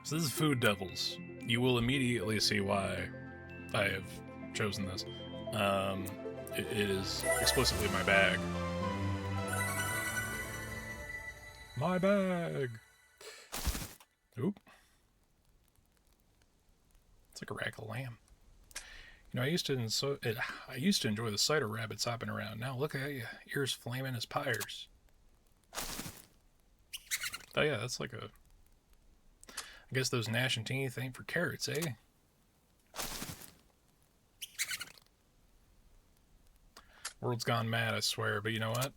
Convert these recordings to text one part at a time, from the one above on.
So this is Food Devils. You will immediately see why I have chosen this. It is explicitly my bag. My bag! Oop. It's like a rack of lamb. You know, I used to enjoy the sight of rabbits hopping around. Now look at you, ears flaming as pyres. Oh yeah, that's like a... I guess those gnashing teeth ain't for carrots, eh? World's gone mad, I swear, but you know what?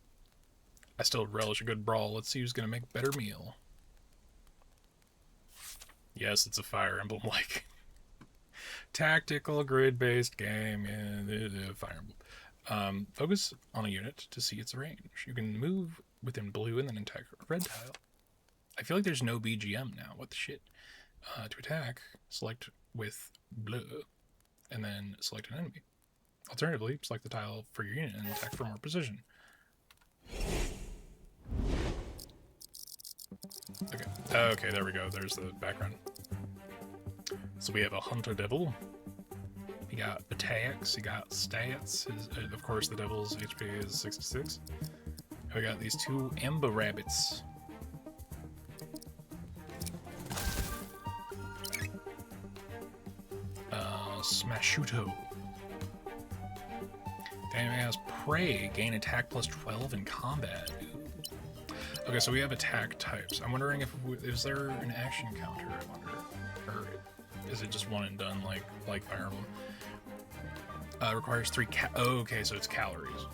I still relish a good brawl. Let's see who's gonna make a better meal. Yes, it's a Fire Emblem-like tactical grid-based game. Yeah, Fire Emblem. Focus on a unit to see its range. You can move within blue and then attack a red tile. I feel like there's no BGM now. What the shit? To attack, select with blue, and then select an enemy. Alternatively, select the tile for your unit and attack for more precision. Okay, there we go. There's the background. So we have a Hunter Devil. He got attacks, he got stats. Of course, the Devil's HP is 66. And we got these two Ember Rabbits. Smashuto. The enemy has Prey. Gain attack plus 12 in combat. Okay, so we have attack types. I'm wondering if is there an action counter? I wonder, or is it just one and done like Fire Emblem? Requires 3 okay, so it's calories.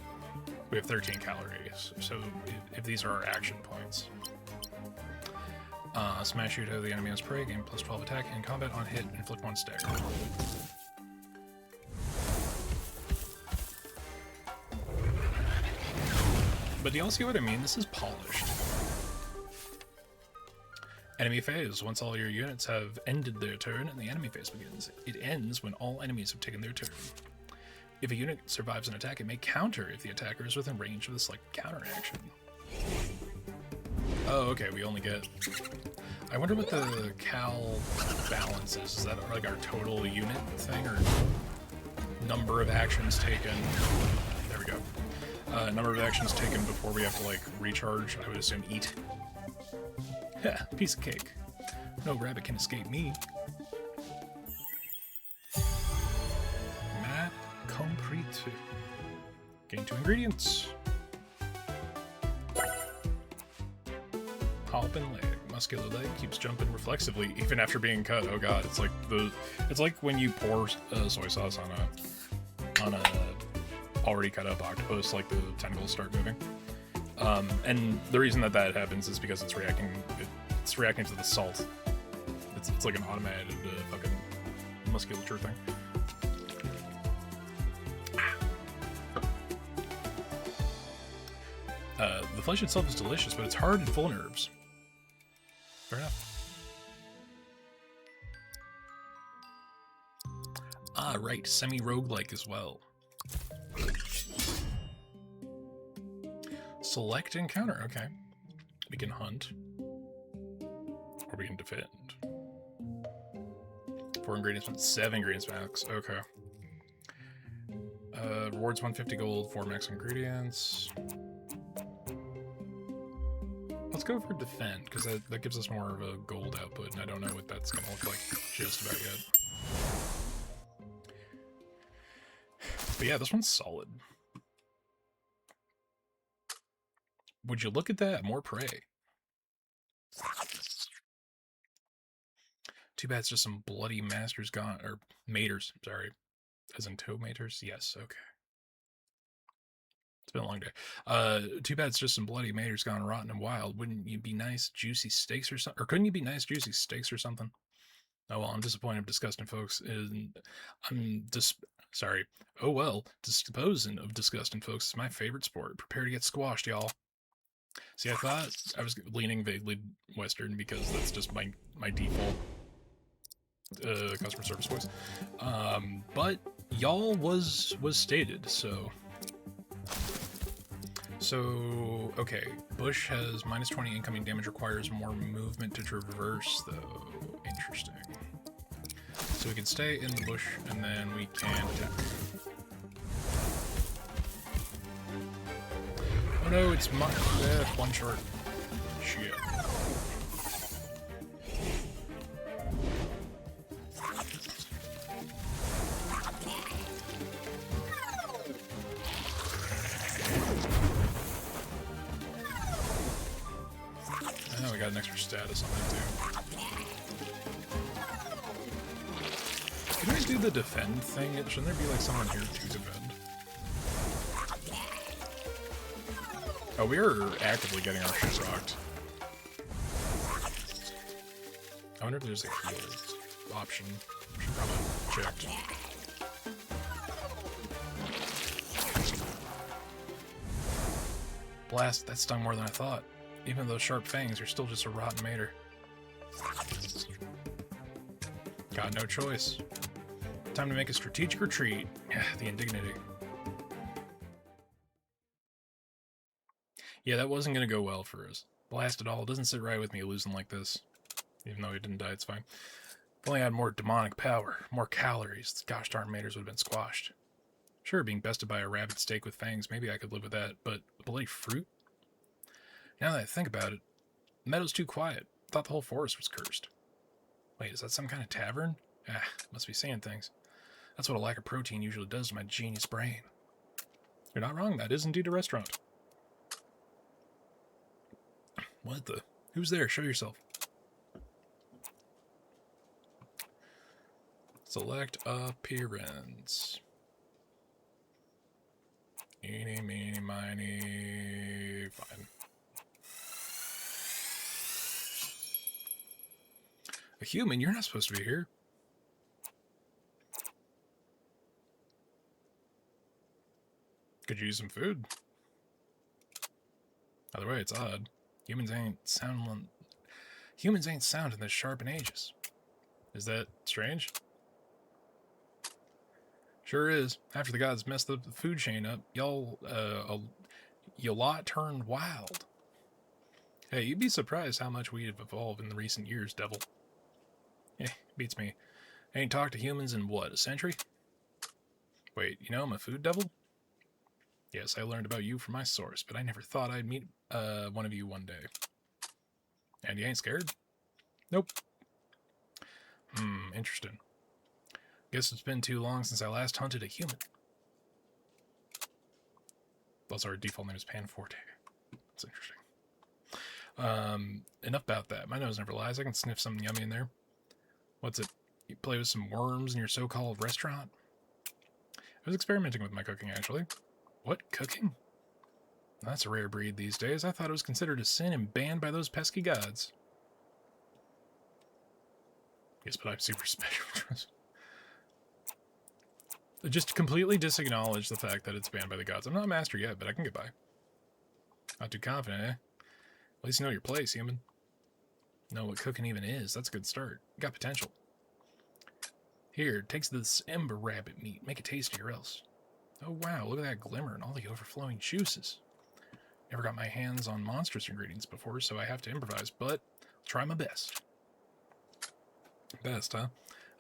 We have 13 calories. So if these are our action points. Smash Uto, the enemy has Prey, gain plus 12 attack in combat on hit, inflict 1 stagger. But do y'all see what I mean? This is polished. Enemy phase. Once all your units have ended their turn and the enemy phase begins. It ends when all enemies have taken their turn. If a unit survives an attack, it may counter if the attacker is within range of the selected counter action. Oh, okay, we only get... I wonder what the cal balance is. Is that like our total unit thing, or number of actions taken? There we go. Number of actions taken before we have to, like, recharge. I would assume eat. Heh, piece of cake. No rabbit can escape me. Mat complete. Gain 2 ingredients. Hop and leg. Muscular leg keeps jumping reflexively even after being cut. Oh god, it's like when you pour soy sauce on a already cut up octopus, like the tentacles start moving. And the reason that happens is because it's reacting to the salt. It's like an automated fucking musculature thing. The flesh itself is delicious, but it's hard and full of nerves. Fair enough. Ah, right, semi-roguelike as well. Select encounter, okay. We can hunt. Or we can defend. 4 ingredients, 7 ingredients max, okay. Rewards 150 gold, 4 max ingredients. Let's go for defend, because that gives us more of a gold output, and I don't know what that's going to look like just about yet. But yeah, this one's solid. Would you look at that? More prey. Too bad it's just some bloody masters gone, or maters, sorry. As in toe maters? Yes, okay. It's been a long day. Too bad it's just some bloody maters gone rotten and wild. Wouldn't you be nice juicy steaks or something? Or couldn't you be nice juicy steaks or something? Oh well, I'm disappointed of disgusting folks. Sorry. Oh well, disposing of disgusting folks is my favorite sport. Prepare to get squashed, y'all. See, I thought I was leaning vaguely Western because that's just my default customer service voice. But y'all was stated, so So, okay, Bush has minus 20 incoming damage, requires more movement to traverse, though. Interesting. So we can stay in the bush, and then we can attack. Oh no, it's one short. Shit. Oh, we got an extra status on that too. Can we do the defend thing? Shouldn't there be like someone here to defend? Oh, we are actively getting our shit rocked. I wonder if there's a heal option. Should probably check. Blast, that stung more than I thought. Even those sharp fangs are still just a rotten mater. Got no choice. Time to make a strategic retreat. The indignity. Yeah, that wasn't going to go well for us. Blast it all. It doesn't sit right with me losing like this. Even though he didn't die, it's fine. If only I had more demonic power, more calories, the gosh darn maters would have been squashed. Sure, being bested by a rabid steak with fangs, maybe I could live with that, but a bloody fruit? Now that I think about it, the meadow's too quiet. I thought the whole forest was cursed. Wait, is that some kind of tavern? Ah, must be seeing things. That's what a lack of protein usually does to my genius brain. You're not wrong, that is indeed a restaurant. What the? Who's there? Show yourself. Select appearance. Eeny, meeny, miny. Fine. A human? You're not supposed to be here. Could you use some food? Either way, it's odd. Humans ain't sound in this sharp ages. Is that strange? Sure is. After the gods messed the food chain up, y'all, you lot turned wild. Hey, you'd be surprised how much we've evolved in the recent years, devil. Beats me. I ain't talked to humans in, what, a century? Wait, you know I'm a food devil? Yes, I learned about you from my source, but I never thought I'd meet one of you one day. And you ain't scared? Nope. Interesting. Guess it's been too long since I last hunted a human. Also, our default name is Panforte. That's interesting. Enough about that. My nose never lies. I can sniff something yummy in there. What's it? You play with some worms in your so-called restaurant? I was experimenting with my cooking, actually. What? Cooking? That's a rare breed these days. I thought it was considered a sin and banned by those pesky gods. Yes, but I'm super special. Just completely disacknowledge the fact that it's banned by the gods. I'm not a master yet, but I can get by. Not too confident, eh? At least you know your place, human. Know what cooking even is. That's a good start. Got potential. Here, take this ember rabbit meat. Make it tasty or else. Oh wow, look at that glimmer and all the overflowing juices. Never got my hands on monstrous ingredients before, so I have to improvise, but I'll try my best. Best, huh?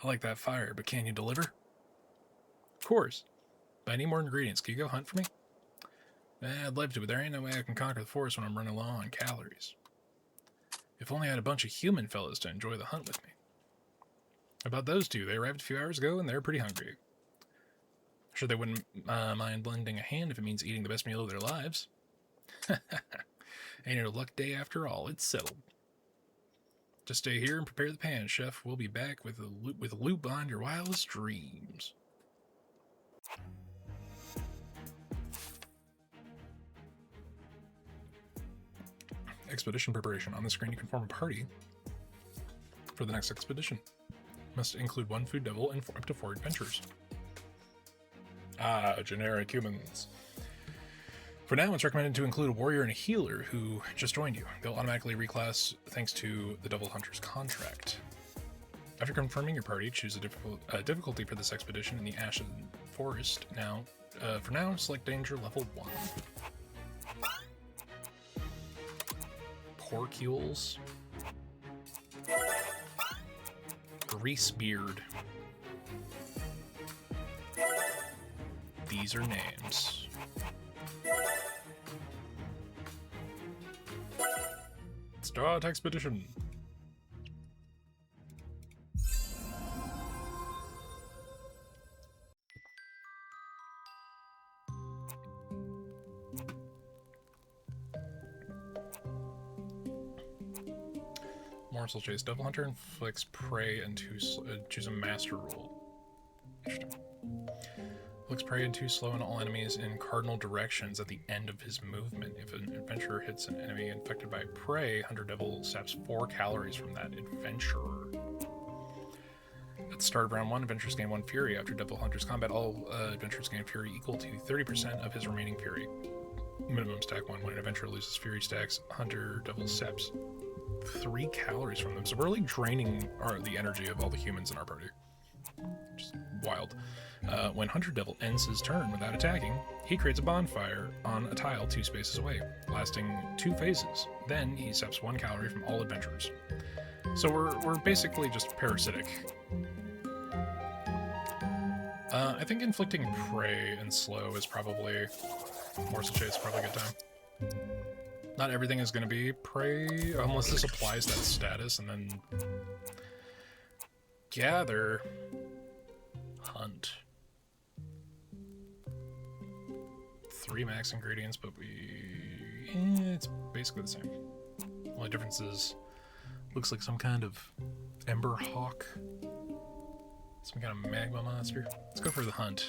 I like that fire, but can you deliver? Of course. But I need more ingredients. Can you go hunt for me? I'd love to, but there ain't no way I can conquer the forest when I'm running low on calories. If only I had a bunch of human fellas to enjoy the hunt with me. About those two, they arrived a few hours ago and they're pretty hungry. Sure they wouldn't mind lending a hand if it means eating the best meal of their lives. Ain't it a luck day after all? It's settled. Just stay here and prepare the pan, chef. We'll be back with a loot behind your wildest dreams. Expedition preparation. On the screen, you can form a party for the next expedition. Must include one food devil and up to 4 adventurers. Generic humans. For now, it's recommended to include a warrior and a healer who just joined you. They'll automatically reclass thanks to the Devil Hunter's contract. After confirming your party, choose a difficulty for this expedition in the Ashen Forest. For now, select danger level 1. Corcules. Greasebeard. These are names. Start expedition. Morsel chase. Devil Hunter inflicts prey and choose a master rule. Interesting. Inflicts prey and 2 slow on all enemies in cardinal directions at the end of his movement. If an adventurer hits an enemy infected by prey, Hunter Devil saps 4 calories from that adventurer. At the start of round 1, adventurers gain 1 fury. After Devil Hunter's combat, all adventurers gain fury equal to 30% of his remaining fury. Minimum stack 1. When an adventurer loses fury stacks, Hunter Devil saps 3 calories from them. So we're like draining the energy of all the humans in our party. Just wild. When Hunter Devil ends his turn without attacking, he creates a bonfire on a tile 2 spaces away, lasting 2 phases. Then he saps 1 calorie from all adventurers. So we're basically just parasitic. I think inflicting prey and slow is probably morsel chase is probably a good time. Not everything is going to be prey unless this applies that status, and then gather, hunt. 3 max ingredients, but it's basically the same. Only difference is looks like some kind of ember hawk, some kind of magma monster. Let's go for the hunt.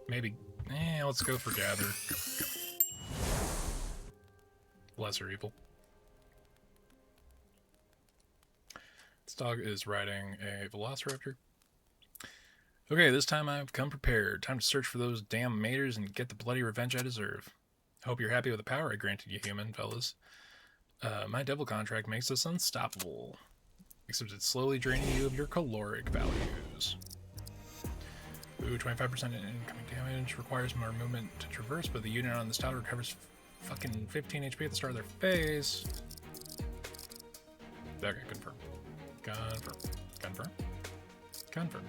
Maybe, let's go for gather. Lesser evil. This dog is riding a velociraptor. Okay, this time I've come prepared. Time to search for those damn maters and get the bloody revenge I deserve. Hope you're happy with the power I granted you, human fellas. My devil contract makes us unstoppable. Except it's slowly draining you of your caloric values. Ooh, 25% incoming damage. Requires more movement to traverse, but the unit on this tile recovers fucking 15 HP at the start of their phase. Okay, confirm. Confirm. Confirm. Confirm.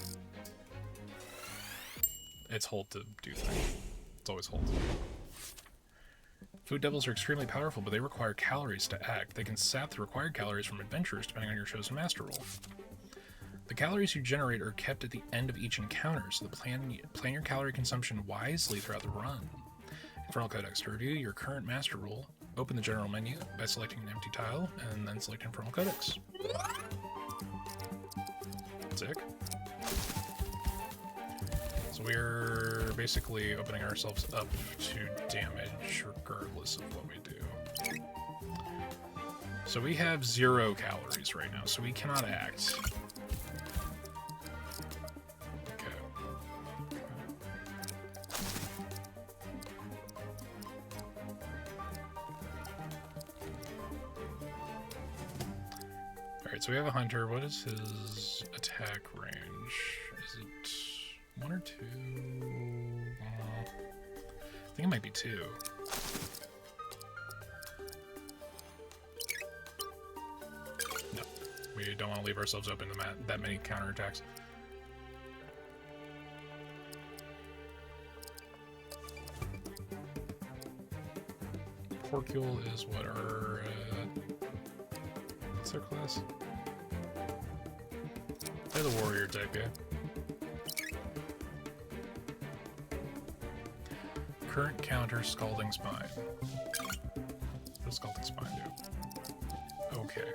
It's hold to do thing. It's always hold. Food devils are extremely powerful, but they require calories to act. They can sap the required calories from adventurers depending on your chosen master role. The calories you generate are kept at the end of each encounter, so plan your calorie consumption wisely throughout the run. Infernal Codex. To review your current master rule, open the general menu by selecting an empty tile, and then select Infernal Codex. Sick. So we're basically opening ourselves up to damage regardless of what we do. So we have 0 calories right now, so we cannot act. Alright, so we have a hunter. What is his attack range? Is it 1 or 2? I think it might be 2. No, we don't want to leave ourselves open to that many counterattacks. Porcule is what our... what's their class? They're the warrior type, yeah. Current counter, Scalding Spine. What does Scalding Spine do? Okay.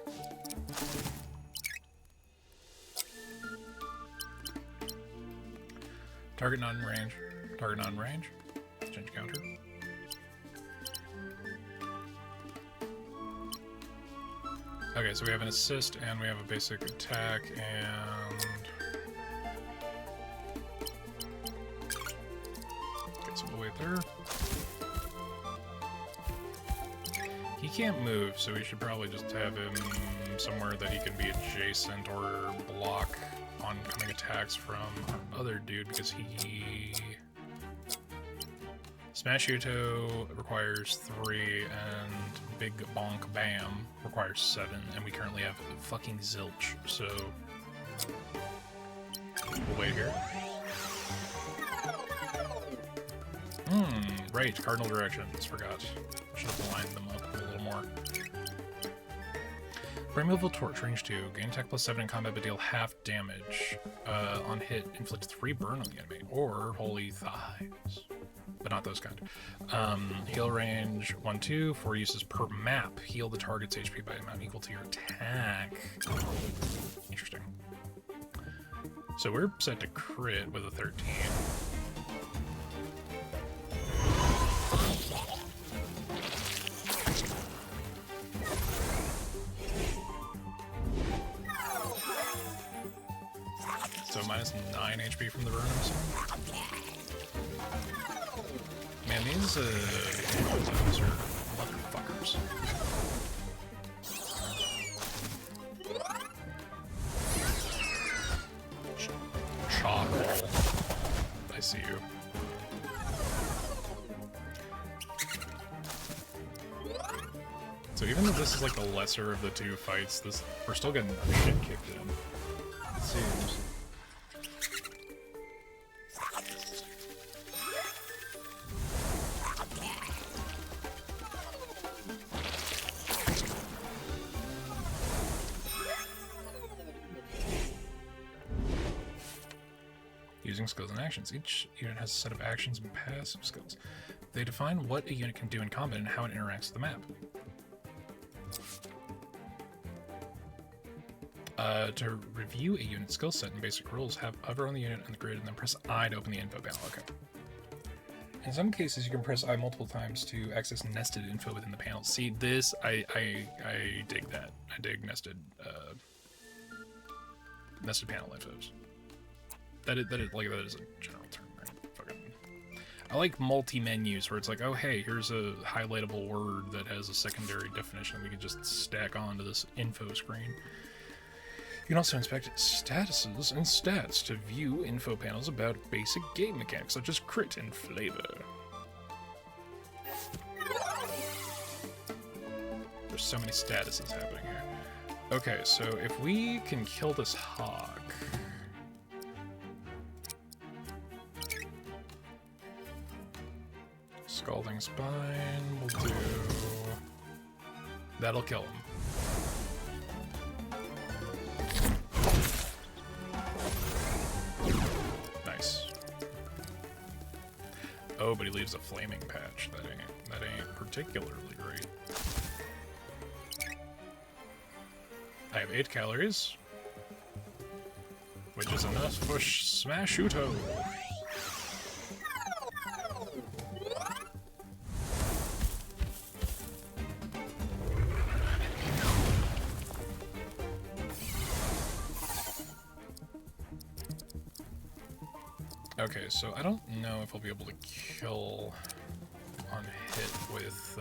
Target not in range. Target not in range. Change counter. Okay, so we have an assist and we have a basic attack and... Okay, so we'll wait there. He can't move, so we should probably just have him somewhere that he can be adjacent or block oncoming attacks from our other dude, because he Smash Uto requires 3, and Big Bonk Bam requires 7, and we currently have fucking zilch, so we'll wait here. Right, cardinal directions, forgot. Should have lined them up a little more. Primeval Torch, range 2. Gain attack plus 7 in combat, but deal half damage. On hit, inflict 3 burn on the enemy. Or Holy Thighs. But not those kind. Heal range 1-2, 4 uses per map. Heal the target's HP by amount equal to your attack. Interesting. So we're set to crit with a 13. So minus 9 HP from the burn, I'm assuming. Man, these are motherfuckers. Chocolate. I see you. So even though this is like the lesser of the two fights, we're still getting our shit kicked in. It seems. Using skills and actions. Each unit has a set of actions and passive skills. They define what a unit can do in combat and how it interacts with the map. To review a unit's skill set and basic rules, hover on the unit on the grid and then press I to open the info panel. Okay. In some cases, you can press I multiple times to access nested info within the panel. See, this, I dig that. I dig nested panel infos. That is a general term, right? Fucking. I like multi-menus where it's like, oh hey, here's a highlightable word that has a secondary definition we can just stack onto this info screen. You can also inspect statuses and stats to view info panels about basic game mechanics such as crit and flavor. There's so many statuses happening here. Okay, so if we can kill this hog. Scalding Spine will do. That'll kill him. Nice. Oh, but he leaves a flaming patch. That ain't particularly great. I have 8 calories, which is enough for Smash Uto. Okay, so I don't know if I'll be able to kill on hit with,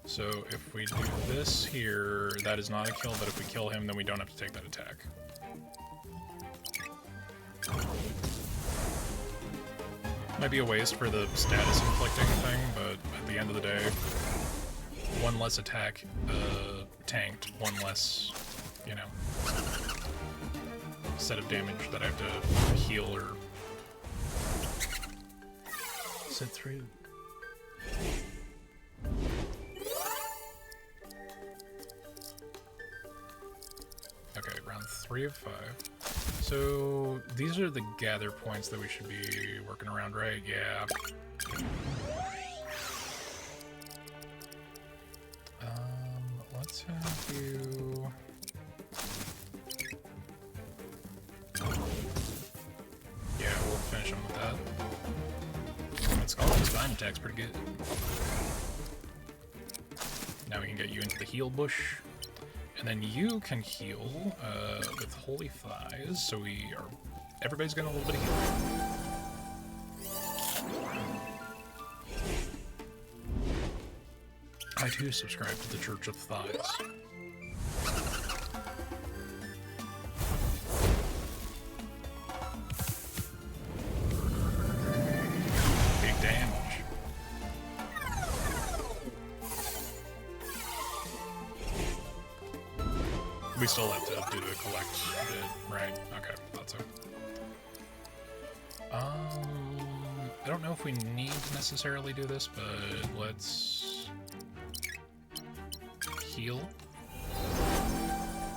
So if we do this here, that is not a kill, but if we kill him, then we don't have to take that attack. Might be a waste for the status inflicting thing, but at the end of the day, one less attack tanked, one less, you know, set of damage that I have to heal or sit through. Okay, round 3 of 5. So these are the gather points that we should be working around, right? Yeah. Let's have you... Yeah, we'll finish him with that. It's called his Vine attack's pretty good. Now we can get you into the heal bush. And then you can heal with Holy Thighs, so everybody's getting a little bit of healing. I too subscribe to the Church of Thighs. We still have to do the collect bit, right? Okay, thought so. I don't know if we need to necessarily do this, but let's heal.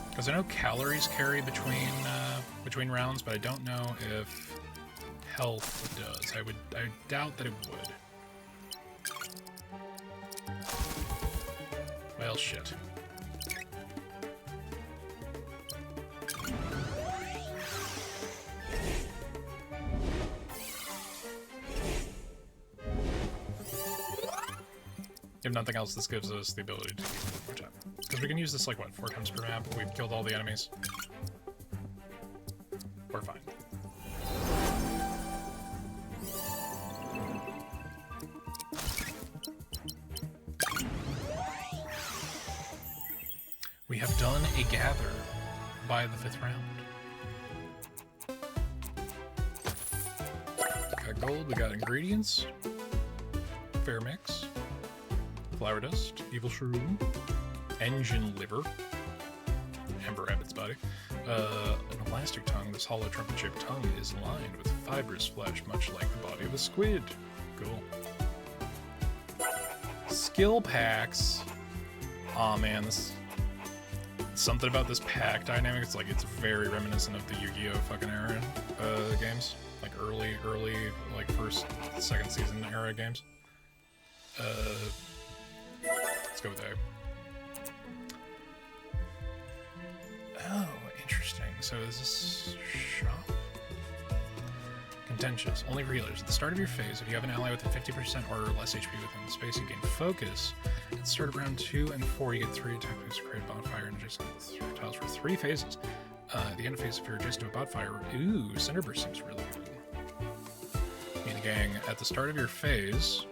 Because I know calories carry between rounds, but I don't know if health does. I doubt that it would. Well, shit. If nothing else, this gives us the ability to use it more time. Because we can use this, like, what, 4 times per map? We've killed all the enemies. We're fine. We have done a gather by the 5th round. We got gold, we got ingredients. Fair mix. Flower dust, evil shroom, engine liver, amber rabbit's body, an elastic tongue. This hollow trumpet-shaped tongue is lined with fibrous flesh, much like the body of a squid. Cool. Skill packs. Aw, man, this something about this pack dynamic. It's like it's very reminiscent of the Yu-Gi-Oh fucking era games, like early, like first, second season era games. Let's go with A. Oh, interesting. So is this shop? Contentious. Only for healers. At the start of your phase, if you have an ally with a 50% or less HP within the space, you gain focus. At the start of round 2 and 4, you get 3 attack boosts to create a bonfire and adjacent tiles for 3 phases. At the end of phase, if you're adjacent to a bonfire, ooh, Cinderburst seems really good. Meaning, gang, at the start of your phase,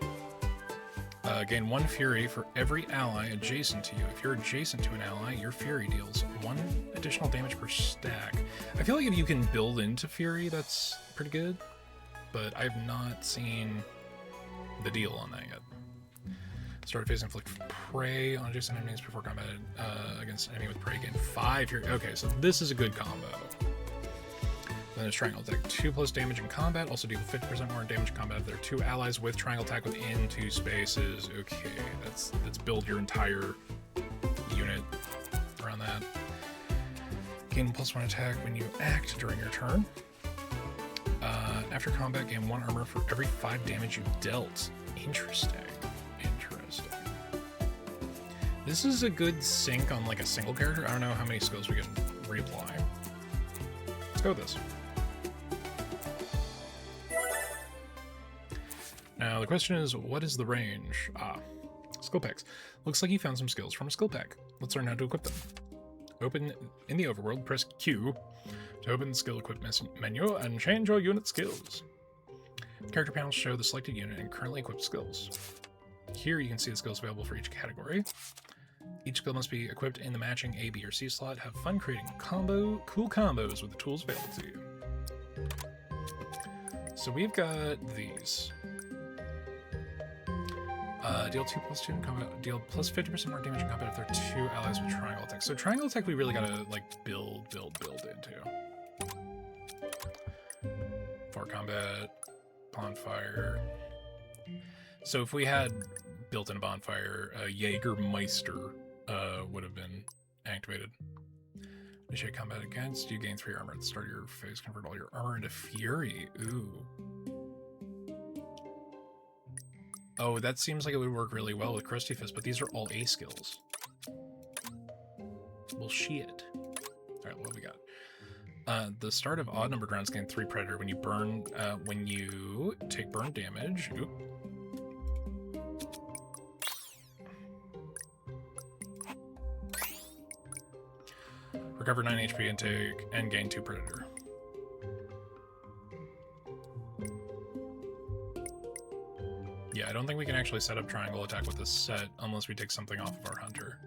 gain 1 Fury for every ally adjacent to you. If you're adjacent to an ally, your Fury deals 1 additional damage per stack. I feel like if you can build into Fury, that's pretty good, but I've not seen the deal on that yet. Start phase, inflict prey on adjacent enemies before combat against an enemy with prey. Gain 5 Fury. Okay, so this is a good combo. Then there's triangle attack, 2+ damage in combat. Also deal 50% more damage in combat if there are 2 allies with triangle attack within 2 spaces. Okay, let's build your entire unit around that. Gain +1 attack when you act during your turn. After combat, gain 1 armor for every 5 damage you dealt. Interesting. This is a good sync on like a single character. I don't know how many skills we can reapply. Let's go with this. Now, the question is, what is the range? Skill packs. Looks like you found some skills from a skill pack. Let's learn how to equip them. Open in the overworld, press Q to open the skill equip menu and change your unit skills. Character panels show the selected unit and currently equipped skills. Here you can see the skills available for each category. Each skill must be equipped in the matching A, B, or C slot. Have fun creating cool combos with the tools available to you. So we've got these. Deal 2+2 in combat. Deal +50% more damage in combat if there are 2 allies with triangle attack. So triangle attack we really gotta like build into. For combat, bonfire. So if we had built in a bonfire, Jägermeister would have been activated. Initiate combat against, you gain 3 armor at the start of your phase. Convert all your armor into Fury. Ooh. Oh, that seems like it would work really well with Crusty Fist, but these are all A skills. Well, shit. Alright, what have we got? The start of odd-numbered rounds gain 3 Predator when you burn, when you take burn damage. Oop. Recover 9 HP and gain 2 Predator. Yeah, I don't think we can actually set up triangle attack with this set unless we take something off of our hunter.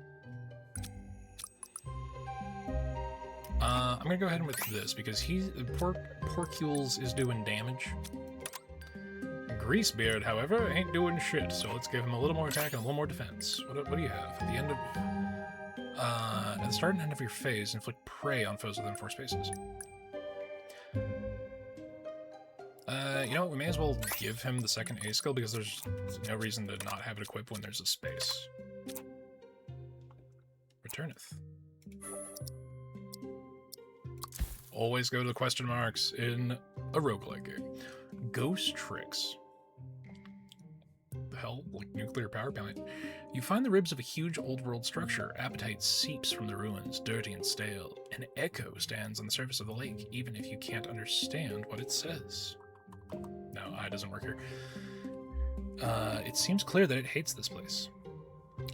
I'm gonna go ahead with this because Porcules is doing damage. Greasebeard, however, ain't doing shit, so let's give him a little more attack and a little more defense. What do you have? At the end of At the start and end of your phase, inflict prey on foes within 4 spaces. You know what? We may as well give him the second A skill because there's no reason to not have it equipped when there's a space. Returneth. Always go to the question marks in a roguelike game. Ghost tricks. The hell? Like nuclear power plant. You find the ribs of a huge old world structure. Appetite seeps from the ruins, dirty and stale. An echo stands on the surface of the lake, even if you can't understand what it says. No, I doesn't work here. It seems clear that it hates this place.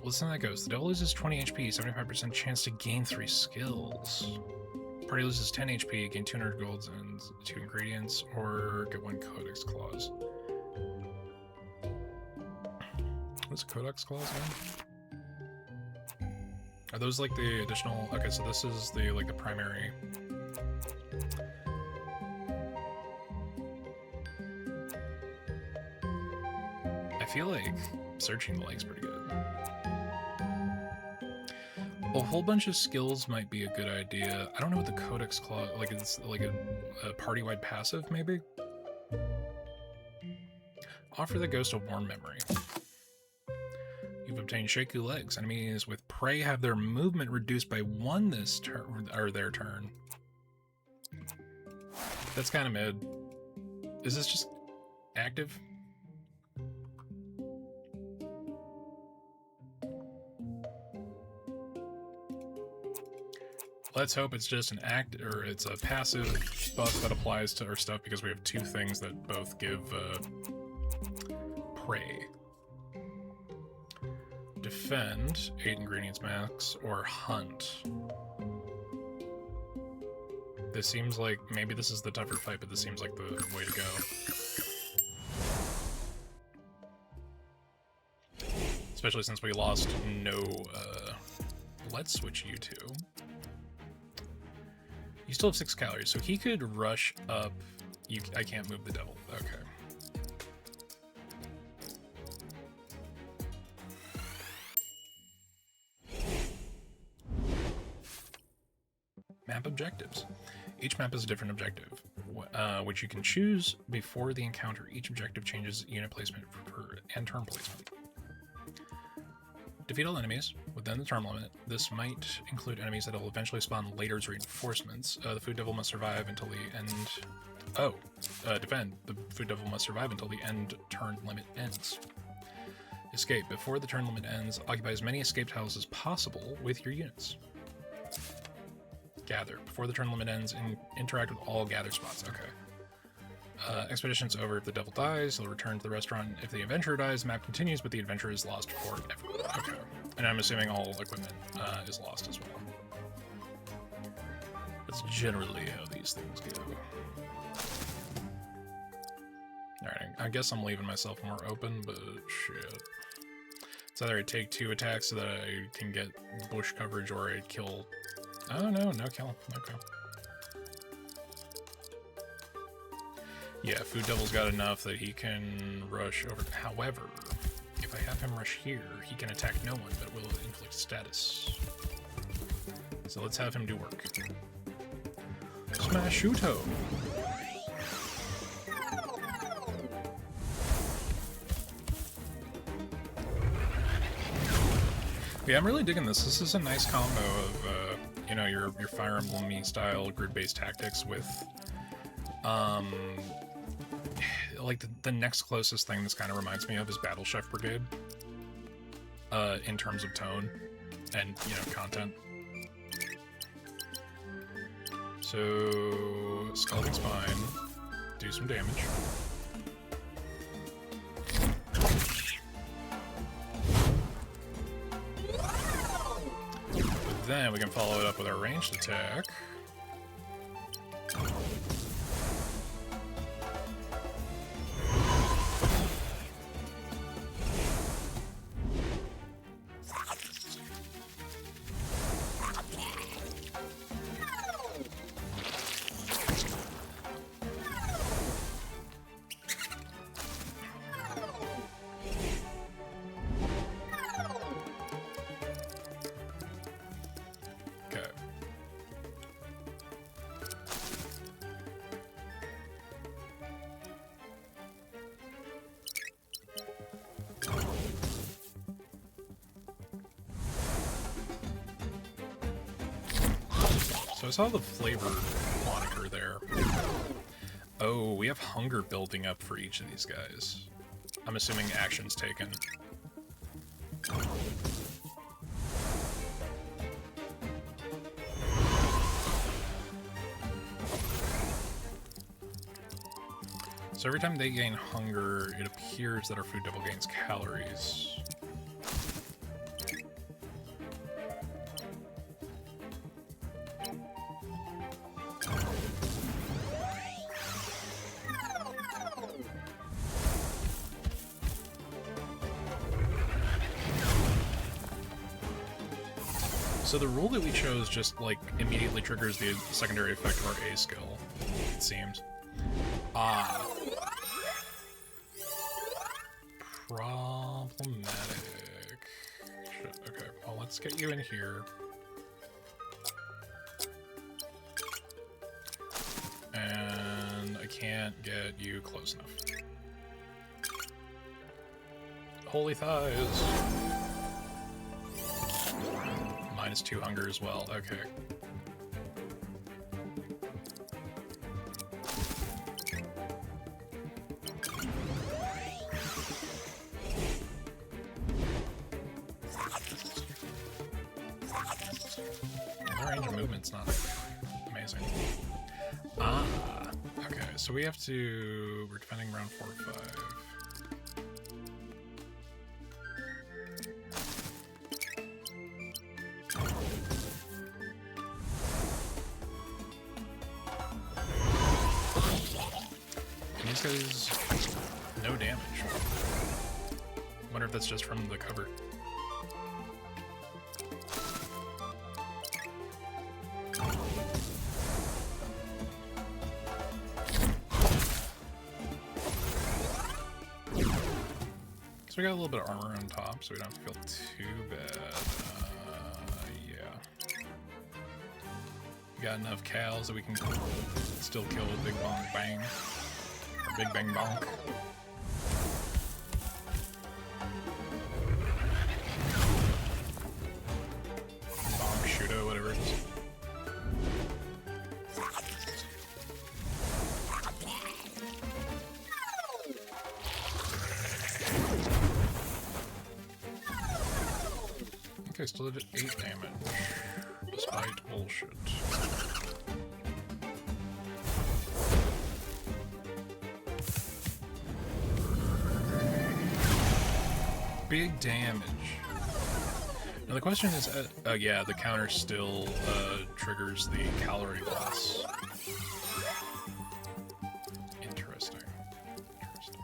Listen to that goes. The devil loses 20 HP, 75% chance to gain 3 skills. Party loses 10 HP, gain 200 golds and 2 ingredients, or get 1 codex clause. What's a codex clause again? Are those like the additional? Okay, so this is the like the primary. I feel like searching the lake's pretty good. A whole bunch of skills might be a good idea. I don't know what the codex clause, like it's like a party-wide passive, maybe? Offer the ghost a warm memory. You've obtained shaky legs. Enemies with prey have their movement reduced by 1 this turn, or their turn. That's kind of mid. Is this just active? Let's hope it's just an act, or it's a passive buff that applies to our stuff because we have 2 things that both give prey. Defend, 8 ingredients max, or hunt. This seems like, maybe this is the tougher fight, but this seems like the way to go. Especially since we lost no, let's switch you two. You still have 6 calories, so he could rush up. I can't move the devil. Okay. Map objectives. Each map is a different objective, which you can choose before the encounter. Each objective changes unit placement and turn placement. Defeat all enemies within the term limit. This might include enemies that will eventually spawn later as reinforcements. The Food Devil must survive until the end... defend. The Food Devil must survive until the end turn limit ends. Escape. Before the turn limit ends, occupy as many escape tiles as possible with your units. Gather. Before the turn limit ends, interact with all gather spots. Okay. Expedition's over if the devil dies. He'll return to the restaurant. If the adventurer dies, the map continues, but the adventure is lost forever. Okay. And I'm assuming all equipment is lost as well. That's generally how these things go. Alright, I guess I'm leaving myself more open, but shit. It's either I take 2 attacks so that I can get bush coverage, or I kill... Oh no, no kill. Okay. Yeah, Food Devil's got enough that he can rush over. However, if I have him rush here, he can attack no one, but will inflict status. So let's have him do work. Smash Shuto! Yeah, I'm really digging this. This is a nice combo of, you know, your Fire Emblem-y style grid-based tactics with, like the next closest thing this kind of reminds me of is Battle Chef Brigade, in terms of tone and, you know, content. So, Scalding Spine, do some damage. But then we can follow it up with our ranged attack. I saw the flavor moniker there. Oh, we have hunger building up for each of these guys. I'm assuming actions taken. So every time they gain hunger, it appears that our food double gains calories. So the rule that we chose just, like, immediately triggers the secondary effect of our A skill, it seems. Ah. Problematic. Shit, okay, well, let's get you in here. And I can't get you close enough. Holy thighs. -2 hunger as well, okay. The range of movement's not amazing. Ah, okay, so we have to... we're defending round 4 or 5. These guys, no damage. Wonder if that's just from the cover. So we got a little bit of armor on top, so we don't have to feel too bad. Yeah. We got enough cows that we can still kill with Big Bong Bang. Or Big Bang Bonk. Bonk, Shudo, whatever it is. Okay, still did 8 damage, despite bullshit. Big damage. Now the question is, yeah, the counter still triggers the calorie loss. Interesting. Interesting.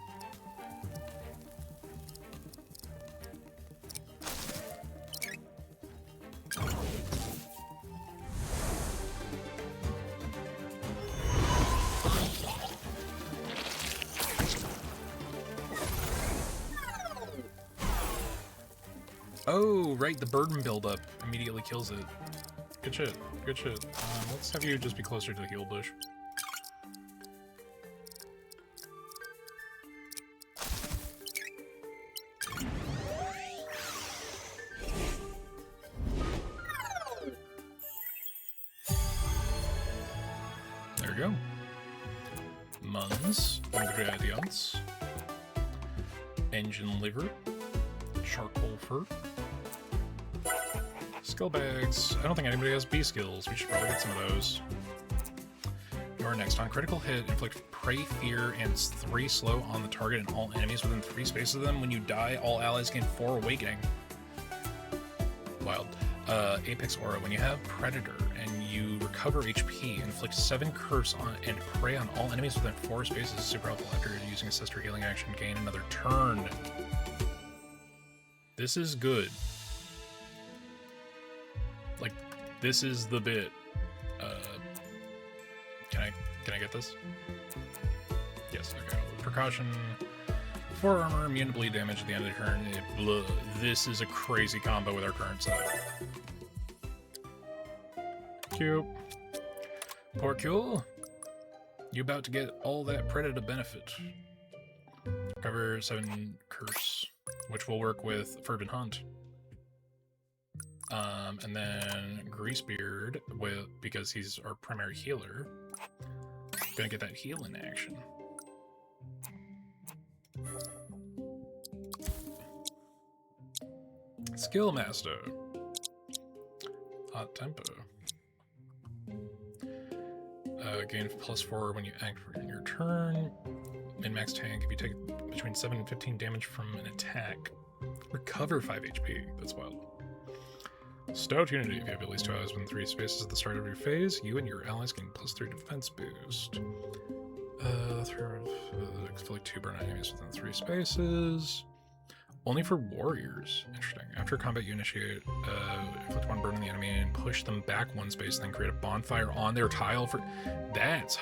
Oh, right, the burden buildup immediately kills it. Good shit, good shit. Let's have you just be closer to the heal bush. There we go. Muns, ingredients, engine liver, charcoal fur, skill bags. I don't think anybody has B skills. We should probably get some of those. You're next. On critical hit, inflict Prey, Fear, and 3 slow on the target and all enemies within 3 spaces of them. When you die, all allies gain 4 awakening. Wild. Apex Aura. When you have Predator and you recover HP, inflict 7 curse on and prey on all enemies within 4 spaces. Super helpful after using a sister healing action. Gain another turn. This is good. Like, this is the bit. Can I get this? Yes, okay. Precaution. 4 armor, immune to bleed damage at the end of the turn. This is a crazy combo with our current setup. Cute. Poor Cule. You about to get all that Predator benefit. Cover 7 curse, which will work with Fervent Hunt. And then Greasebeard, because he's our primary healer, gonna get that heal in action. Skill Master. Hot Tempo. Gain +4 when you act in your turn. Min-max tank if you take between 7 and 15 damage from an attack. Recover 5 HP. That's wild. Stout Unity. If you have at least 2 allies within 3 spaces at the start of your phase, you and your allies gain +3 defense boost. Inflict 2 burn enemies within 3 spaces. Only for warriors. Interesting. After combat, you initiate inflict 1 burn on the enemy and push them back 1 space, then create a bonfire on their tile for. That's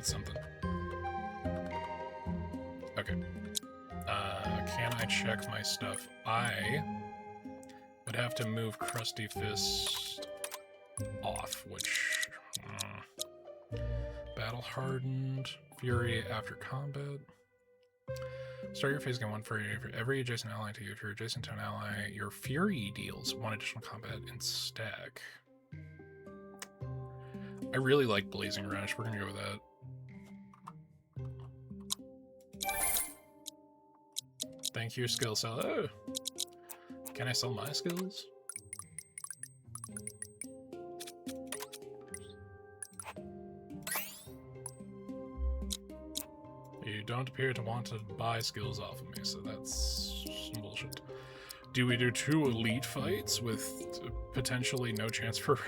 something. Okay. Can I check my stuff? I would have to move Crusty Fist off, which battle hardened fury after combat. Start your phase game 1 for every adjacent ally to you. If you're adjacent to an ally, your fury deals 1 additional combat in stack. I really like Blazing Rush. We're gonna go with that. Thank you, skill sell. Oh. Can I sell my skills? You don't appear to want to buy skills off of me, so that's some bullshit. Do we do 2 elite fights with potentially no chance for...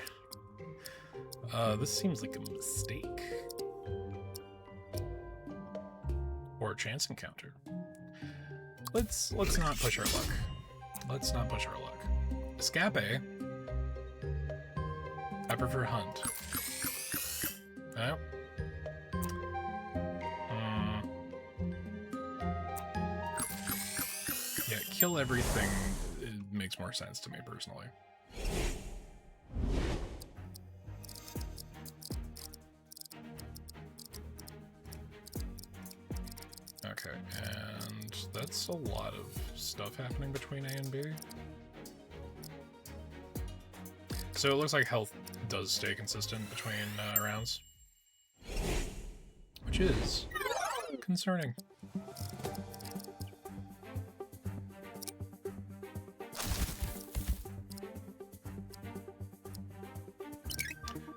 this seems like a mistake. Or a chance encounter. Let's not push our luck. Let's not push our luck. Escape. I prefer hunt. No. Yeah, kill everything. It makes more sense to me personally. Okay, and that's a lot of stuff happening between A and B. So it looks like health does stay consistent between rounds, which is concerning.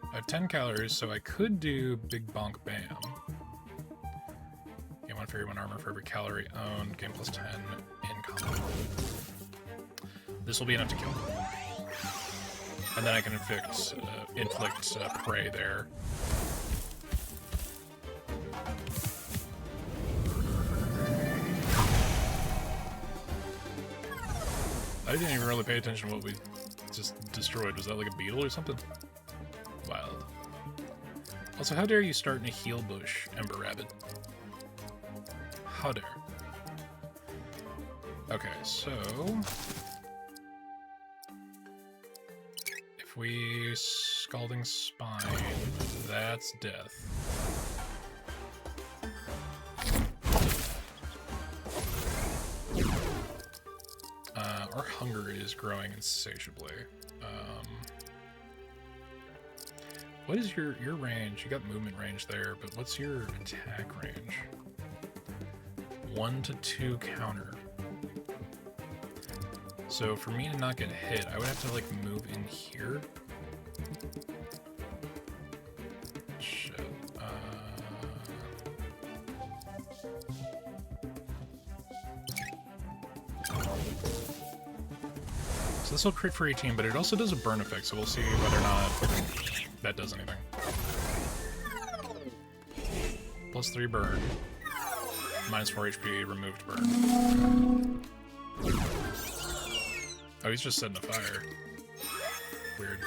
I have 10 calories, so I could do Big Bonk Bam. Gain 1 fury, 1 armor for every calorie owned. Gain +10 in combat. This will be enough to kill. And then I can inflict prey there. I didn't even really pay attention to what we just destroyed. Was that like a beetle or something? Wild. Also, how dare you start in a heal bush, Ember Rabbit? How dare. Okay, so... if we Scalding Spine, that's death. Our hunger is growing insatiably. What is your range? You got movement range there, but what's your attack range? 1 to 2 counter. So for me to not get hit, I would have to like move in here. Shit. So this will crit for 18, but it also does a burn effect, so we'll see whether or not that does anything. +3 burn. -4 HP, removed burn. Oh, he's just setting a fire. Weird.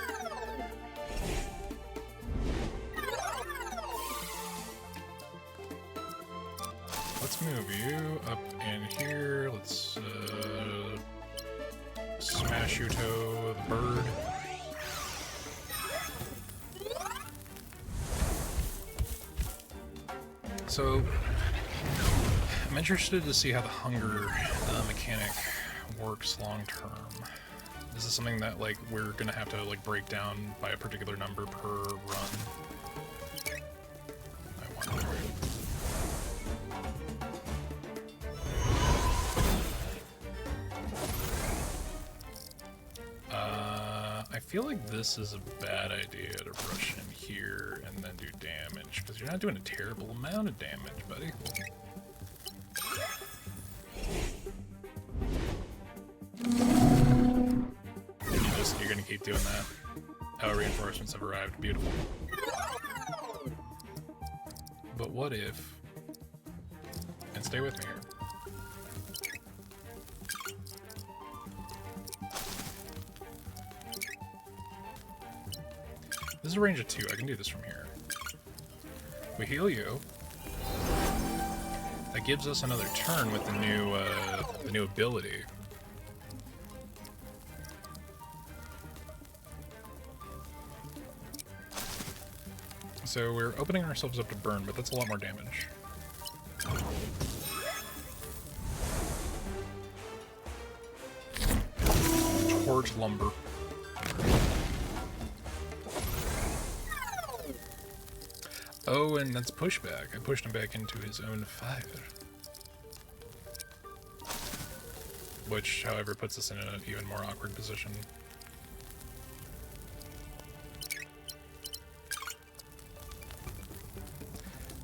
Let's move you up in here. Let's smash you to the bird. So, I'm interested to see how the hunger mechanic works long term? Is this something that, like, we're gonna have to, like, break down by a particular number per run? I wonder. I feel like this is a bad idea to rush in here and then do damage, because you're not doing a terrible amount of damage, buddy. You're gonna keep doing that. Oh, reinforcements have arrived. Beautiful. But what if... And stay with me here. This is a range of 2. I can do this from here. We heal you. That gives us another turn with the new ability. So we're opening ourselves up to burn, but that's a lot more damage. Torch lumber. Oh, and that's pushback. I pushed him back into his own fire. Which, however, puts us in an even more awkward position.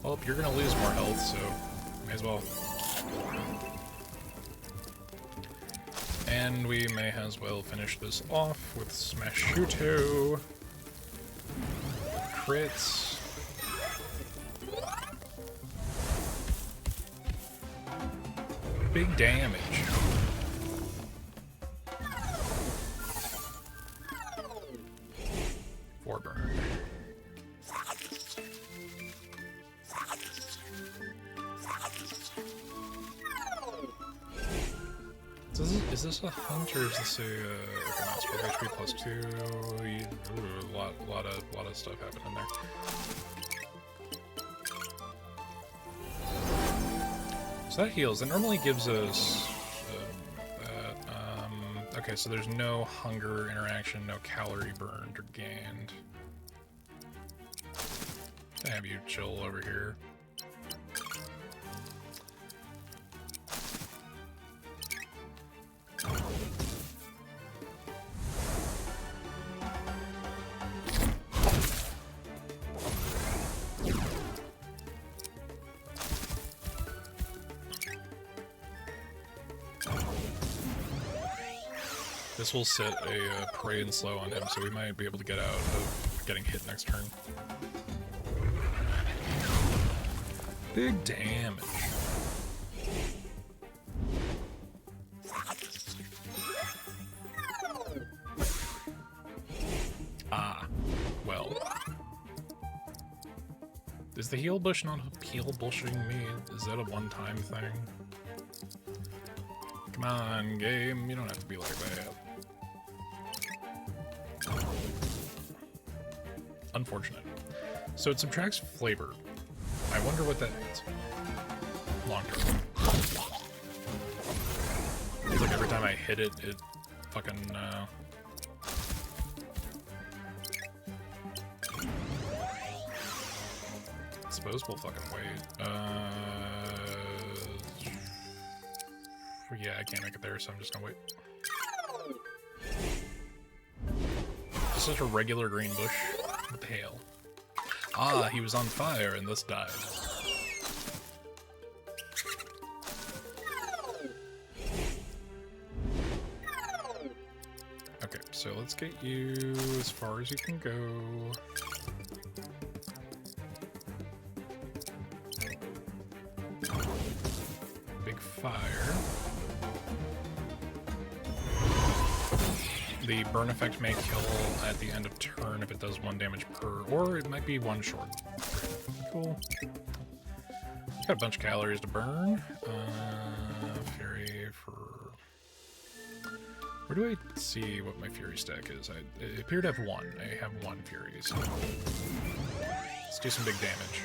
Well, you're gonna lose more health, so may as well. And we may as well finish this off with Smashuto. Crits. Big damage. For burn. So is this a hunt or is this a mouse for HP plus 2? Ooh, a lot of stuff happening there. So that heals. That normally gives us... okay, so there's no hunger interaction, no calorie burned or gained. I'll have you chill over here. This will set a prey and slow on him, so we might be able to get out of getting hit next turn. Big damage. Ah, well. Is the heal bush not heal bushing me? Is that a one-time thing? Come on, game. You don't have to be like that. Unfortunate. So it subtracts flavor. I wonder what that means. Long term. It's like every time I hit it, it fucking, I suppose we'll fucking wait. Yeah, I can't make it there, so I'm just gonna wait. Just such a regular green bush. What the hell? Ah, he was on fire and thus died. Okay, so let's get you as far as you can go. Big fire. The burn effect may kill at the end of turn if it does 1 damage per, or it might be 1 short. Cool. Got a bunch of calories to burn. Fury for... Where do I see what my Fury stack is? I appear to have 1. I have 1 Fury, so... Let's do some big damage.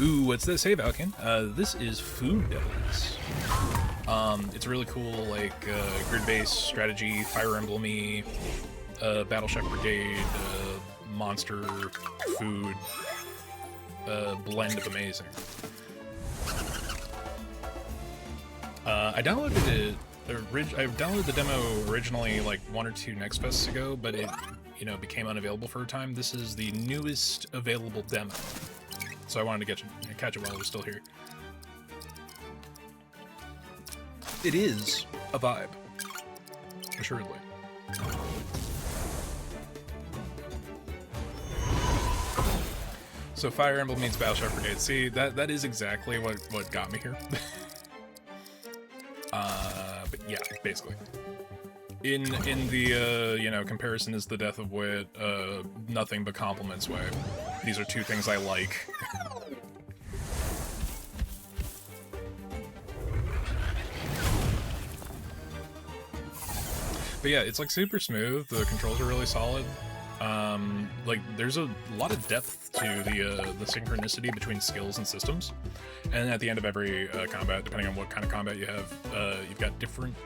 Ooh, what's this? Hey, Valken. This is Food Devils. It's really cool, like grid-based strategy, Fire Emblem-y, Battle Chef Brigade, monster food blend of amazing. I downloaded it. I downloaded the demo originally like 1 or 2 Next Fests ago, but it, you know, became unavailable for a time. This is the newest available demo, so I wanted to catch it while it was still here. It is a vibe, assuredly. So Fire Emblem meets Battle Chef Brigade. See, that is exactly what got me here. But yeah, basically. In the you know, comparison is the death of wit, nothing but compliments way. These are 2 things I like. But yeah, it's like super smooth. The controls are really solid. Like there's a lot of depth to the synchronicity between skills and systems. And at the end of every combat, depending on what kind of combat you have, you've got different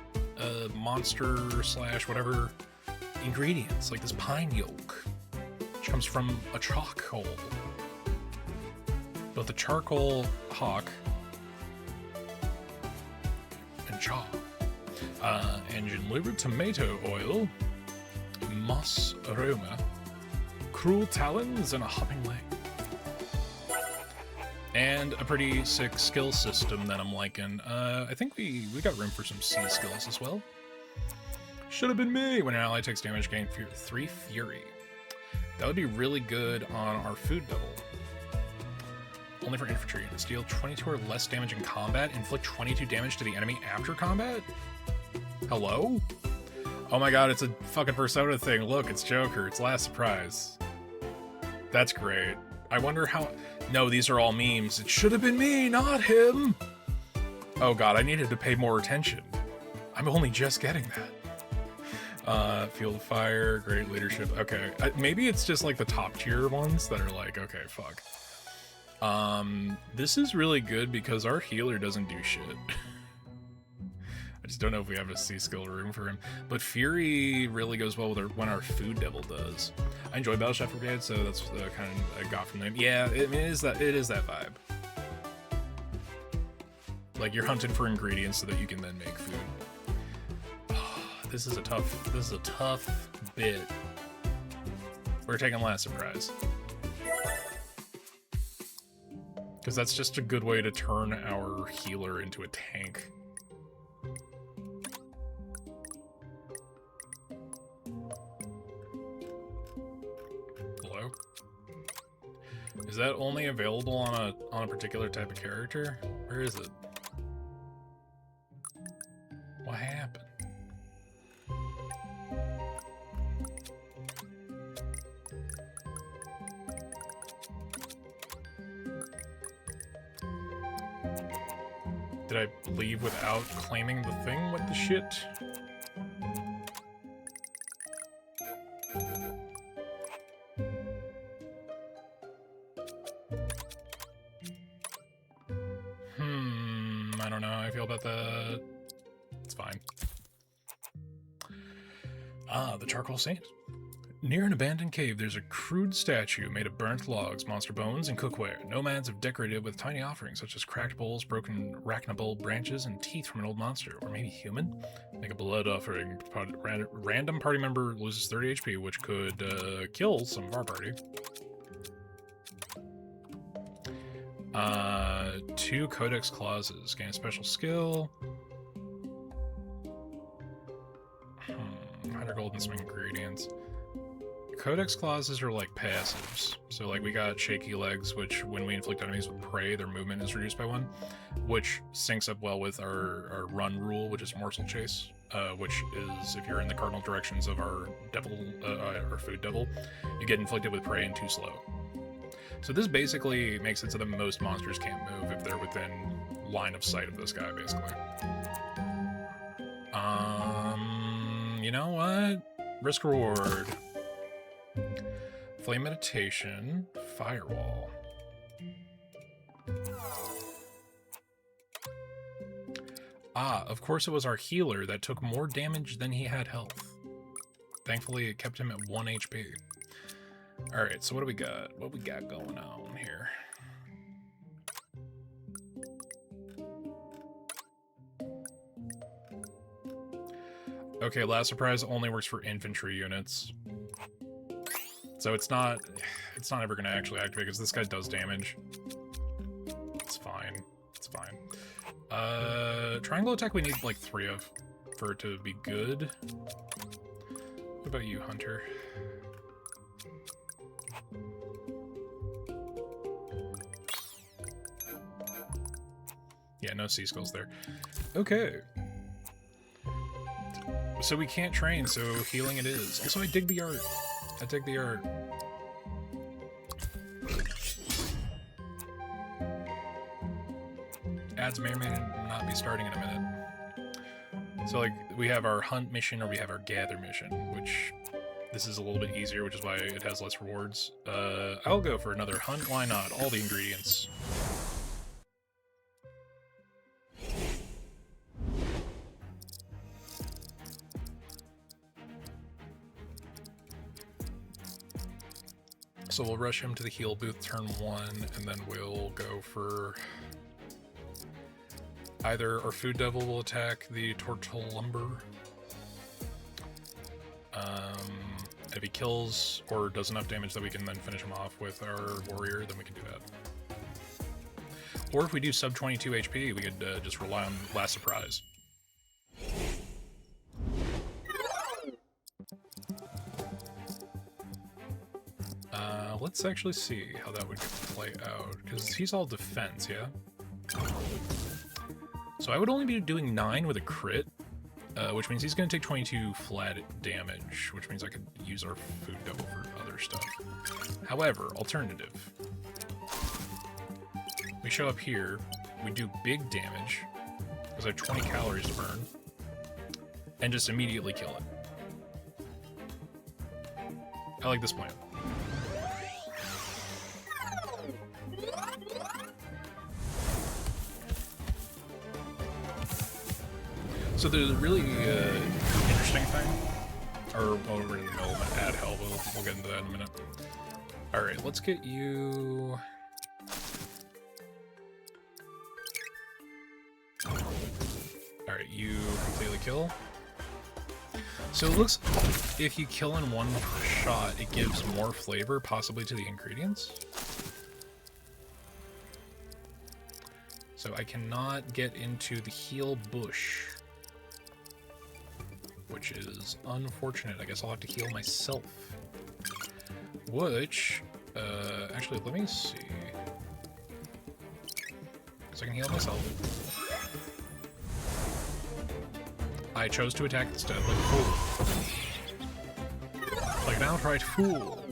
monster / whatever ingredients, like this pine yolk, which comes from a charcoal. Both the charcoal hawk and chaw. Engine liver tomato oil, moss aroma, cruel talons, and a hopping leg. And a pretty sick skill system that I'm liking. I think we got room for some C skills as well. Should have been me! When an ally takes damage, gain 3 Fury. That would be really good on our food devil. Only for infantry. And deal 22 or less damage in combat. Inflict 22 damage to the enemy after combat? Hello? Oh my god, it's a fucking Persona thing. Look, it's Joker. It's Last Surprise. That's great. I wonder how... No, these are all memes. It should have been me, not him! Oh god, I needed to pay more attention. I'm only just getting that. Field of Fire, great leadership. Okay, maybe it's just like the top tier ones that are like, okay, fuck. This is really good because our healer doesn't do shit. I just don't know if we have a C skill room for him. But Fury really goes well with when our food devil does. I enjoy Battle Chef Brigade, so that's the kind of I got from them. Yeah, it is that vibe. Like you're hunting for ingredients so that you can then make food. Oh, this is a tough bit. We're taking Last Surprise. Because that's just a good way to turn our healer into a tank. Hello? Is that only available on a particular type of character? Where is it? What happened? Did I leave without claiming the thing? What the shit? I don't know how I feel about that. It's fine. Ah, the Charcoal Saint. Near an abandoned cave, there's a crude statue made of burnt logs, monster bones, and cookware. Nomads have decorated with tiny offerings such as cracked bowls, broken arachnable branches, and teeth from an old monster, or maybe human. Make a blood offering. Random party member loses 30 HP, which could kill some of our party. 2 Codex Clauses. Gain a special skill. 100 gold and some ingredients. Codex Clauses are like passives. So like we got Shaky Legs, which when we inflict enemies with prey, their movement is reduced by 1, which syncs up well with our run rule, which is Morsel Chase, which is if you're in the cardinal directions of our devil, our food devil, you get inflicted with prey and 2 slow. So this basically makes it so that most monsters can't move if they're within line of sight of this guy, basically. You know what? Risk reward. Flame Meditation, Firewall. Ah, of course it was our healer that took more damage than he had health. Thankfully, it kept him at 1 HP. Alright, so what do we got? What we got going on here? Okay, last surprise only works for infantry units. So it's not ever going to actually activate because this guy does damage. It's fine. It's fine. Triangle attack we need like 3 of for it to be good. What about you, Hunter? Yeah, no sea skulls there. Okay. So we can't train, so healing it is. Also, I dig the art. I dig the art. Ads may or may not be starting in a minute. So, like, we have our hunt mission or we have our gather mission, which this is a little bit easier, which is why it has less rewards. I'll go for another hunt. Why not? All the ingredients. So we'll rush him to the heal booth turn 1, and then we'll go for either our food devil will attack the turtle lumber. If he kills or does enough damage that we can then finish him off with our warrior, then we can do that. Or if we do sub 22 HP, we could just rely on last surprise. Let's actually see how that would play out, because he's all defense, yeah? So I would only be doing 9 with a crit, which means he's going to take 22 flat damage, which means I could use our food devil for other stuff. However, alternative. We show up here, we do big damage, because I have 20 calories to burn, and just immediately kill it. I like this plan. So the really interesting thing, or well, we're in the middle of an ad hell, but we'll get into that in a minute. Alright, let's get you... Alright, you completely kill. So it looks, if you kill in one shot, it gives more flavor, possibly to the ingredients. So I cannot get into the heal bush, which is unfortunate. I guess I'll have to heal myself. Which, actually, let me see. Because I can heal myself. I chose to attack instead, like a fool. Like an outright fool.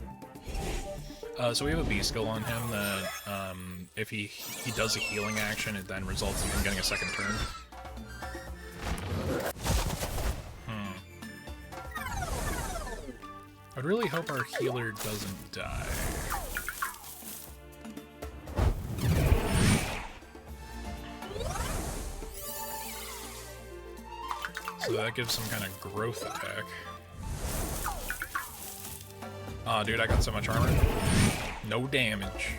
So we have a B skill on him that, if he does a healing action, it then results in him getting a second turn. I'd really hope our healer doesn't die. So that gives some kind of growth attack. Aw, dude, I got so much armor. No damage.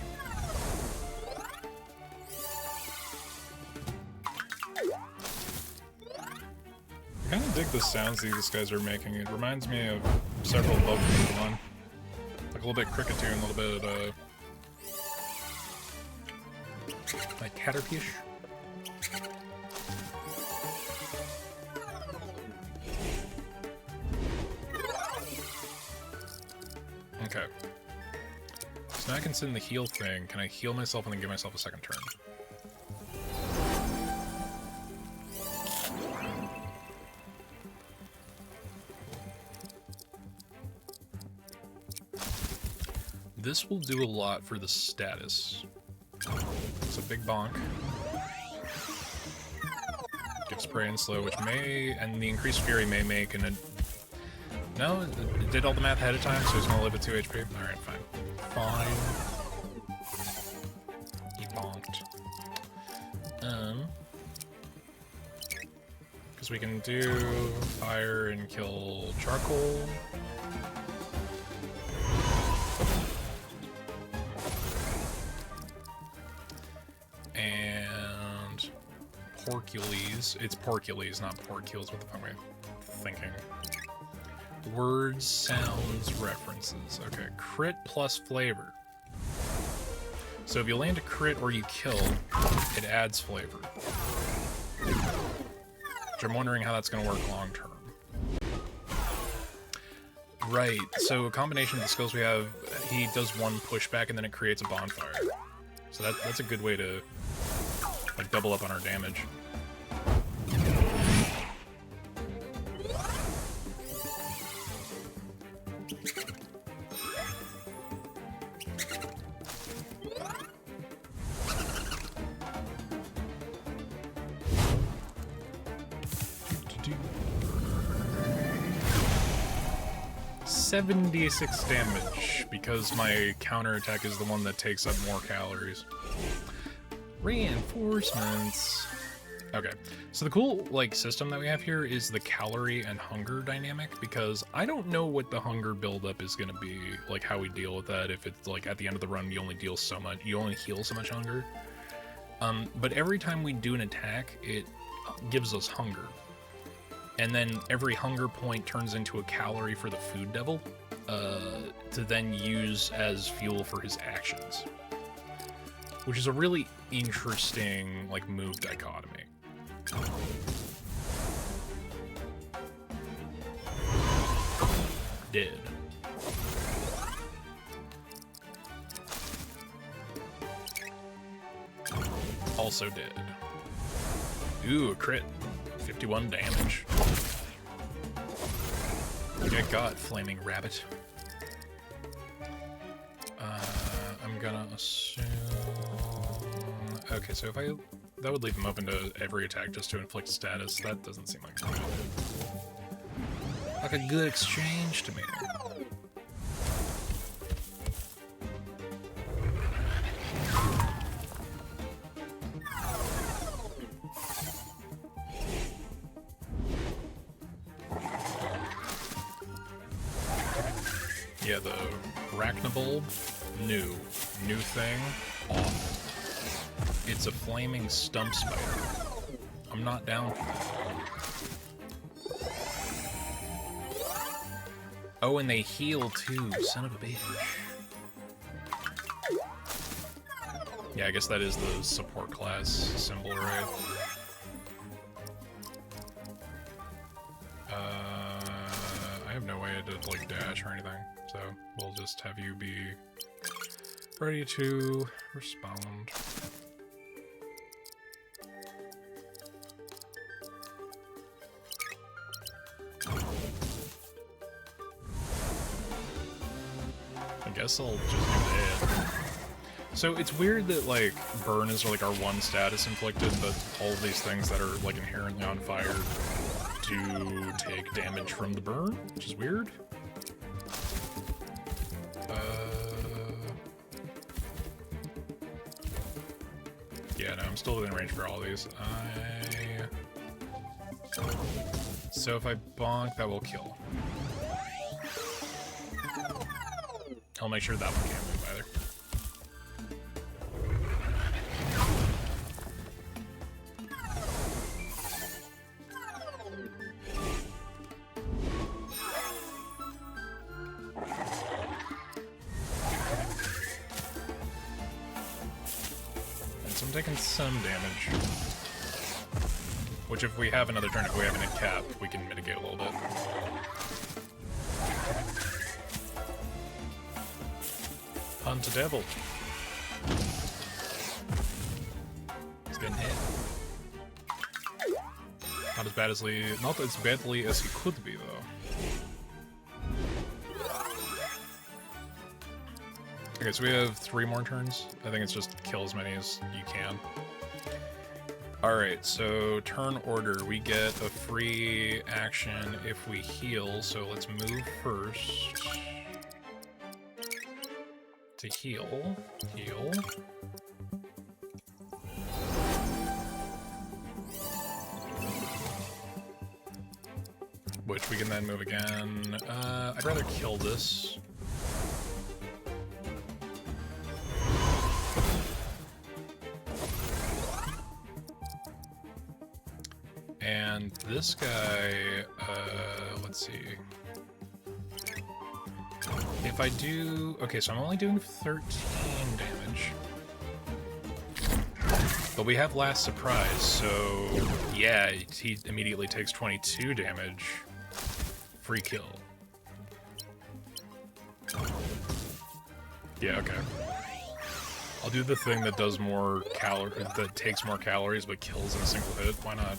I kind of dig the sounds these guys are making. It reminds me of several bug Pokemon. Like a little bit Cricketune, a little bit, like Caterpie-ish. Okay. So now I can send the heal thing. Can I heal myself and then give myself a second turn? This will do a lot for the status. It's a big bonk. Give spray and slow, which may, and the increased fury may make an... No, it did all the math ahead of time, so he's gonna live at 2 HP. Alright, fine. Fine. He bonked. Because we can do fire and kill charcoal. And Porcules. It's Porcules, not Porcules. What the fuck am I thinking? Words, sounds, references. Okay, crit plus flavor. So if you land a crit or you kill, it adds flavor. Which I'm wondering how that's going to work long term. Right, so a combination of the skills we have, he does one pushback and then it creates a bonfire. So that's a good way to like double up on our damage. $76 damage, because my counterattack is the one that takes up more calories. Reinforcements. Okay, so the cool like system that we have here is the calorie and hunger dynamic, because I don't know what the hunger buildup is going to be, like how we deal with that. If it's like at the end of the run you only deal so much, you only heal so much hunger. But every time we do an attack, it gives us hunger. And then every hunger point turns into a calorie for the food devil, to then use as fuel for his actions. Which is a really interesting, like, move dichotomy. Dead. Also dead. Ooh, a crit. 51 damage. Good God, flaming rabbit. I'm gonna assume... Okay, so if I... That would leave him open to every attack just to inflict status. That doesn't seem like good. Like a good exchange to me. Yeah, the Arachnobulb, new thing, off. It's a flaming stump spider. I'm not down for that. Oh, and they heal too, son of a bitch. Yeah, I guess that is the support class symbol, right? I have no way to, like, dash or anything, so we'll just have you be ready to respond. I guess I'll just do that. So it's weird that, like, burn is, like, our one status inflicted, but all of these things that are, like, inherently on fire do take damage from the burn, which is weird. Yeah, no, I'm still within range for all these. So if I bonk, that will kill. I'll make sure that one can't move either. So I'm taking some damage. Which, if we have another turn, if we have an cap, we can mitigate a little bit. Hunt a devil. He's getting hit. Not as badly as he could be, though. Okay, so we have 3 more turns. I think it's just kill as many as you can. Alright, so turn order. We get a free action if we heal, so let's move first. To heal. Heal. which we can then move again. I'd rather kill this. And this guy, let's see. If I do... Okay, so I'm only doing 13 damage. But we have Last Surprise, so... Yeah, he immediately takes 22 damage. Free kill. Yeah, okay. I'll do the thing that does more that takes more calories but kills in a single hit. Why not?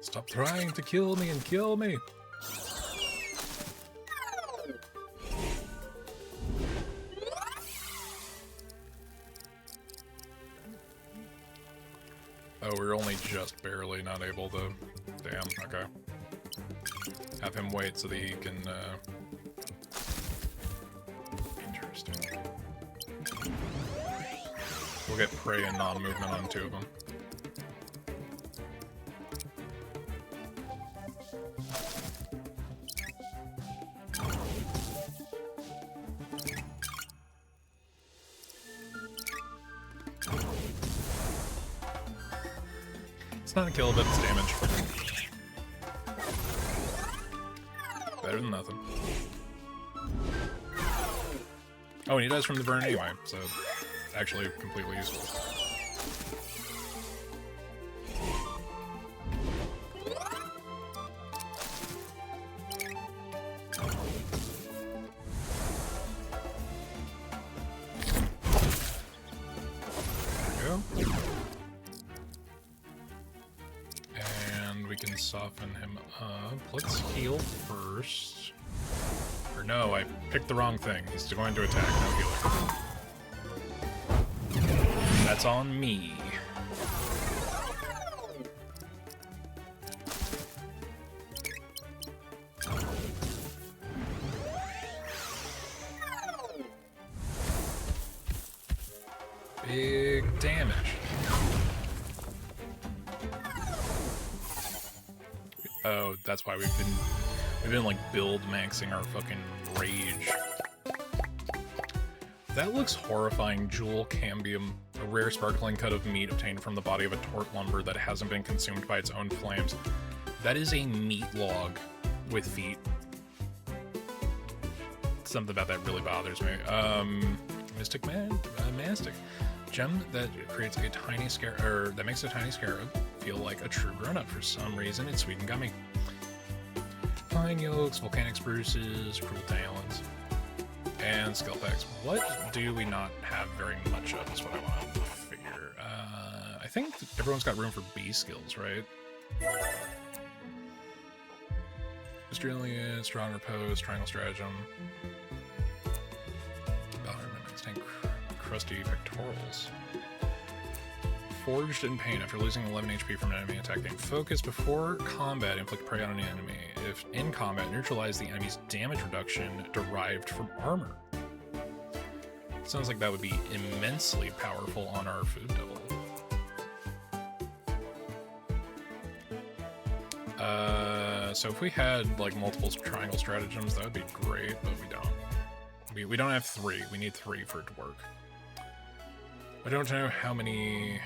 Stop trying to kill me and kill me! Oh, we're only just barely not able to... Damn, okay. Have him wait so that he can, Interesting. We'll get prey and non-movement on 2 of them. It's not a kill, but it's damage. Better than nothing. Oh, and he dies from the burn anyway, so actually completely useful. There we go. And we can soften him up. Let's heal first. Or no, I picked the wrong thing. He's going to attack, no healer. That's on me. Big damage. Oh, that's why we've been like build maxing our fucking rage. That looks horrifying. Jewel cambium, a rare sparkling cut of meat obtained from the body of a tort lumber that hasn't been consumed by its own flames. That is a meat log with feet. Something about that really bothers me. Mastic. Gem that creates a tiny that makes a tiny scarab feel like a true grown-up. For some reason, it's sweet and gummy. Pine yolks, volcanic spruces, cruel talons, and skill packs. What do we not have very much of is what I want to figure. I think everyone's got room for B skills, right? Australian, strong repose, triangle stratagem. Crusty pectorals. Forged in pain after losing 11 HP from an enemy attack. Focus before combat, inflict prey on an enemy. If in combat, neutralize the enemy's damage reduction derived from armor. Sounds like that would be immensely powerful on our food devil. So if we had like multiple triangle stratagems, that would be great, but we don't. We don't have 3. We need 3 for it to work. I don't know how many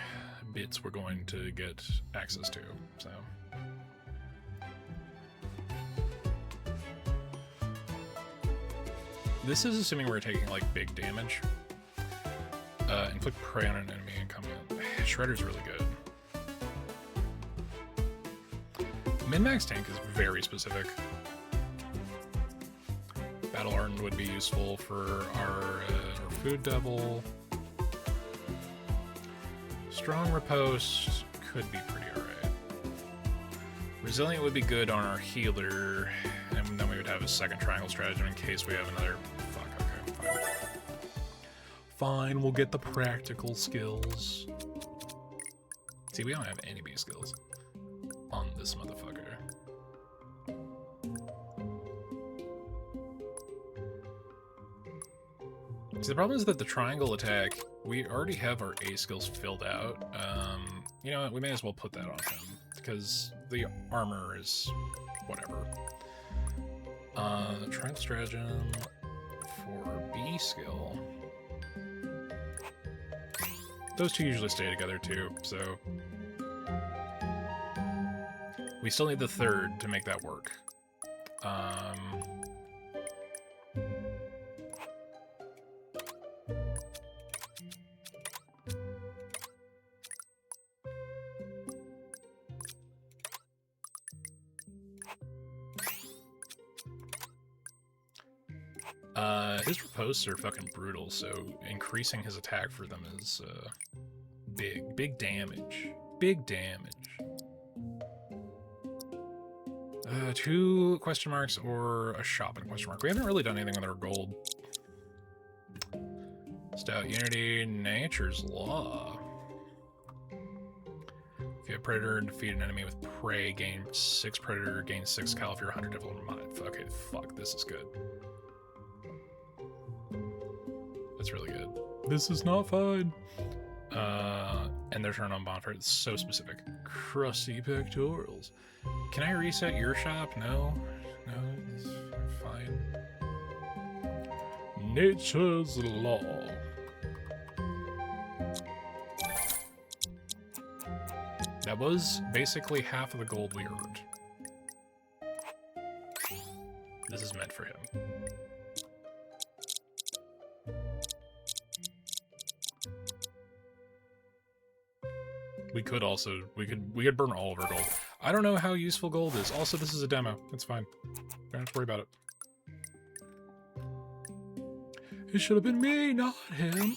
bits we're going to get access to, so. This is assuming we're taking, like, big damage. Inflict prey on an enemy in combat. Shredder's really good. Min-max tank is very specific. Battle Hardened would be useful for our food devil. Strong Riposte could be pretty alright. Resilient would be good on our healer, and then we would have a second triangle stratagem in case we have another... Fuck, okay, fine. Fine, we'll get the practical skills. See, we don't have any B skills on this motherfucker. See, the problem is that the triangle attack, we already have our A skills filled out. You know what, we may as well put that on him, because the armor is whatever. Triangle stratagem for B skill. Those two usually stay together too, so... We still need the third to make that work. His riposts are fucking brutal, so increasing his attack for them is big damage. Big damage. 2 question marks or a shop and question mark. We haven't really done anything with our gold. Stout Unity, Nature's Law. If you have Predator and defeat an enemy with Prey, gain 6 Predator, gain 6 Cal if you're 100 difficult mod. Okay, fuck, this is good. That's really good. This is not fine. And their turn on bonfire. It's so specific. Crusty pectorals. Can I reset your shop? No. No, it's fine. Nature's Law. That was basically half of the gold we earned. This is meant for him. We could also, we could burn all of our gold. I don't know how useful gold is. Also, this is a demo. It's fine. Don't have to worry about it. It should have been me, not him.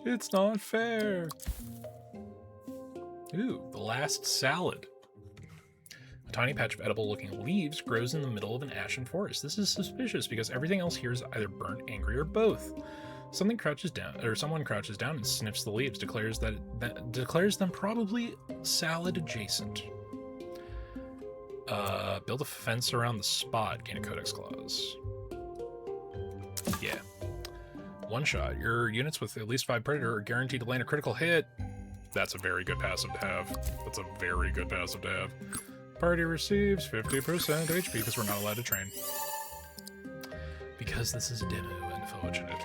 It's not fair. Ooh, the last salad. A tiny patch of edible-looking leaves grows in the middle of an ashen forest. This is suspicious because everything else here is either burnt, angry, or both. Someone crouches down and sniffs the leaves, declares them probably salad adjacent. Build a fence around the spot, gain a codex clause. Yeah. One shot. Your units with at least 5 predator are guaranteed to land a critical hit. That's a very good passive to have. That's a very good passive to have. Party receives 50% HP because we're not allowed to train. Because this is a demo, unfortunately.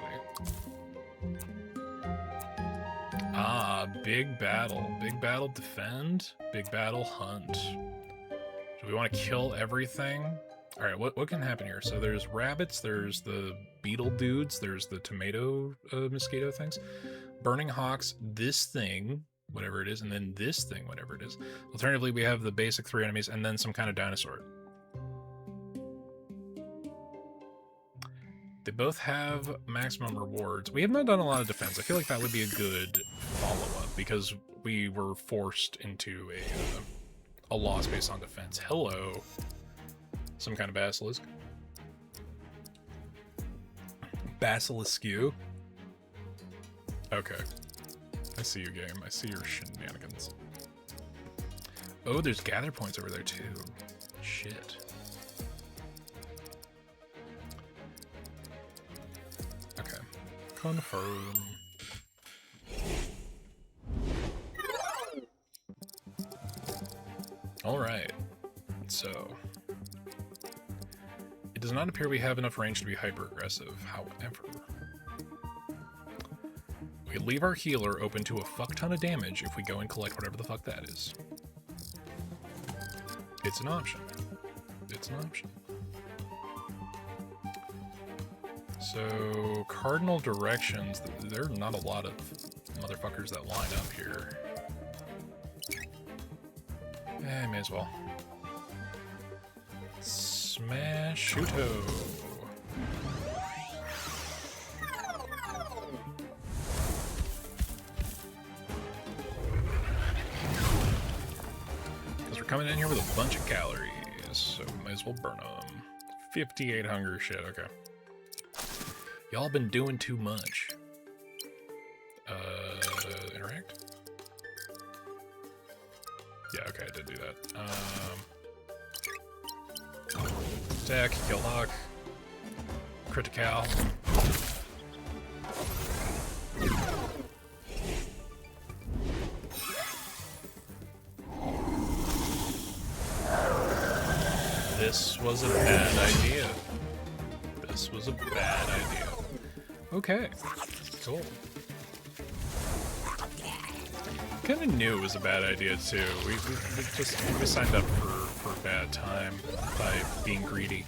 Ah, big battle. Big battle defend, big battle hunt. Do we want to kill everything? Alright, what can happen here? So there's rabbits, there's the beetle dudes, there's the tomato mosquito things. Burning hawks, this thing, whatever it is, and then this thing, whatever it is. Alternatively, we have the basic 3 enemies and then some kind of dinosaur. They both have maximum rewards. We have not done a lot of defense. I feel like that would be a good follow-up because we were forced into a loss based on defense. Hello. Some kind of basilisk. Basilisku. Okay. I see you, game. I see your shenanigans. Oh, there's gather points over there, too. Shit. Okay. Confirm. Alright. So... it does not appear we have enough range to be hyper-aggressive, however. We leave our healer open to a fuck ton of damage if we go and collect whatever the fuck that is. It's an option. It's an option. So, cardinal directions, there are not a lot of motherfuckers that line up here. Eh, may as well. Smash Shuto. Because we're coming in here with a bunch of calories, so we might as well burn them. 58 hunger, shit, okay. Y'all been doing too much. Interact? Yeah, okay, I did do that. Attack, kill Hawk. Critical. This was a bad idea. This was a bad idea. Okay, cool. Kind of knew it was a bad idea too. We signed up for a bad time by being greedy.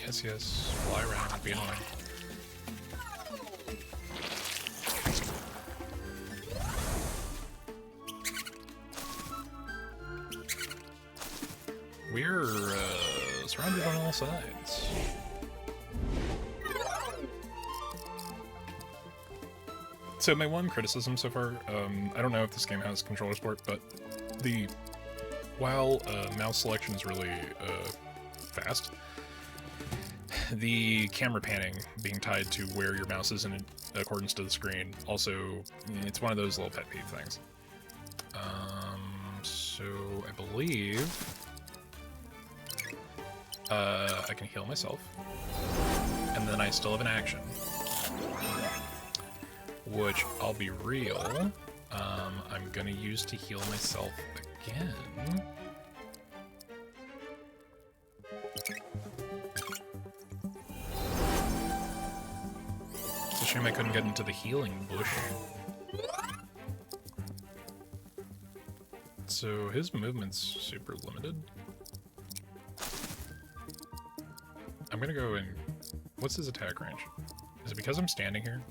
Yes, yes. Fly around, be annoying. We're surrounded on all sides. So my one criticism so far, I don't know if this game has controller support, but while mouse selection is really fast, the camera panning being tied to where your mouse is in accordance to the screen, also, it's one of those little pet peeve things. So I believe I can heal myself, and then I still have an action. Which, I'll be real, I'm gonna use to heal myself again. It's a shame I couldn't get into the healing bush. So his movement's super limited. I'm gonna go and... What's his attack range? Is it because I'm standing here?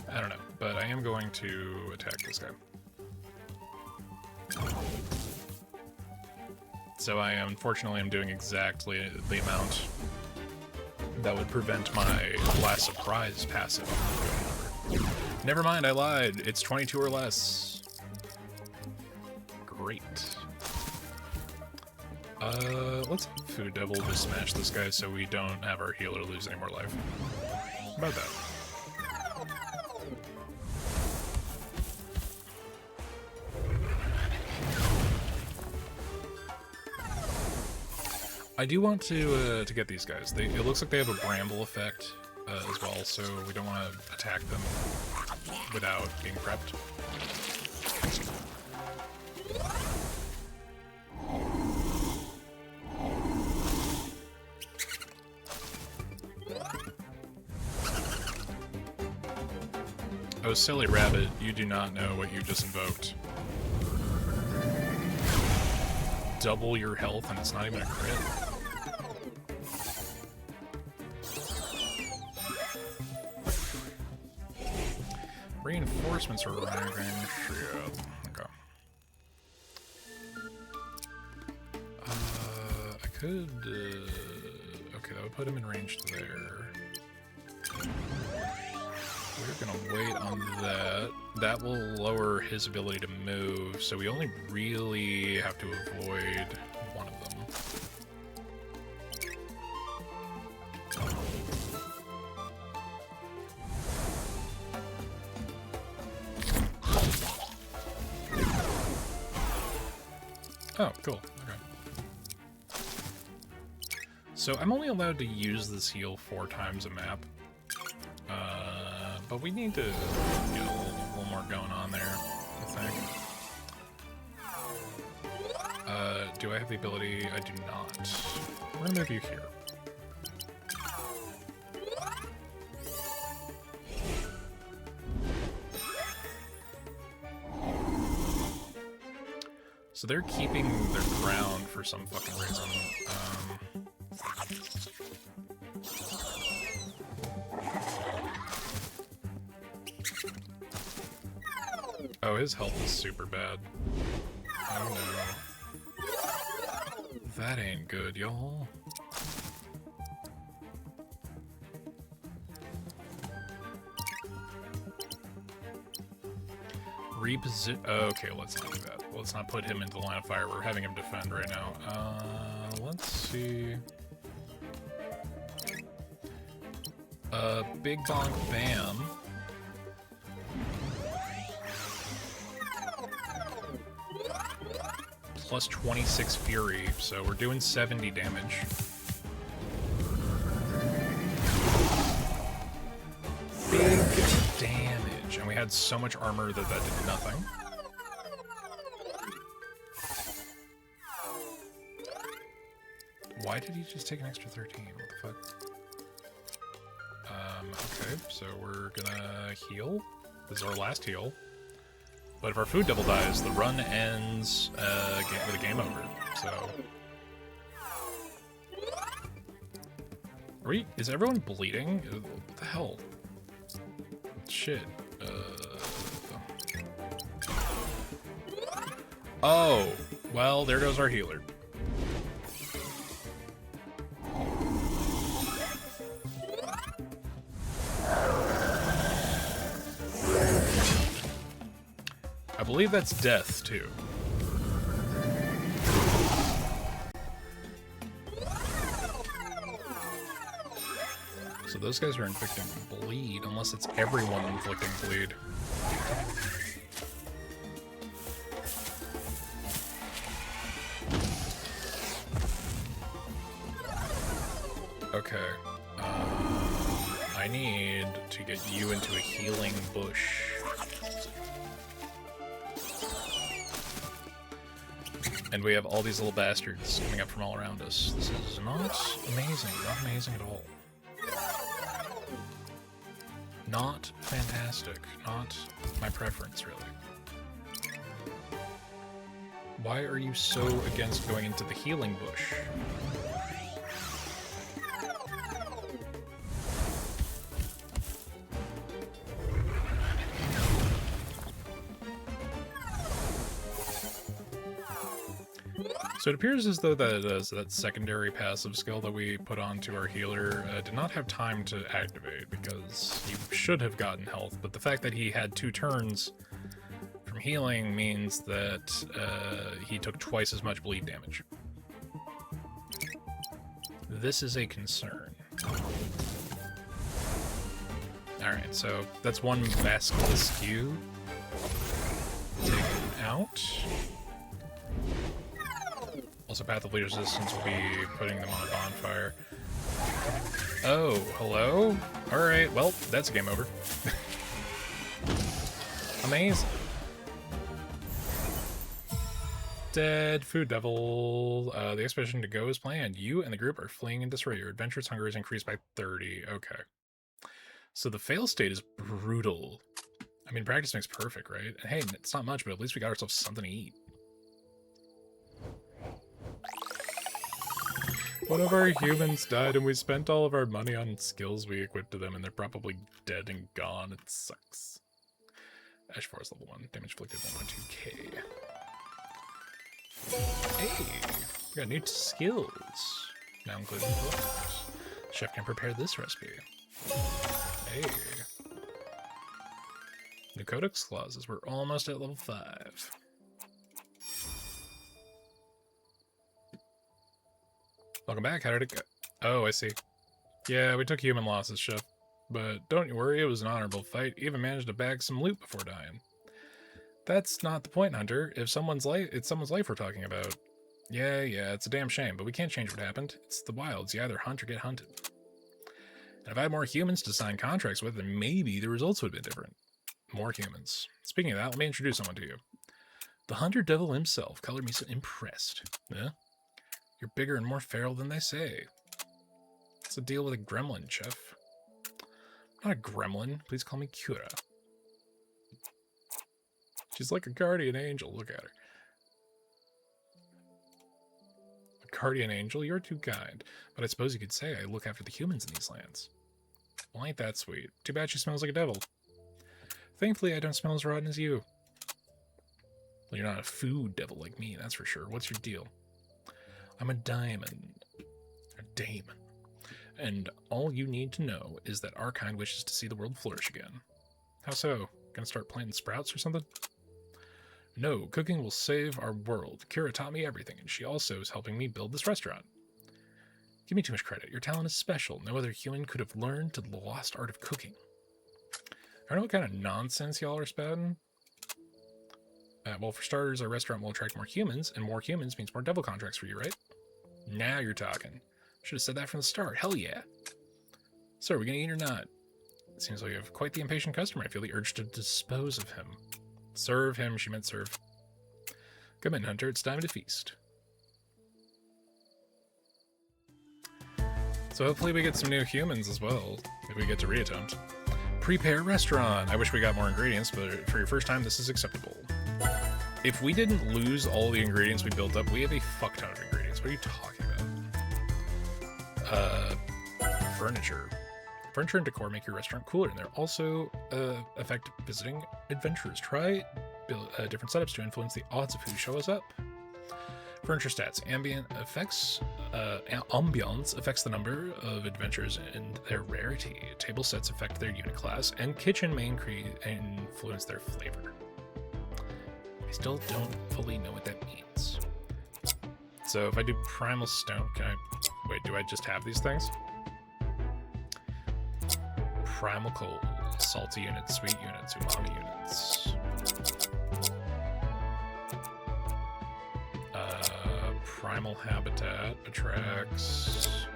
I don't know, but I am going to attack this guy. So unfortunately, I'm doing exactly the amount that would prevent my last surprise passive from going over. Never mind, I lied. It's 22 or less. Great. Let's have Food Devil just smash this guy so we don't have our healer lose any more life. How about that? I do want to get these guys. It looks like they have a bramble effect as well, so we don't want to attack them without being prepped. Oh, silly rabbit, you do not know what you just invoked. Double your health and it's not even a crit. Reinforcements are running range. Yeah. Okay. I could. Okay, that would put him in range there. We're gonna wait on that. That will lower his ability to move, so we only really have to avoid one of them. Oh, cool. Okay. So I'm only allowed to use this heal 4 times a map. But we need to get a little more going on there, I think. Do I have the ability? I do not. We're gonna move you here. So they're keeping their ground for some fucking reason. Oh, his health is super bad. Oh no. That ain't good, y'all. Okay, let's not do that. Let's not put him into the line of fire. We're having him defend right now. Let's see. Big bonk bam. plus 26 fury, so we're doing 70 damage. Big damage, and we had so much armor that that did nothing. Why did he just take an extra 13? What the fuck? Okay, so we're gonna heal. This is our last heal. But if our food devil dies, the run ends with a game over. So, is everyone bleeding? What the hell? Shit. Oh, well, there goes our healer. I believe that's death, too. So those guys are inflicting bleed, unless it's everyone inflicting bleed. Okay. I need to get you into a healing bush. And we have all these little bastards coming up from all around us. This is not amazing. Not amazing at all. Not fantastic. Not my preference, really. Why are you so against going into the healing bush? So it appears as though that secondary passive skill that we put onto our healer did not have time to activate, because he should have gotten health, but the fact that he had 2 turns from healing means that he took twice as much bleed damage. This is a concern. Alright, so that's one Basilisk taken out. Also, Path of Least Resistance will be putting them on a bonfire. Oh, hello? Alright, well, that's game over. Amazing. Dead Food Devil. The expedition to go is planned. You and the group are fleeing in disarray. Your adventurous hunger is increased by 30. Okay. So the fail state is brutal. I mean, practice makes perfect, right? And hey, it's not much, but at least we got ourselves something to eat. One of our humans died and we spent all of our money on skills we equipped to them and they're probably dead and gone. It sucks. Ash Forest level 1. Damage inflicted 1.2k. Hey! We got new skills. Now including cooks. Chef can prepare this recipe. Hey. New codex clauses. We're almost at level 5. Welcome back. How did it go? Oh, I see. Yeah, we took human losses, Chef. But don't you worry, it was an honorable fight. Even managed to bag some loot before dying. That's not the point, Hunter. It's someone's life we're talking about. Yeah, it's a damn shame, but we can't change what happened. It's the wilds. You either hunt or get hunted. And if I had more humans to sign contracts with, then maybe the results would have been different. More humans. Speaking of that, let me introduce someone to you. The Hunter Devil himself. Color me so impressed. Yeah? You're bigger and more feral than they say. What's the deal with a gremlin, Chef? I'm not a gremlin. Please call me Kura. She's like a guardian angel. Look at her. A guardian angel? You're too kind. But I suppose you could say I look after the humans in these lands. Well, ain't that sweet. Too bad she smells like a devil. Thankfully, I don't smell as rotten as you. Well, you're not a food devil like me, that's for sure. What's your deal? I'm a diamond. A daemon. And all you need to know is that our kind wishes to see the world flourish again. How so? Gonna start planting sprouts or something? No, cooking will save our world. Kira taught me everything, and she also is helping me build this restaurant. Give me too much credit. Your talent is special. No other human could have learned the lost art of cooking. I don't know what kind of nonsense y'all are spouting. Well, for starters, our restaurant will attract more humans, and more humans means more devil contracts for you, right? Now you're talking. Should have said that from the start. Hell yeah. So, are we going to eat or not? It seems like you have quite the impatient customer. I feel the urge to dispose of him. Serve him, she meant serve. Come in, Hunter. It's time to feast. So hopefully we get some new humans as well, if we get to reattempt. Prepare restaurant. I wish we got more ingredients, but for your first time, this is acceptable. If we didn't lose all the ingredients we built up, we have a fuck ton of ingredients. What are you talking about? Furniture. Furniture and decor make your restaurant cooler, and they're also affect visiting adventurers. Try different setups to influence the odds of who shows up. Furniture stats. Ambiance affects the number of adventures and their rarity. Table sets affect their unit class, and kitchen may influence their flavor. I still don't fully know what that means. So if I do primal stone, can I... Wait, do I just have these things? Primal cold, salty units, sweet units, umami units. Primal habitat attracts...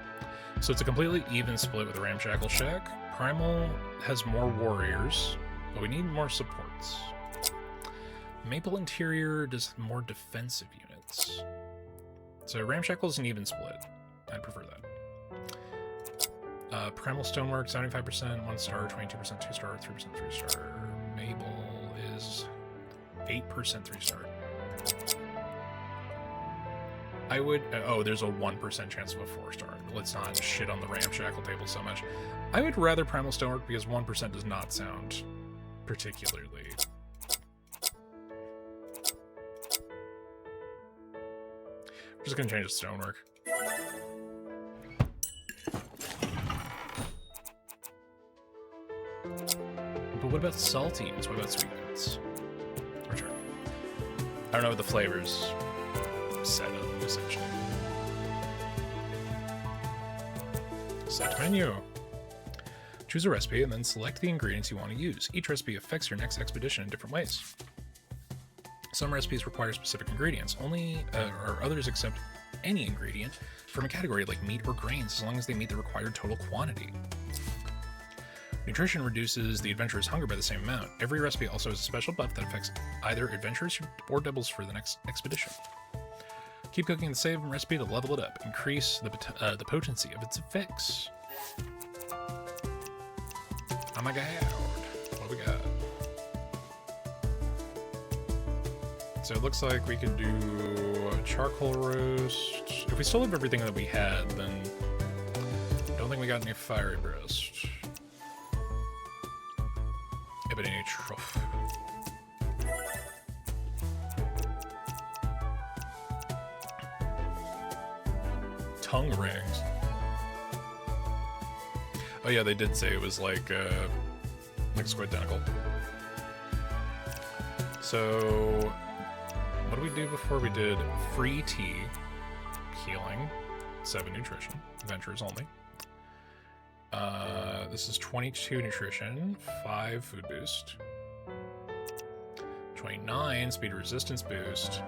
So it's a completely even split with the Ramshackle Shack. Primal has more warriors, but we need more supports. Maple Interior does more defensive units. So Ramshackle's an even split. I'd prefer that. Primal Stonework, 75%, 1 star, 22%, 2 star, 3%, 3 star. Maple is 8% 3 star. I would... Oh, there's a 1% chance of a 4 star. Let's not shit on the Ramshackle table so much. I would rather Primal Stonework because 1% does not sound particularly... We're just going to change the Stonework. But what about salty units? What about sweet units? Return. I don't know what the flavors set up, essentially. Set menu. Choose a recipe and then select the ingredients you want to use. Each recipe affects your next expedition in different ways. Some recipes require specific ingredients, or others accept any ingredient from a category like meat or grains as long as they meet the required total quantity. Nutrition reduces the adventurer's hunger by the same amount. Every recipe also has a special buff that affects either adventurers or doubles for the next expedition. Keep cooking the same recipe to level it up. Increase the potency of its effects. Oh my god. What do we got? So it looks like we could do a charcoal roast. If we still have everything that we had, then I don't think we got any fiery breast. Ebony truff. Tongue rings. Oh yeah, they did say it was like squid tentacle. So what do we do before we did free tea, healing, 7 nutrition, adventurers only. This is 22 nutrition, 5 food boost, 29 speed resistance boost.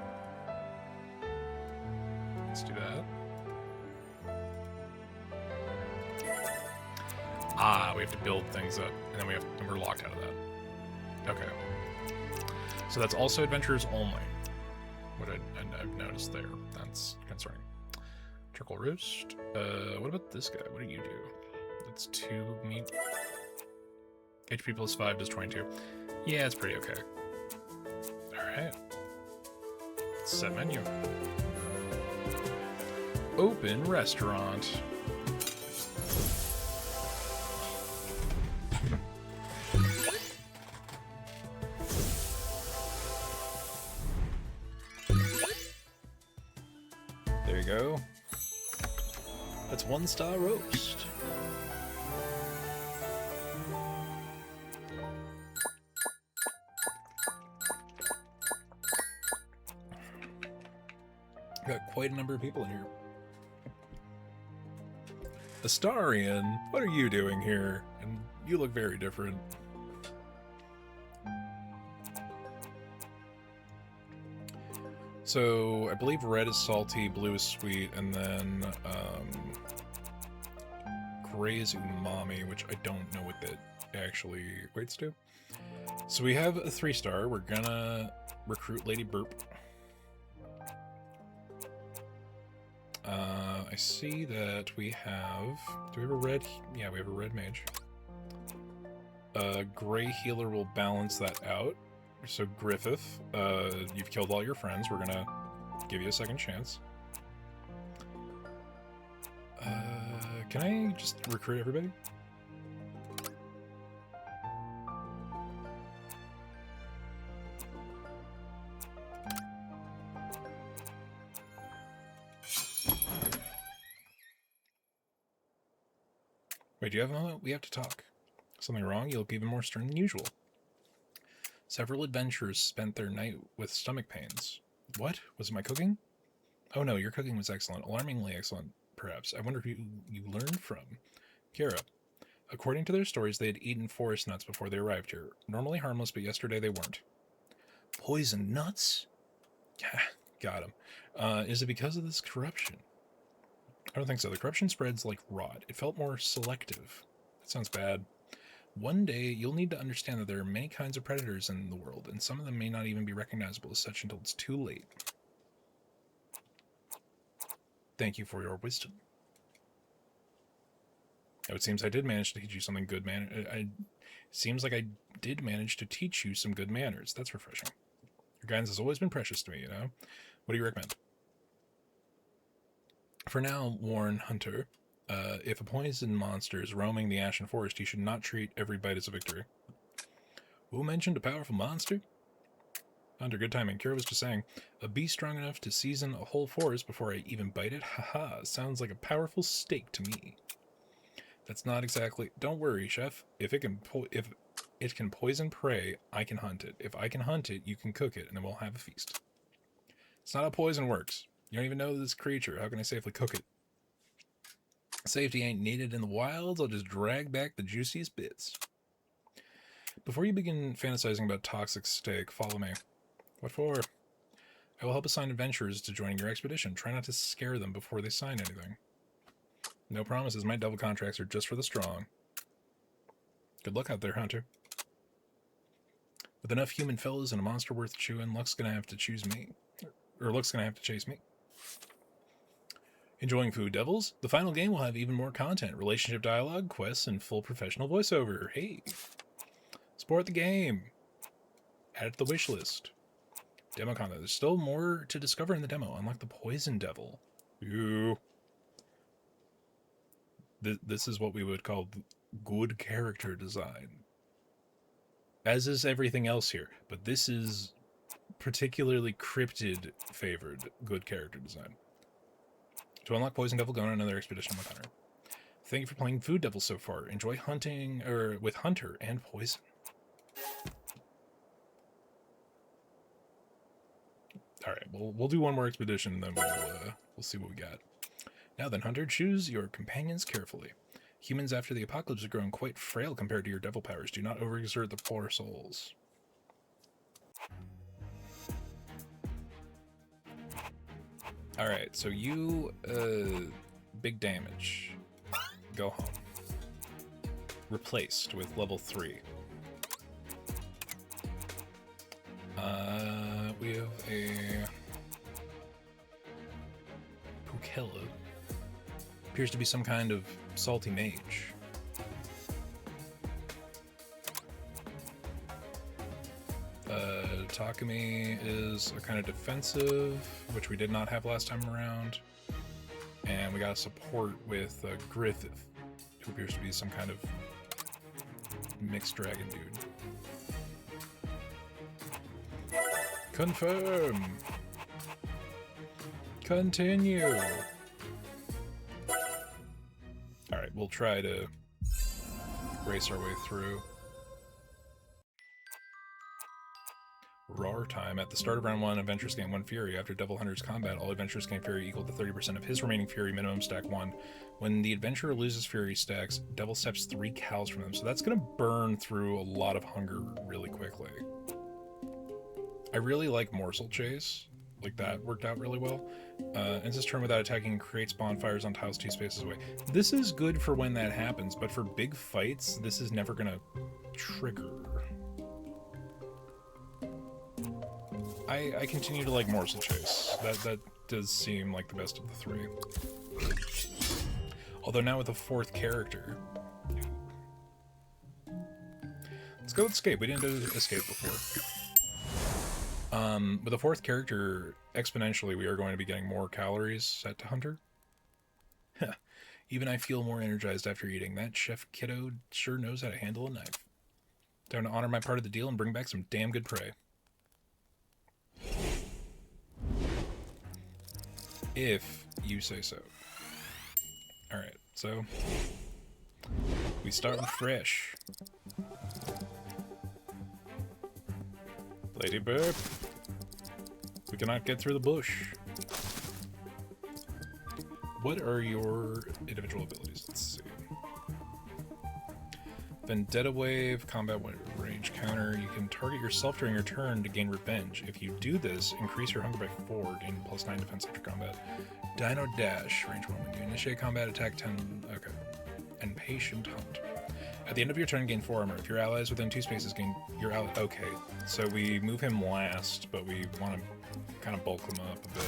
Let's do that. We have to build things up, and then we're locked out of that. Okay. So that's also adventurers only. What I've noticed there. That's concerning. Charcoal roast. What about this guy? What do you do? It's 2 meat. HP plus 5 does 22. Yeah, it's pretty okay. Alright. Set menu. Open restaurant. There you go. That's 1-star roast. Got quite a number of people in here. Astarian, what are you doing here? And you look very different. So I believe red is salty, blue is sweet, and then gray is umami, which I don't know what that actually equates to. So we have a 3-star. We're gonna recruit Lady Burp. I see that we have... Do we have a red? Yeah, we have a red mage. Gray healer will balance that out. So Griffith, you've killed all your friends. We're gonna give you a second chance. Can I just recruit everybody? Wait, do you have a moment? We have to talk. Something wrong? You look even more stern than usual. Several adventurers spent their night with stomach pains. What? Was it my cooking? Oh no, your cooking was excellent. Alarmingly excellent, perhaps. I wonder who you learned from. Kira. According to their stories, they had eaten forest nuts before they arrived here. Normally harmless, but yesterday they weren't. Poison nuts? Got him. Is it because of this corruption? I don't think so. The corruption spreads like rot. It felt more selective. That sounds bad. One day, you'll need to understand that there are many kinds of predators in the world, and some of them may not even be recognizable as such until it's too late. Thank you for your wisdom. Oh, it seems I did manage to teach you something good, man. It seems like I did manage to teach you some good manners. That's refreshing. Your guidance has always been precious to me, you know? What do you recommend? For now, warn Hunter, if a poison monster is roaming the Ashen Forest, he should not treat every bite as a victory. Who mentioned a powerful monster? Hunter, good timing. Kira was just saying, a beast strong enough to season a whole forest before I even bite it? Haha, sounds like a powerful steak to me. That's not exactly... Don't worry, Chef. If it can poison prey, I can hunt it. If I can hunt it, you can cook it, and then we'll have a feast. It's not how poison works. You don't even know this creature. How can I safely cook it? Safety ain't needed in the wilds. I'll just drag back the juiciest bits. Before you begin fantasizing about toxic steak, follow me. What for? I will help assign adventurers to join your expedition. Try not to scare them before they sign anything. No promises. My double contracts are just for the strong. Good luck out there, Hunter. With enough human fellows and a monster worth chewing, Luck's gonna have to choose me. Or Luck's gonna have to chase me. Enjoying Food Devils? The final game will have even more content, relationship dialogue, quests, and full professional voiceover. Hey! Support the game! Add it to the wish list. Demo content. There's still more to discover in the demo, unlike the Poison Devil. Ew. This is what we would call good character design. As is everything else here, but this is particularly cryptid favored good character design. To unlock Poison Devil, go on another expedition with Hunter. Thank you for playing Food Devil so far. Enjoy hunting with Hunter and Poison. All right, we'll do one more expedition, and then we'll see what we got. Now then, Hunter, choose your companions carefully. Humans after the apocalypse have grown quite frail compared to your devil powers. Do not overexert the poor souls. Alright, so you, big damage. Go home. Replaced with level 3. We have a... Pukella. Appears to be some kind of salty mage. Takumi is a kind of defensive, which we did not have last time around. And we got a support with Griffith, who appears to be some kind of mixed dragon dude. Confirm! Continue! Alright, we'll try to race our way through. Roar time. At the start of round 1, adventurers gain 1 fury. After Devil Hunter's combat, all adventurers gain fury equal to 30% of his remaining fury, minimum stack 1. When the adventurer loses fury stacks, Devil steps 3 cows from them, so that's going to burn through a lot of hunger really quickly. I really like Morsel Chase. like that worked out really well. Ends his turn without attacking, creates bonfires on tiles 2 spaces away. This is good for when that happens, but for big fights, this is never gonna trigger. I continue to like Morsel Chase. That does seem like the best of the three. Although now with a fourth character. Let's go with Escape. We didn't do Escape before. With a fourth character, exponentially, we are going to be getting more calories set to Hunter. Even I feel more energized after eating. That Chef Kiddo sure knows how to handle a knife. Time to honor my part of the deal and bring back some damn good prey. If you say so. Alright, so we start with fresh. Ladybird, we cannot get through the bush. What are your individual abilities? Let's see. Vendetta Wave, combat range counter. You can target yourself during your turn to gain revenge. If you do this, increase your hunger by 4, gain +9 defense after combat. Dino Dash, range 1. When you initiate combat, attack 10. Okay. And Patient Hunt. At the end of your turn, gain 4 armor. If your allies within 2 spaces gain your ally. Okay, so we move him last, but we want to kind of bulk him up a bit.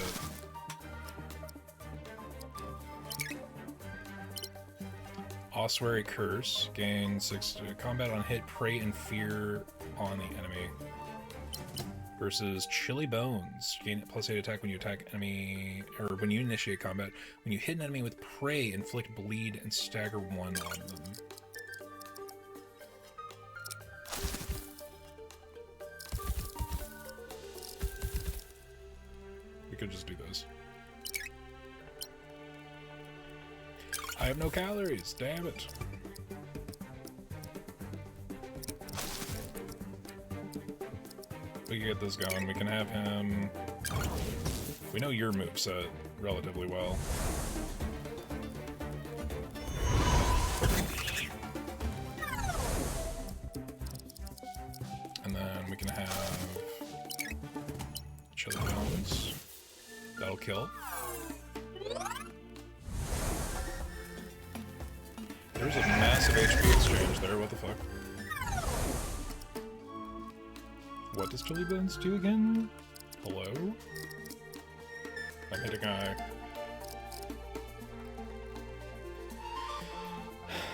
Ossuary Curse, gain 6 combat on hit, prey and fear on the enemy. Versus Chilly Bones, gain +8 attack when you attack enemy, or when you initiate combat. When you hit an enemy with prey, inflict bleed and stagger 1 on them. We could just do this. I have no calories, damn it. We can get this going. We can have him... We know your moveset relatively well. And then we can have... Chili Bones. That'll kill. There's a massive HP exchange there, what the fuck? What does Chili Bones do again? Hello? I'm hitting I.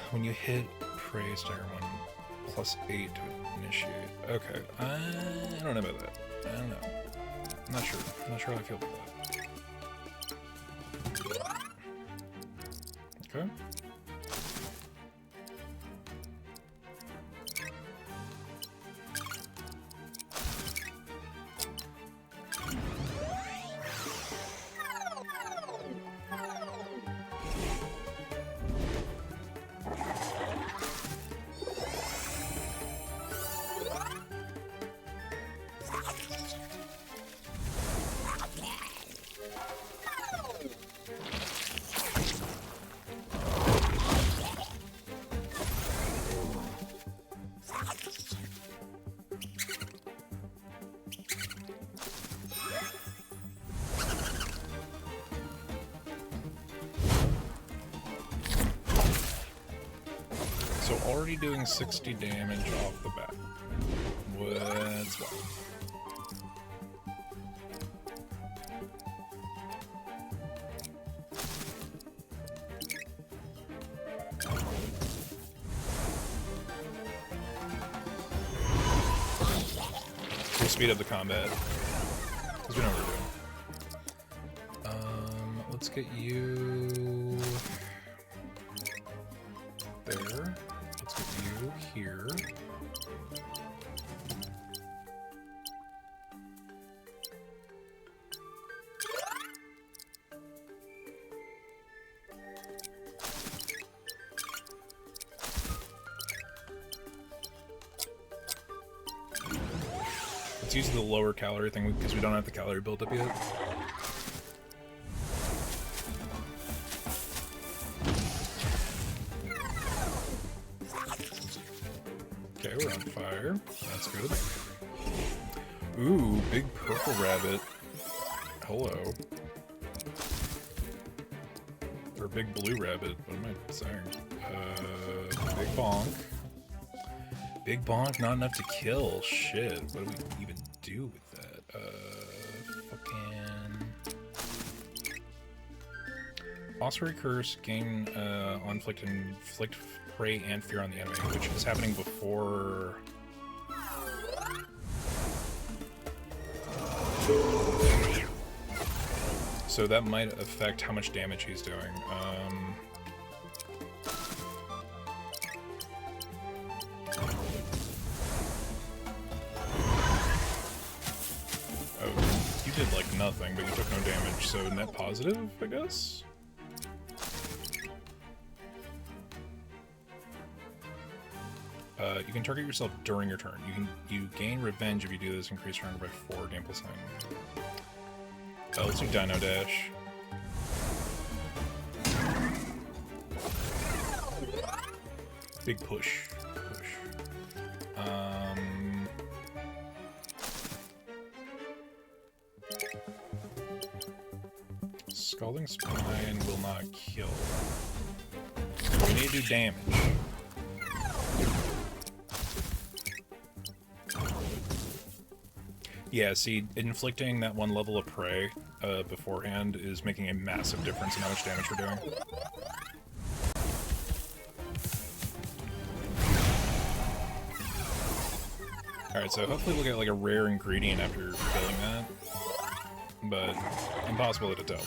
When you hit prey, stagger 1 +8 to initiate. Okay, I don't know about that. I don't know. I'm not sure. I'm not sure how I feel about that. Okay. So already doing 60 damage off the bat. What's what? We'll speed up the combat. Because we know what we're doing. Let's get you there. Let's get you here. Let's use the lower calorie thing because we don't have the calorie build up yet. Okay, we're on fire. That's good. Ooh, big purple rabbit. Hello. Or big blue rabbit. What am I saying? Big bonk. Big bonk, not enough to kill. Shit. What do we even do with that? Fucking... Osprey Curse, gain inflict prey and fear on the enemy, which is happening before... So that might affect how much damage he's doing. Oh, you did like nothing, but you took no damage, so net positive, I guess? You can target yourself during your turn. You gain revenge if you do this, increase your hunger by 4, gain plus 9. Let's do Dino Dash. Big push. Scalding Spine will not kill. We need to do damage. Yeah, see, inflicting that one level of prey beforehand is making a massive difference in how much damage we're doing. Alright, so hopefully we'll get like a rare ingredient after killing that, but impossible to tell.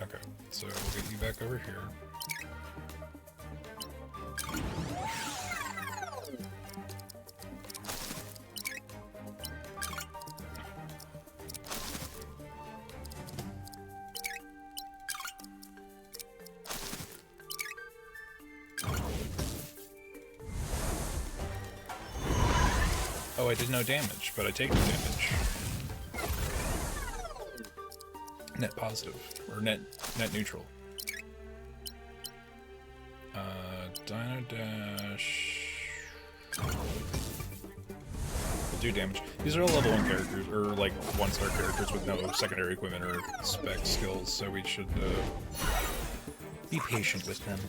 Okay, so we'll get you back over here. Oh, I did no damage, but I take no damage. Net positive, or net neutral. Dino Dash... We'll do damage. These are all level 1 characters, or like 1-star characters with no secondary equipment or spec skills, so we should be patient with them.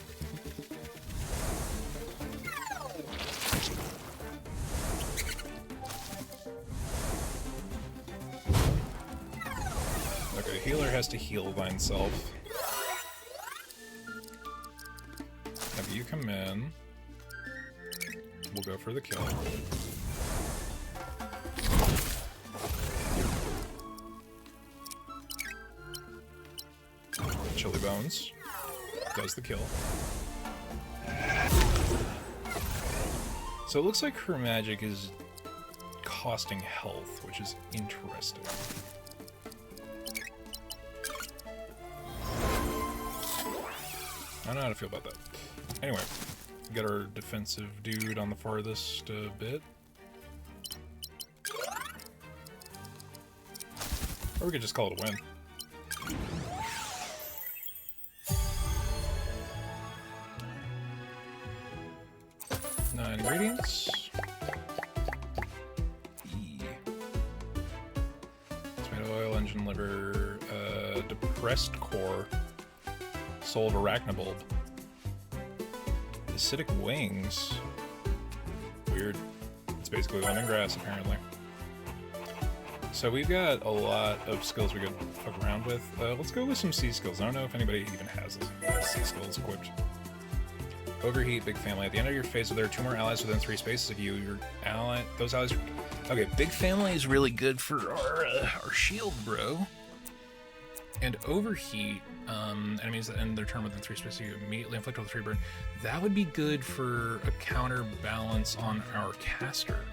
Okay, healer has to heal by himself. Have you come in. We'll go for the kill. Chili Bones does the kill. So it looks like her magic is costing health, which is interesting. I don't know how to feel about that. Anyway, we got our defensive dude on the farthest bit. Or we could just call it a win. Ingredients. Tomato oil, engine liver, depressed core, soul of arachnobulb, acidic wings. Weird. It's basically lemongrass, apparently. So we've got a lot of skills we could fuck around with. Let's go with some C skills. I don't know if anybody even has C skills equipped. Overheat, big family. At the end of your phase, if there are 2 more allies within 3 spaces of you, your ally, those allies. Okay, big family is really good for our shield, bro. And overheat, enemies that end their turn within 3 spaces, you immediately inflict with 3 burn. That would be good for a counterbalance on our caster.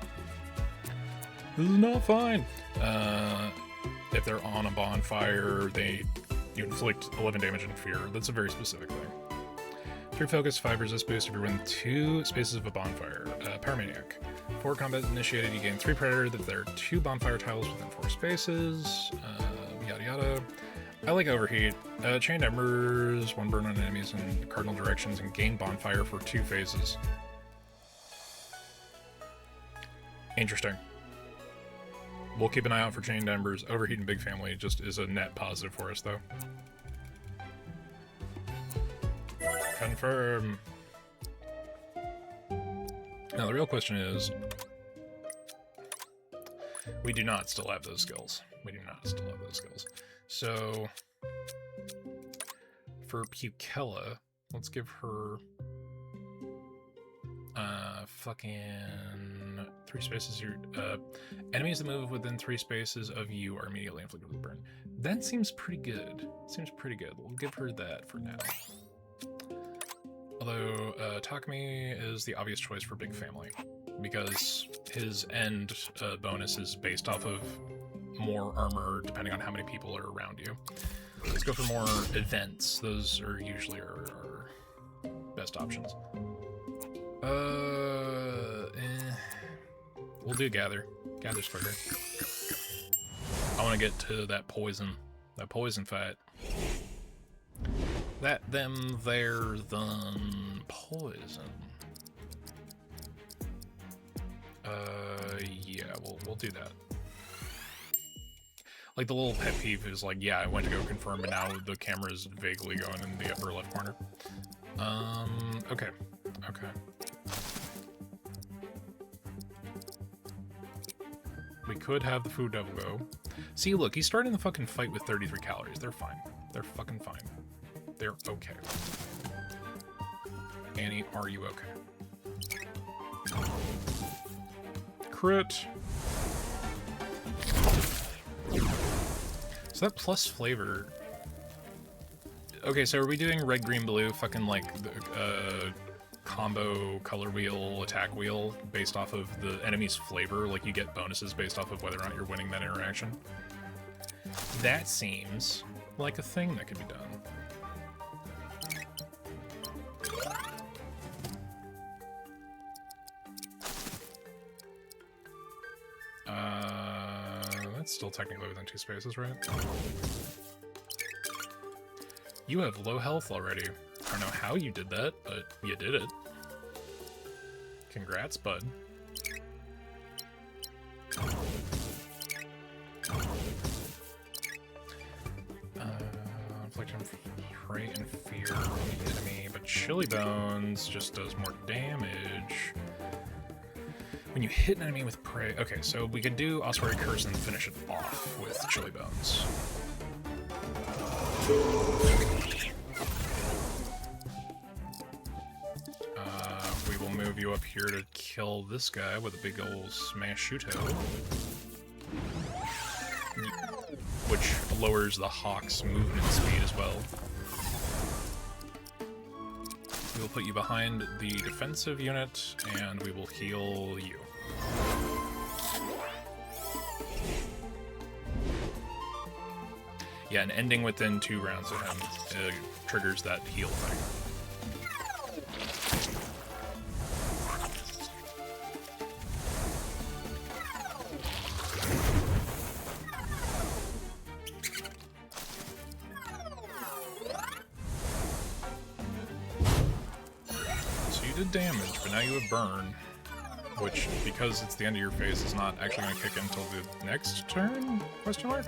This is not fine. If they're on a bonfire, you inflict 11 damage and fear. That's a very specific thing. 3 focus, 5 resist boost if you're within 2 spaces of a bonfire. Paramaniac. 4 combat initiated, you gain 3 predator if there are 2 bonfire tiles within 4 spaces. Yada yada. I like Overheat. Chained Embers, 1 burn on enemies in cardinal directions, and gain Bonfire for 2 phases. Interesting. We'll keep an eye out for Chained Embers. Overheat and Big Family just is a net positive for us, though. Confirm. Now, the real question is... we do not still have those skills. We do not still have those skills. So... for Pukella, let's give her... fucking 3 spaces here. Enemies that move within 3 spaces of you are immediately inflicted with burn. That seems pretty good. Seems pretty good. We'll give her that for now. Although Takumi is the obvious choice for Big Family because his end bonus is based off of more armor depending on how many people are around you. Let's go for more events. Those are usually our best options. We'll do Gather. Gather's quicker. I want to get to that poison fight. That, them, there, them, poison. Yeah, we'll do that. Like, the little pet peeve is like, yeah, I went to go confirm, but now the camera's vaguely going in the upper left corner. Okay. We could have the Food Devil go. See, look, he's starting the fucking fight with 33 calories. They're fine. They're fucking fine. They're okay. Annie, are you okay? Crit. So that plus flavor... okay, so are we doing red, green, blue, fucking like the combo color wheel, attack wheel, based off of the enemy's flavor? Like you get bonuses based off of whether or not you're winning that interaction? That seems like a thing that could be done. That's still technically within 2 spaces, right? You have low health already. I don't know how you did that, but you did it. Congrats, bud. Infliction prey and fear on the enemy, but Chili Bones just does more damage. When you hit an enemy with prey... okay, so we could do Ossuary Curse and finish it off with Chili Bones. We will move you up here to kill this guy with a big ol' smash-shuto, which lowers the Hawk's movement speed as well. We will put you behind the defensive unit, and we will heal you. Yeah, and ending within 2 rounds of him triggers that heal thing. Damage, but now you have burn, which, because it's the end of your phase, is not actually going to kick in until the next turn? Question mark?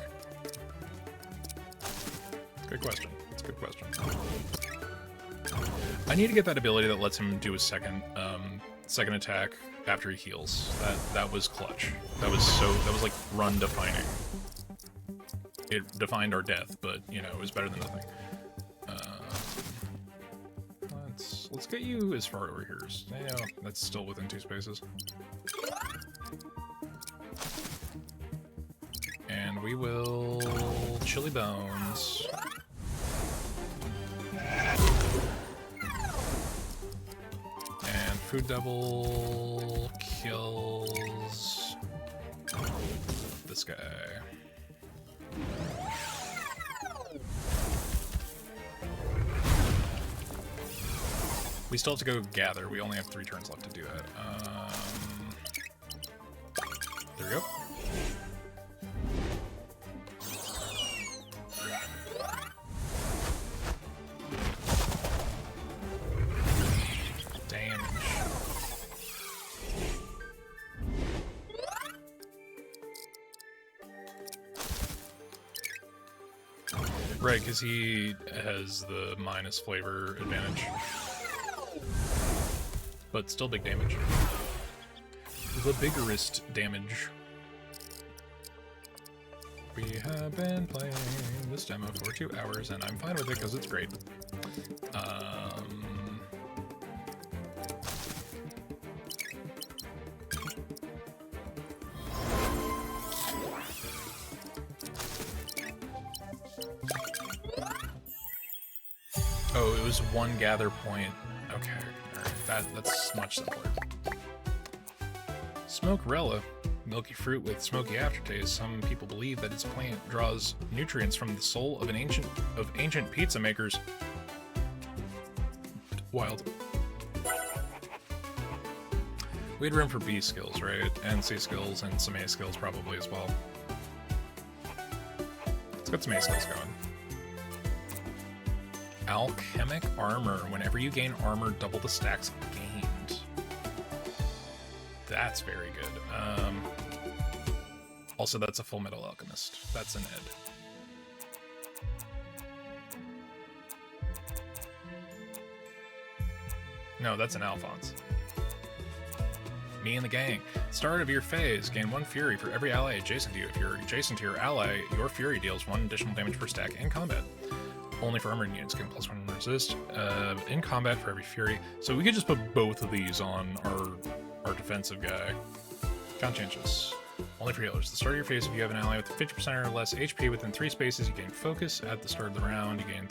Good question. It's a good question. I need to get that ability that lets him do a second attack after he heals. That was clutch. That was like run defining. It defined our death, but you know, it was better than nothing. Let's get you as far over here. Yeah, that's still within 2 spaces. And we will Chili Bones. And Food Devil kills this guy. We still have to go gather. We only have 3 turns left to do that. There we go. Right, because he has the minus flavor advantage. But still big damage. The biggerest damage. We have been playing this demo for 2 hours, and I'm fine with it because it's great. Oh, it was 1 gather point. Okay, alright, that's much simpler. Smokerella. Milky fruit with smoky aftertaste. Some people believe that its plant draws nutrients from the soul of ancient pizza makers. Wild. We had room for B skills, right? And C skills and some A skills probably as well. Let's get some A skills going. Alchemic armor. Whenever you gain armor, double the stacks gained. That's very good. Also, that's a Full Metal Alchemist. That's an Ed. No, that's an Alphonse. Me and the gang. Start of your phase. Gain 1 fury for every ally adjacent to you. If you're adjacent to your ally, your fury deals 1 additional damage per stack in combat. Only for armored units. Gain +1 resist in combat for every fury. So we could just put both of these on our defensive guy. Conscientious. Only for healers. At the start of your phase, if you have an ally with 50% or less HP within 3 spaces, you gain focus. At the start of the round, you gain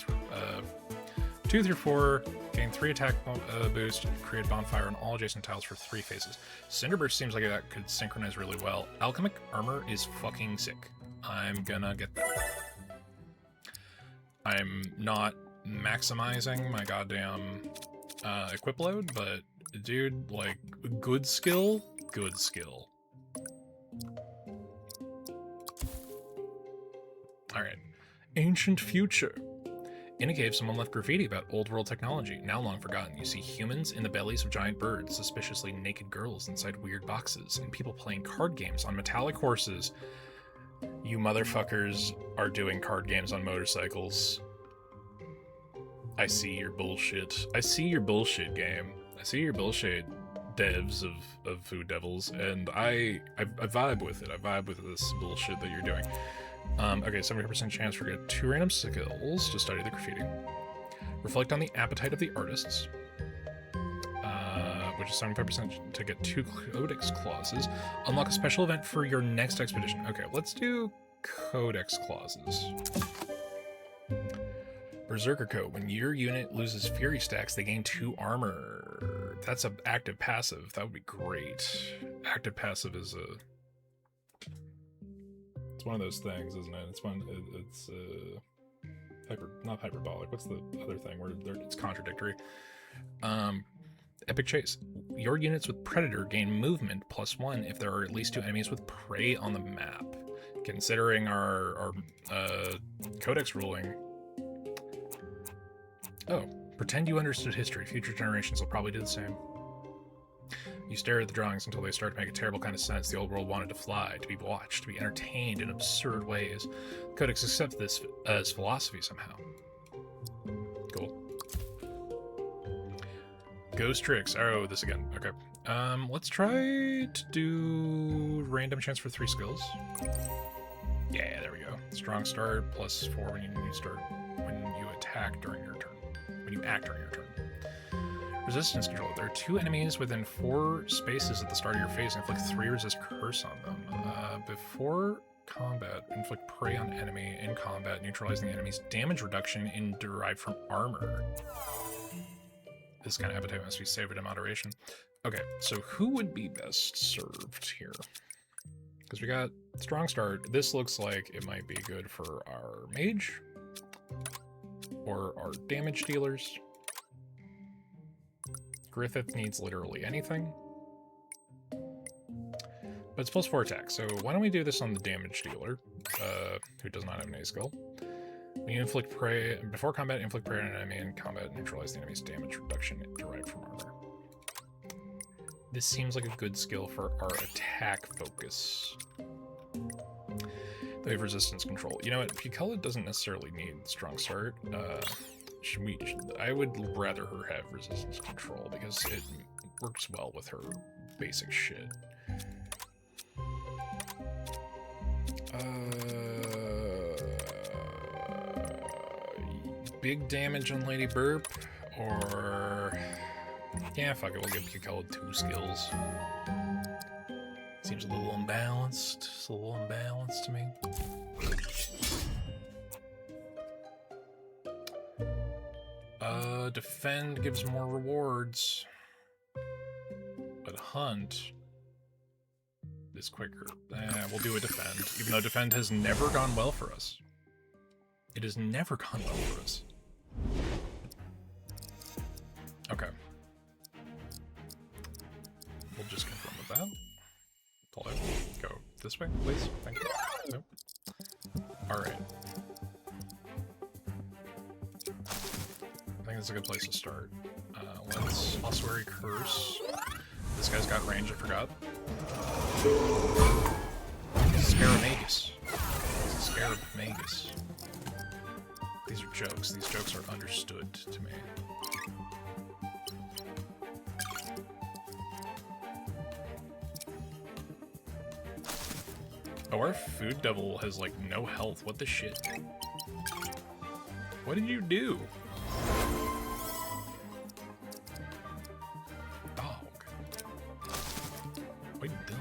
2 through 4, gain 3 attack boost, create bonfire on all adjacent tiles for 3 phases. Cinderburst seems like that could synchronize really well. Alchemic armor is fucking sick. I'm gonna get that. I'm not maximizing my goddamn equip load, but dude, like, good skill, good skill. Alright. Ancient future. In a cave, someone left graffiti about old world technology, now long forgotten. You see humans in the bellies of giant birds, suspiciously naked girls inside weird boxes, and people playing card games on metallic horses. You motherfuckers are doing card games on motorcycles. I see your bullshit. I see your bullshit, game. I see your bullshit, devs of Food Devils, and I vibe with it. I vibe with this bullshit that you're doing. Okay, 70% chance for get 2 random skills to study the graffiti. Reflect on the appetite of the artists, which is 75% to get 2 codex clauses. Unlock a special event for your next expedition. Okay, let's do codex clauses. Berserker Code. When your unit loses fury stacks, they gain 2 armor. That's an active passive. That would be great. Active passive is a... It's one of those things, isn't it? It's not hyperbolic. What's the other thing where it's contradictory? Epic Chase. Your units with Predator gain movement +1 if there are at least 2 enemies with prey on the map. Considering our codex ruling. Oh, pretend you understood history. Future generations will probably do the same. You stare at the drawings until they start to make a terrible kind of sense. The old world wanted to fly, to be watched, to be entertained in absurd ways. The Codex accepts this as philosophy somehow. Cool. Ghost tricks. Oh, this again. Okay. Let's try to do random chance for 3 skills. Yeah, there we go. Strong start +4 when you attack during your turn. When you act during your turn. Resistance control. There are 2 enemies within 4 spaces at the start of your phase. Inflict 3 resist curse on them. Before combat, inflict prey on enemy in combat, neutralizing the enemy's damage reduction derived from armor. This kind of appetite must be savored in moderation. Okay, so who would be best served here? Because we got strong start. This looks like it might be good for our mage or our damage dealers. Griffith needs literally anything. But it's +4 attack, so why don't we do this on the damage dealer, who does not have an A skill. When you inflict prey, before combat, inflict prey on an enemy in combat, neutralize the enemy's damage reduction derived from armor. This seems like a good skill for our attack focus. They have resistance control. You know what? Piccola doesn't necessarily need strong start. I would rather her have resistance control because it works well with her basic shit. Big damage on Lady Burp, or... Yeah, fuck it, we'll give Piccola 2 skills. Seems a little unbalanced. It's a little unbalanced to me. Defend gives more rewards. But Hunt is quicker. We'll do a Defend, even though Defend has never gone well for us. It has never gone well for us. Okay. We'll just confirm with that. Pull out. Go this way, please. Thank you. Nope. Alright. I think that's a good place to start. Let's Ossuary Curse. This guy's got range, I forgot. Scaramagus. Scaramagus. These are jokes. These jokes are understood to me. Oh, our Food Devil has, like, no health. What the shit? What did you do? Dog. What are you doing?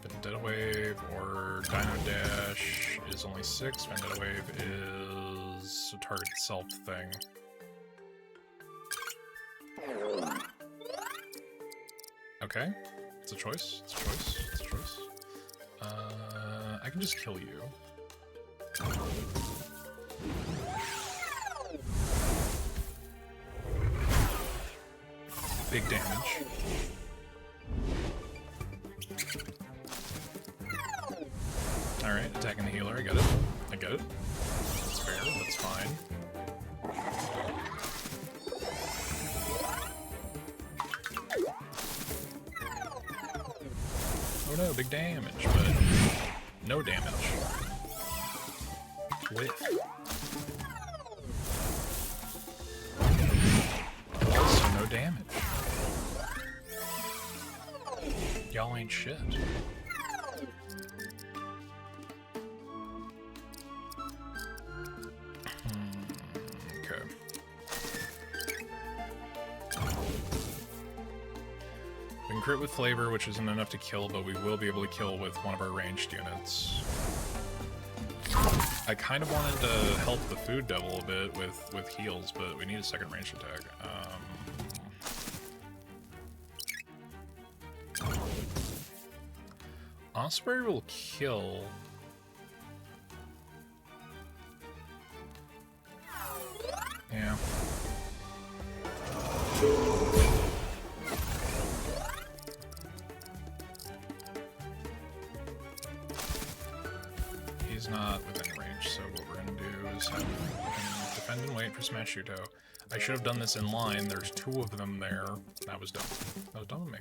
Vendetta Wave or Dino Dash is only 6. Vendetta Wave is a target self thing. Okay. It's a choice. It's a choice. It's a choice. I can just kill you. Big damage. Alright, attacking the healer. I get it. I get it. That's fair. That's fine. Oh no, big damage, but no damage. Whiff. Also no damage. Y'all ain't shit. Okay. We can crit with flavor, which isn't enough to kill, but we will be able to kill with one of our ranged units. I kind of wanted to help the Food Devil a bit with heals, but we need a second ranged attack. Osprey will kill. Yeah. He's not within range, so what we're gonna do is have him defend and wait for Smash Shuto. I should have done this in line. There's 2 of them there. That was dumb. That was dumb of me.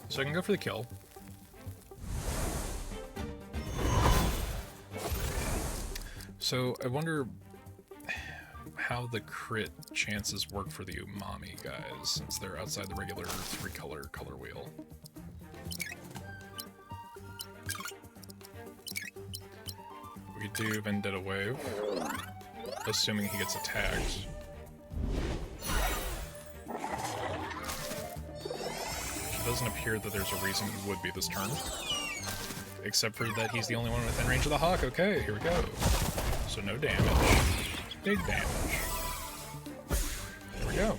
So I can go for the kill. So I wonder how the crit chances work for the Umami guys, since they're outside the regular 3-color color wheel. We do Vendetta Wave, assuming he gets attacked. It doesn't appear that there's a reason he would be this turn. Except for that he's the only one within range of the Hawk. Okay, here we go. So no damage. Big damage. There we go.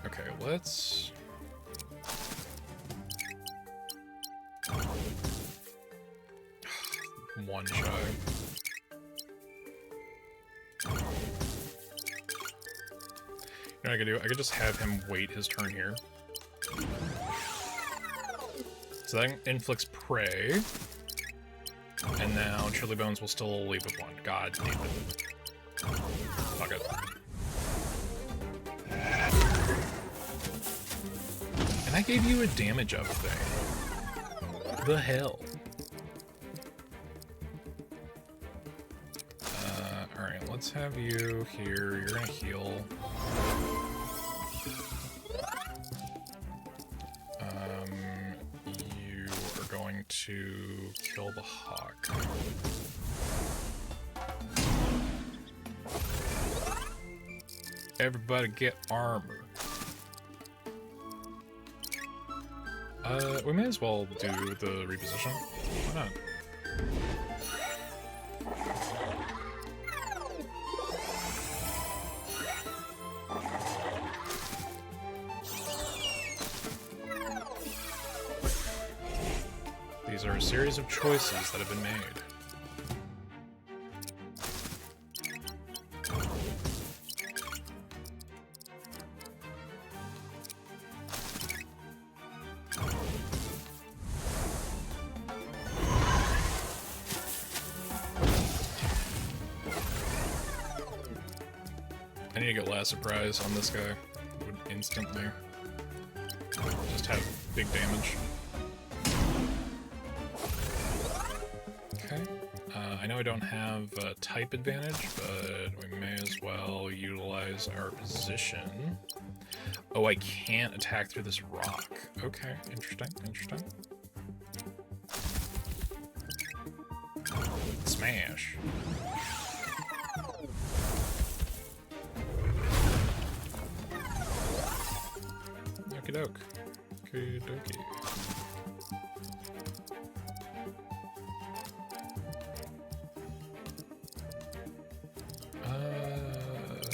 Okay, let's... One shy. You know what I could do? I could just have him wait his turn here. So that inflicts prey. And now Chili Bones will still leave with 1. God damn it. Fuck it. I gave you a damage up thing. The hell? Alright, let's have you here. You're gonna heal. You are going to kill the hawk. Everybody get armor. We may as well do the reposition. Why not? These are a series of choices that have been made. I need to get last surprise on this guy. Would instantly just have big damage. Okay. I know I don't have type advantage, but we may as well utilize our position. Oh, I can't attack through this rock. Okay, interesting, interesting. Smash. Okie doke. Okie dokie.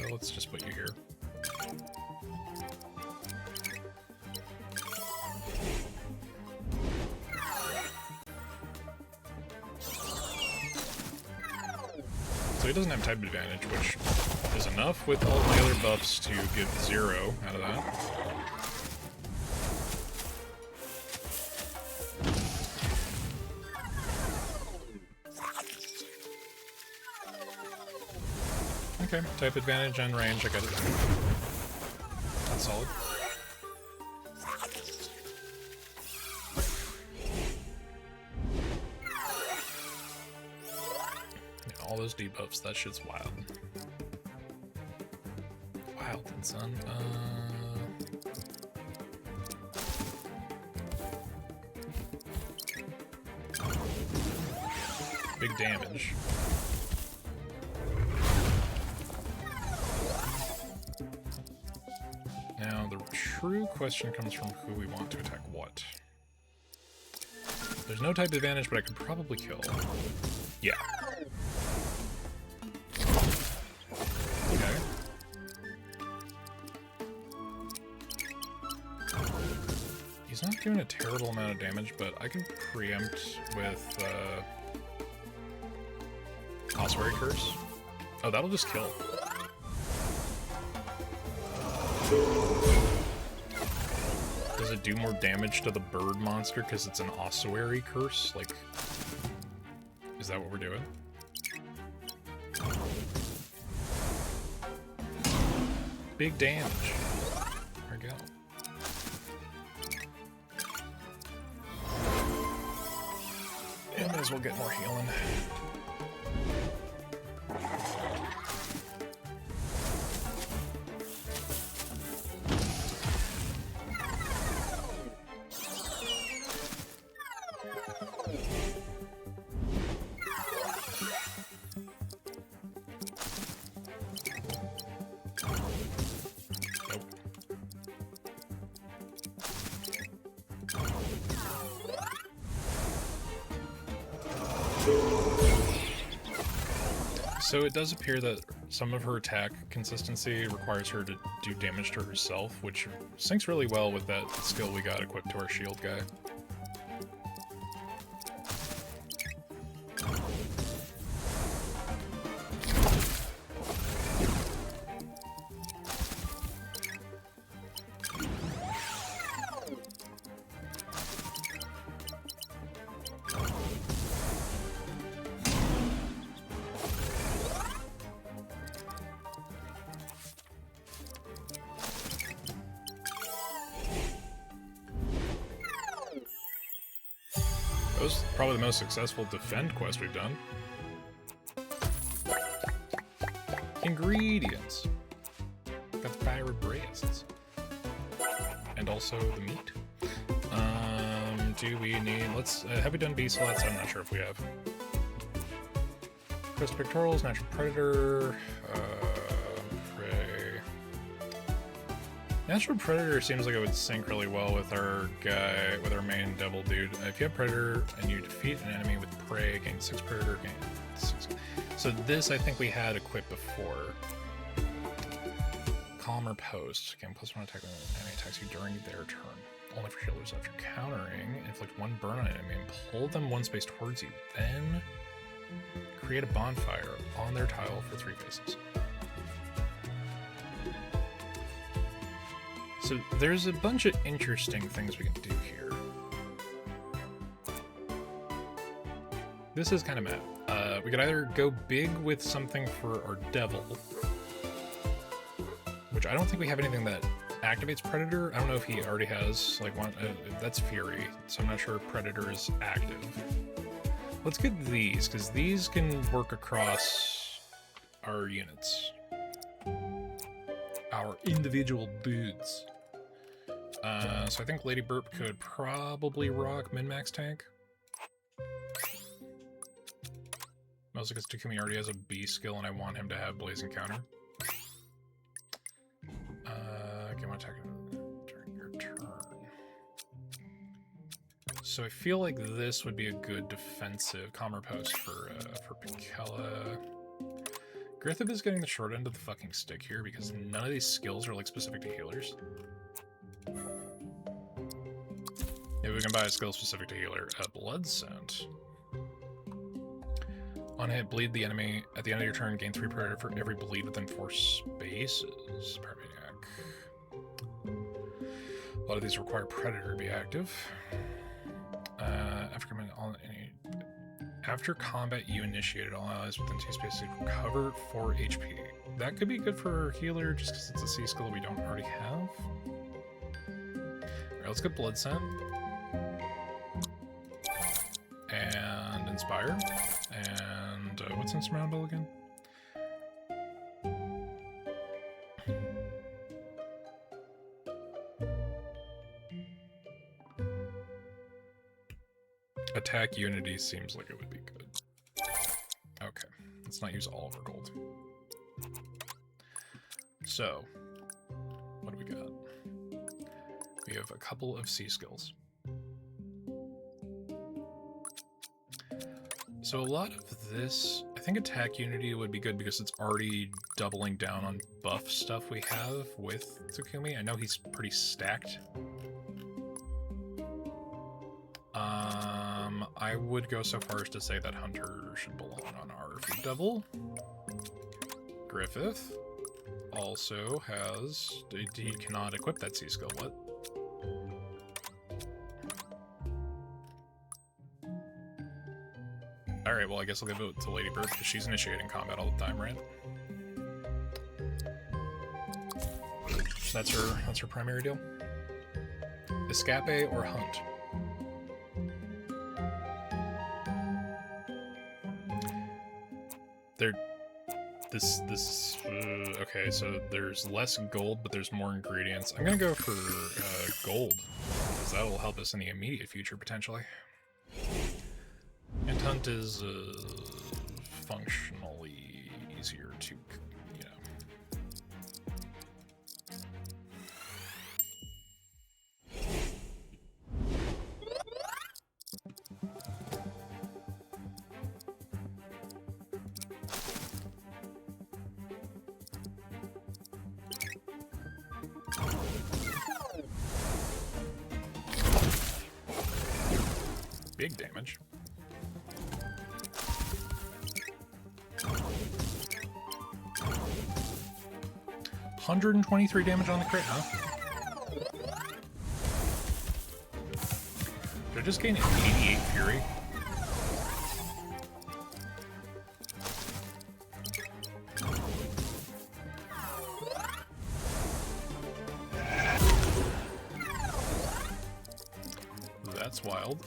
Let's just put you here. So he doesn't have type advantage, which is enough with all the other buffs to get 0 out of that. Okay, type advantage and range, I got it. That's solid. Yeah, all those debuffs, that shit's wild. Wild, son. Big damage. Now, the true question comes from who we want to attack what. There's no type advantage, but I could probably kill. Yeah. Okay. He's not doing a terrible amount of damage, but I can preempt with Ossuary Curse. Oh, that'll just kill. Does it do more damage to the bird monster because it's an ossuary curse? Like, is that what we're doing? Big damage. There we go. And may as well get more healing. So it does appear that some of her attack consistency requires her to do damage to herself, which syncs really well with that skill we got equipped to our shield guy. was probably the most successful defend quest we've done. Ingredients. Got the fire breasts. And also the meat. Do we need... Let's... have we done bee slots? I'm not sure if we have. Quest pectorals, natural predator... prey... Natural predator seems like it would sync really well with our guy, with our main devil dude. If you have predator and you defeat an enemy with prey, gain 6 predator, gain 6... So this I think we had equipped before. Calmer post. Gain +1 attack when an enemy attacks you during their turn. Only for healers. After countering, inflict 1 burn on an enemy and pull them 1 space towards you. Then create a bonfire on their tile for 3 phases. So there's a bunch of interesting things we can do here. This is kind of mad. We could either go big with something for our devil, which I don't think we have anything that activates Predator. I don't know if he already has, like, one. That's Fury, so I'm not sure if Predator is active. Let's get these, because these can work across our units. Our individual dudes. So I think Lady Burp could probably rock min-max tank. Mostly because Takumi already has a B skill and I want him to have Blazing Counter. Okay, one attack during your turn. So I feel like this would be a good defensive calmer post for Pikella. Griffith is getting the short end of the fucking stick here because none of these skills are like specific to healers. Maybe we can buy a skill specific to healer. Blood Scent. On hit, bleed the enemy. At the end of your turn, gain 3 predator for every bleed within 4 spaces. Paramaniac. A lot of these require predator to be active. After combat, you initiated all allies within 2 spaces recover 4 HP. That could be good for healer just because it's a C skill we don't already have. Alright, let's get Blood Scent. And Inspire. And what's Insurmountable again? Attack Unity seems like it would be good. Okay, let's not use all of our gold. So, what do we got? We have a couple of C skills. So a lot of this, I think Attack Unity would be good because it's already doubling down on buff stuff we have with Takumi. I know he's pretty stacked. I would go so far as to say that Hunter should belong on our Devil. Griffith also has... He cannot equip that C skill. What? Alright, well I guess I'll give it to Lady Bird because she's initiating combat all the time, right? That's her primary deal. Escape or Hunt? Okay, so there's less gold, but there's more ingredients. I'm gonna go for gold, because that'll help us in the immediate future, potentially. And Hunt is functionally easier to, you know. Big damage. $123 damage on the crit, huh? Did I just gain 88 Fury? That's wild.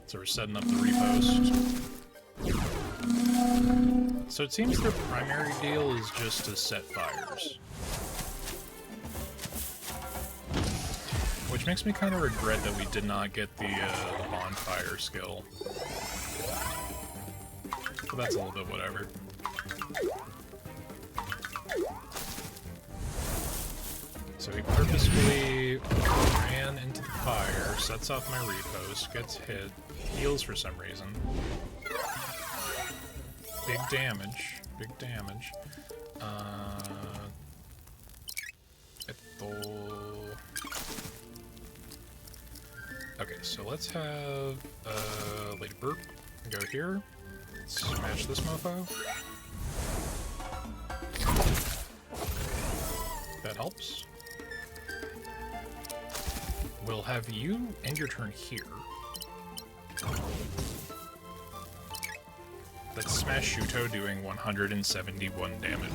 So we're setting up the repost. So it seems their primary deal is just to set fires. Which makes me kind of regret that we did not get the bonfire skill. But that's a little bit whatever. So he purposefully ran into the fire, sets off my repost, gets hit, heals for some reason. Big damage. Big damage. Okay, so let's have Lady Burp go here. Smash this mofo. That helps. We'll have you end your turn here. Let's smash Shuto doing 171 damage.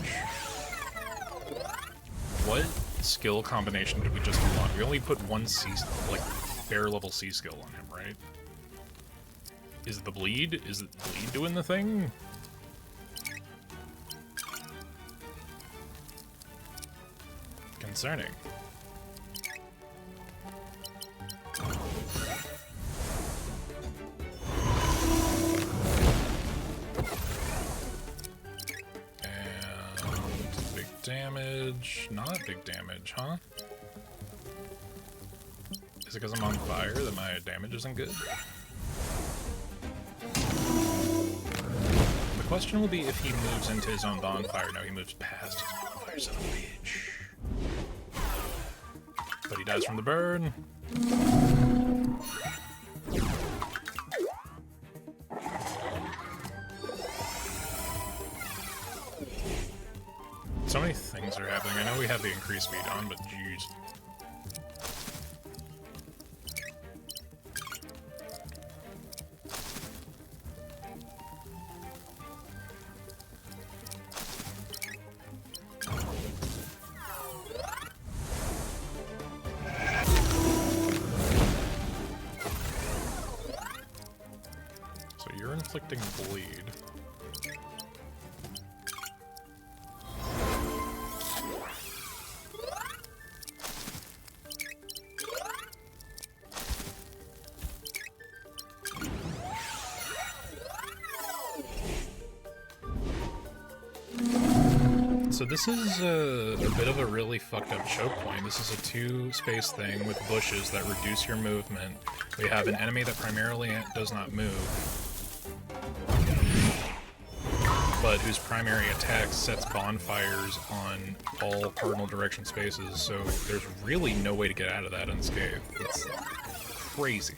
What skill combination did we just do on? We only put one C, like, fair level C skill on him, right? Is it the bleed? Is it the bleed doing the thing? Concerning. Damage, not big damage, huh? Is it because I'm on fire that my damage isn't good? The question will be if he moves into his own bonfire. No, he moves past his bonfire, son of a bitch. But he dies from the burn. So many things are happening. I know we have the increased speed on, but jeez. So you're inflicting bleed. So this is a bit of a really fucked up choke point. This is a 2-space thing with bushes that reduce your movement. We have an enemy that primarily does not move, but whose primary attack sets bonfires on all cardinal direction spaces, so there's really no way to get out of that unscathed. It's crazy.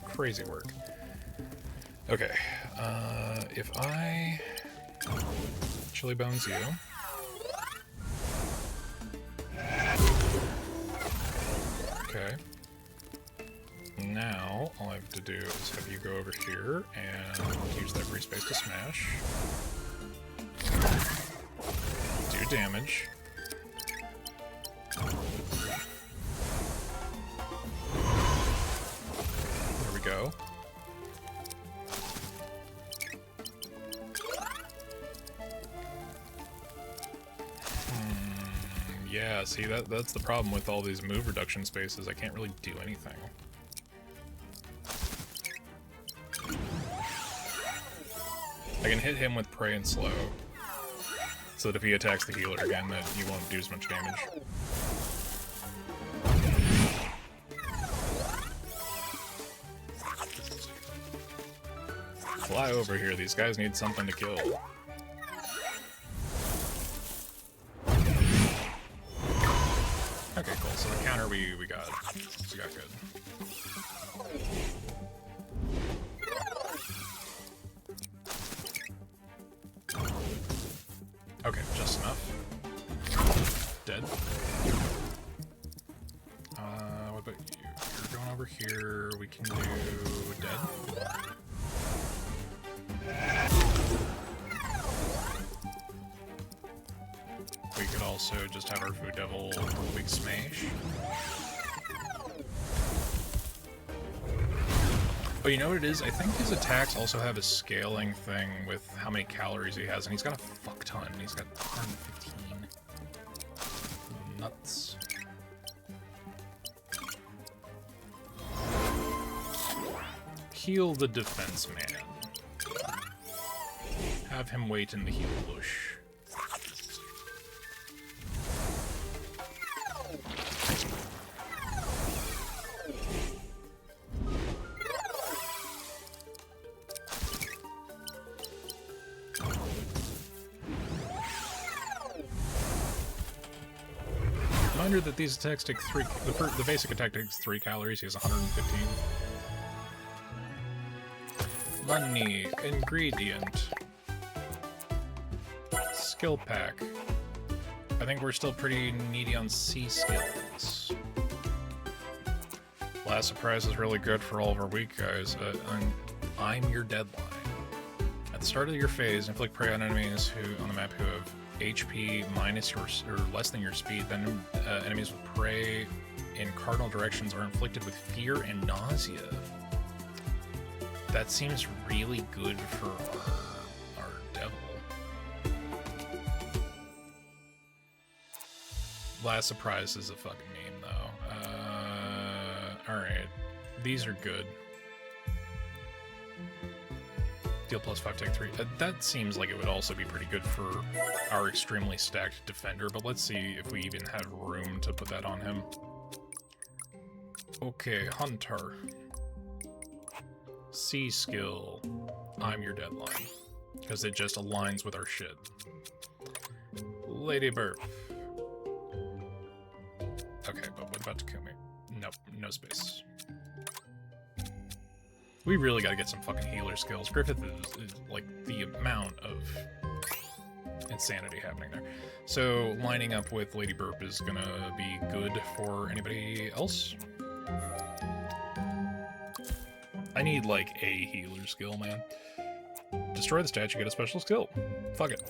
Crazy work. Okay, if I Chili Bones you. Okay. Now, all I have to do is have you go over here and use that free space to smash. Do damage. There we go. Yeah, see, that's the problem with all these move reduction spaces. I can't really do anything. I can hit him with Prey and Slow, so that if he attacks the healer again, that he won't do as much damage. Fly over here, these guys need something to kill. Okay, cool. So the counter we got good. Okay, just enough. Dead. What about you? You're going over here. We can do dead. We could also just have our Food Devil quick smash. But you know what it is? I think his attacks also have a scaling thing with how many calories he has, and he's got a fuck ton. He's got 115. Nuts. Heal the defense man. Have him wait in the heal bush. Reminder that these attacks take 3. The basic attack takes 3 calories. He has 115. Money, ingredient, skill pack. I think we're still pretty needy on C skills. Last surprise is really good for all of our weak guys. I'm your deadline. At the start of your phase, inflict prey on enemies on the map who have HP minus your or less than your speed. Then enemies with prey in cardinal directions are inflicted with fear and nausea. That seems really good for our devil. Last surprise is a fucking meme, though. Alright. These are good. Deal plus 5, take 3. That seems like it would also be pretty good for our extremely stacked defender, but let's see if we even have room to put that on him. Okay, Hunter. C skill. I'm your deadline. Because it just aligns with our shit. Lady Burp. Okay, but what about Takumi? Nope, no space. We really gotta get some fucking healer skills. Griffith is like the amount of insanity happening there. So lining up with Lady Burp is gonna be good for anybody else. I need like a healer skill, man. Destroy the statue, get a special skill. Fuck it.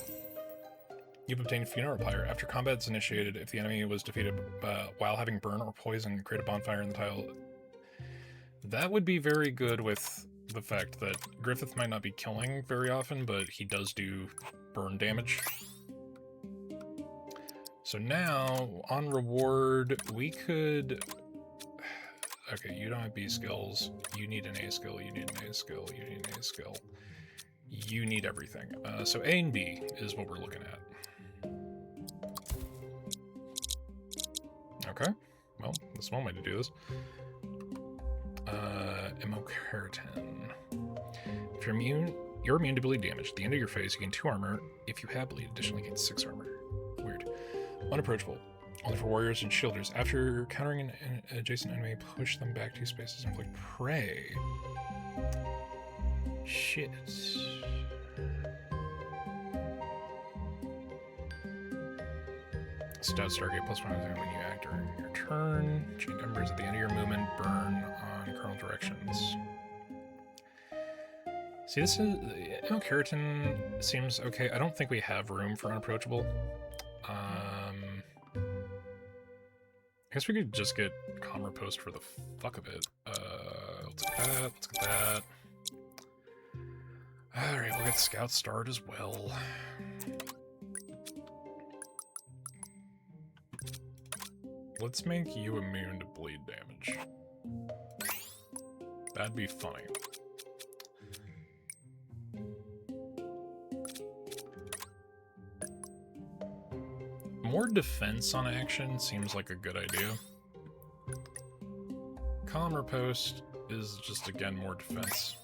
You've obtained Funeral Pyre. After combat's initiated, if the enemy was defeated while having burn or poison, create a bonfire in the tile. That would be very good with the fact that Griffith might not be killing very often, but he does do burn damage. So now, on reward, we could... Okay, you don't have B skills. You need an A skill, you need an A skill, you need an A skill. You need everything. So A and B is what we're looking at. Okay, well, that's one way to do this. Keratin. If you're immune to bleed damage. At the end of your phase, you gain 2 armor. If you have bleed, additionally gain 6 armor. Weird. Unapproachable. Only for warriors and shielders. After countering an adjacent enemy, push them back 2 spaces and inflict prey. Shit. Stout Stargate +1 when you act during your turn. Chain embers at the end of your movement. Burn on cardinal directions. See, this is... Keratin seems okay. I don't think we have room for unapproachable. I guess we could just get Commer Post for the fuck of it. Let's get that. Let's get that. Alright, we'll get Scout Start as well. Let's make you immune to bleed damage. That'd be funny. More defense on action seems like a good idea. Commer Post is just, again, more defense.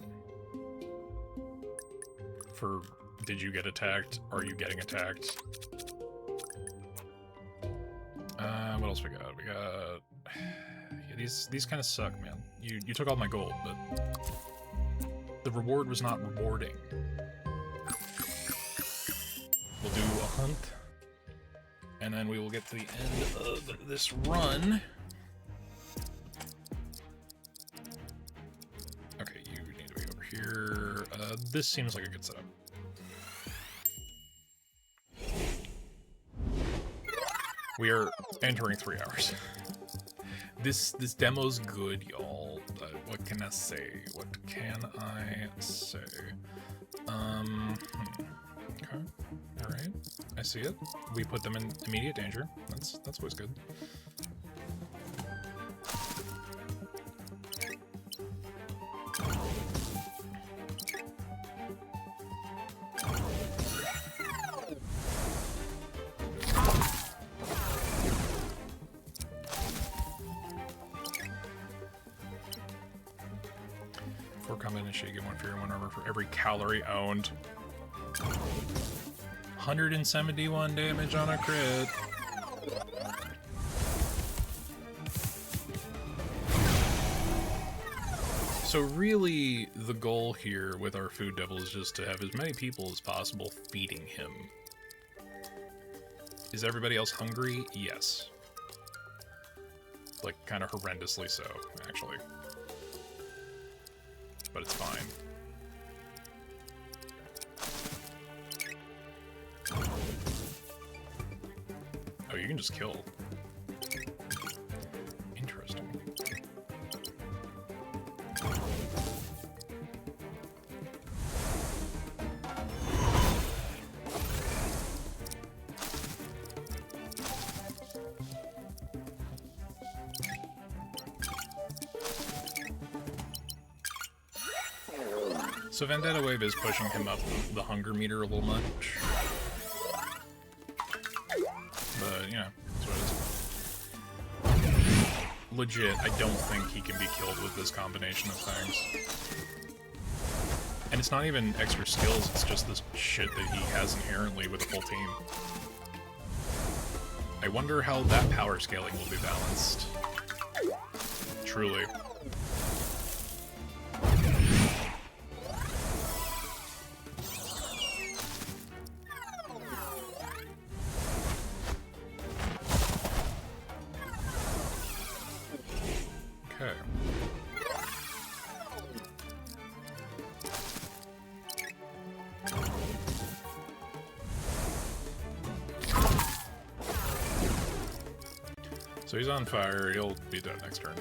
For, did you get attacked? Are you getting attacked? What else we got? We got... Yeah, these kind of suck, man. You took all my gold, but... The reward was not rewarding. We'll do a hunt. And then we will get to the end of this run. Okay, you need to be over here. This seems like a good setup. We are entering 3 hours. This demo's good, y'all. what can I say? What can I say? Okay. Alright. I see it. We put them in immediate danger. That's always good. Before combat initiate, get 1 fear and 1 armor for every calorie owned. 171 damage on a crit. So really, the goal here with our food devil is just to have as many people as possible feeding him. Is everybody else hungry? Yes. Like, kind of horrendously so, actually. But it's fine. Oh, you can just kill. Interesting. So Vendetta Wave is pushing him up the hunger meter a little much. But, you know, that's what it is. Legit, I don't think he can be killed with this combination of things. And it's not even extra skills, it's just this shit that he has inherently with a full team. I wonder how that power scaling will be balanced. Truly. So he's on fire, he'll be dead next turn.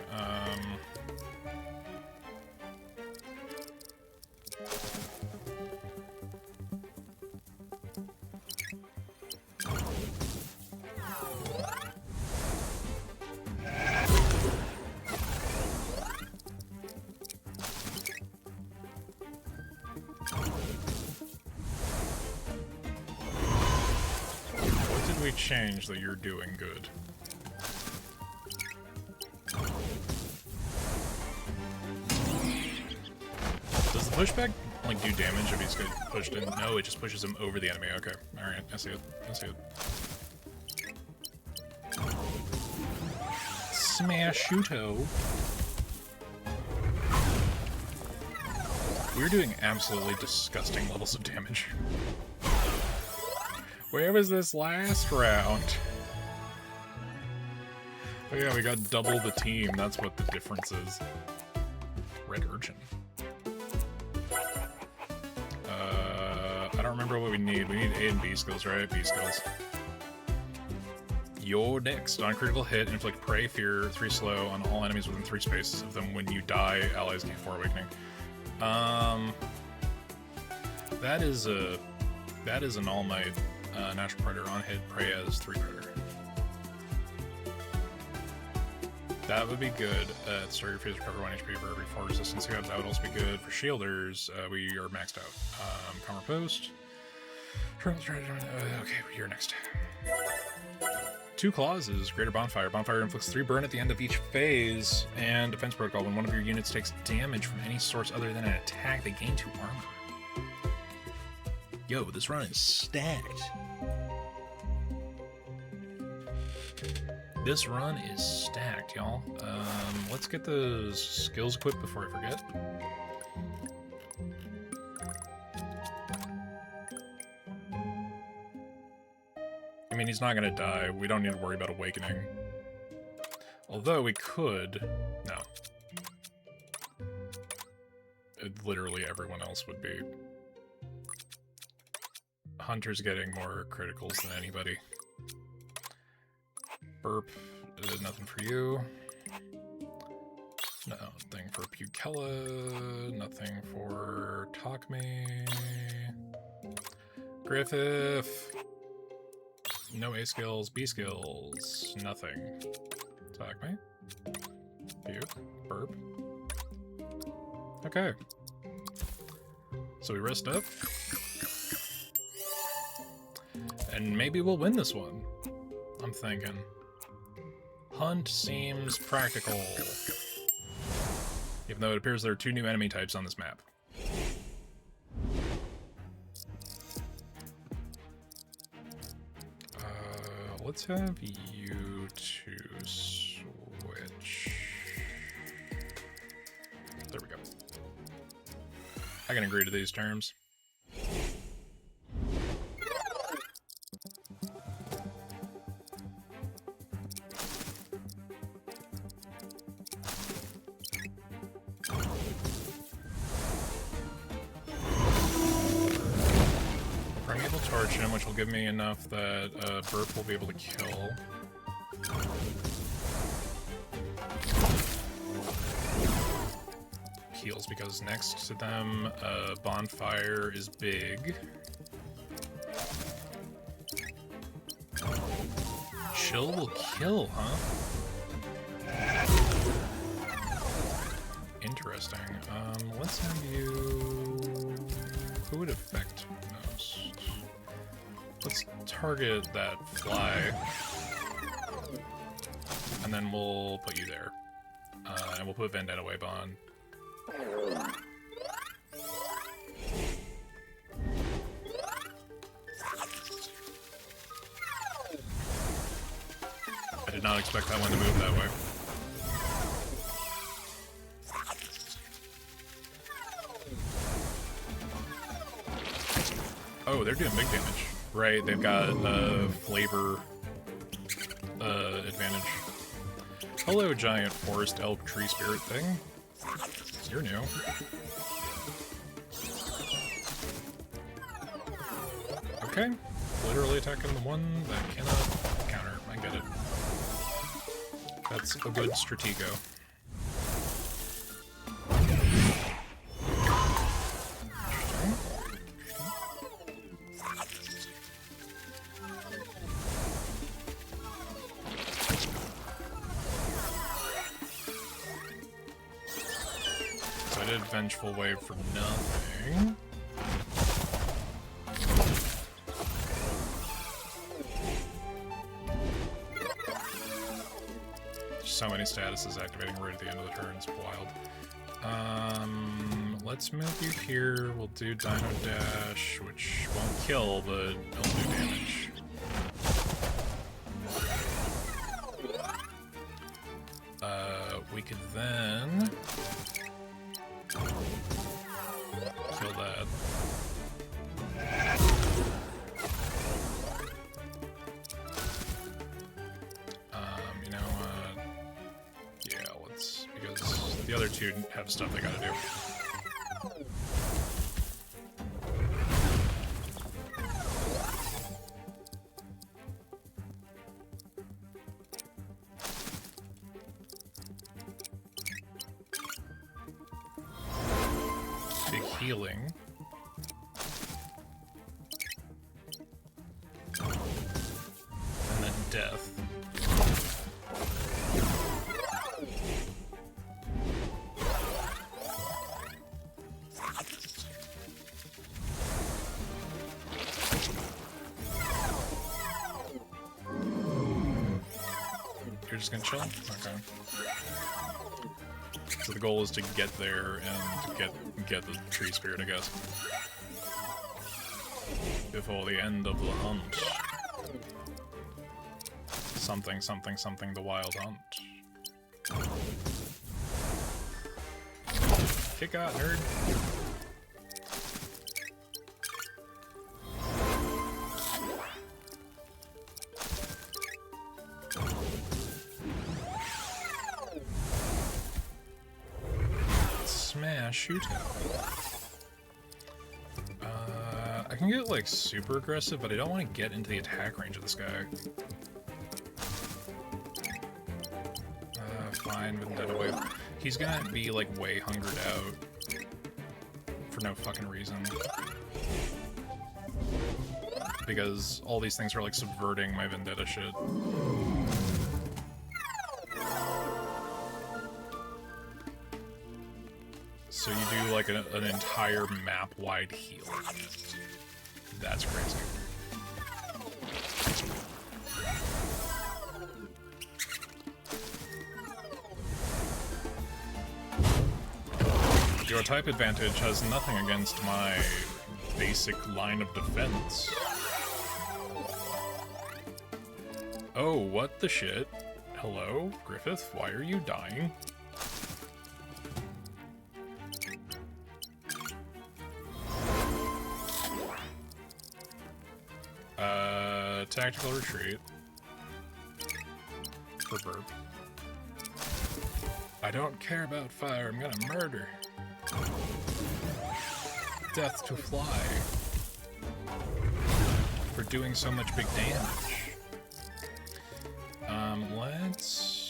What did we change that you're doing good? Pushback, like, do damage if he's getting pushed in? No, it just pushes him over the enemy. Okay, alright, I see it. I see it. Smash-shuto. We're doing absolutely disgusting levels of damage. Where was this last round? Oh yeah, we got double the team. That's what the difference is. Red Urchin. I don't remember what we need. We need A and B skills, right? B skills. You're next. On a critical hit, inflict Prey, Fear, 3 slow on all enemies within 3 spaces of them. When you die, allies gain 4 awakening. That is an All Might Natural Predator. On hit, Prey as 3 Predator. That would be good. Start your phase, recover 1 HP for every 4 resistance you have. That would also be good. For shielders, we are maxed out. Counter post. Okay, you're next. 2 clauses. Greater Bonfire. Bonfire inflicts 3 burn at the end of each phase. And Defense Protocol. When one of your units takes damage from any source other than an attack, they gain 2 armor. Yo, this run is stacked. This run is stacked, y'all. Let's get those skills equipped before I forget. I mean, he's not gonna die. We don't need to worry about awakening. Although we could... No. Literally everyone else would be. Hunter's getting more criticals than anybody. Burp, nothing for you. Nothing for Pukella. Nothing for Takme. Griffith. No A skills, B skills. Nothing. Takme. Puke. Burp. Okay. So we rest up. And maybe we'll win this one. I'm thinking. Hunt seems practical. Even though it appears there are 2 new enemy types on this map. Let's have you two switch. There we go. I can agree to these terms. Primeval Torch him, which will give me enough that Burp will be able to kill. Heals, because next to them, Bonfire is big. Chill will kill, huh? Interesting. Let's have you... Who would affect most? Let's target that fly. And then we'll put you there. And we'll put Vendetta Wave on. I did not expect that one to move that way. Oh, they're doing big damage. Right, they've got flavor advantage. Hello, giant forest elk tree spirit thing. You're new. Okay, literally attacking the one that cannot counter. I get it. That's a good stratego. Vengeful Wave for nothing. So many statuses activating right at the end of the turn, it's wild. Let's move you here. We'll do Dino Dash, which won't kill, but it'll do damage. We could then kill that. You know, yeah, let's, because the other two have stuff they gotta do. Healing. And then death. You're just gonna chill? Okay. So the goal is to get there and get the tree spirit, I guess. Before the end of the hunt. Something, something, something, the wild hunt. Kick out, nerd. Shoot him. I can get like super aggressive, but I don't want to get into the attack range of this guy. Fine, Vendetta Wave. He's gonna be, like, way hungered out for no fucking reason. Because all these things are, like, subverting my vendetta shit. So you do, like, an entire map-wide heal. That's crazy. Your type advantage has nothing against my basic line of defense. Oh, what the shit? Hello, Griffith? Why are you dying? Tactical retreat. For burp. I don't care about fire, I'm gonna murder. Death to fly. For doing so much big damage. Let's...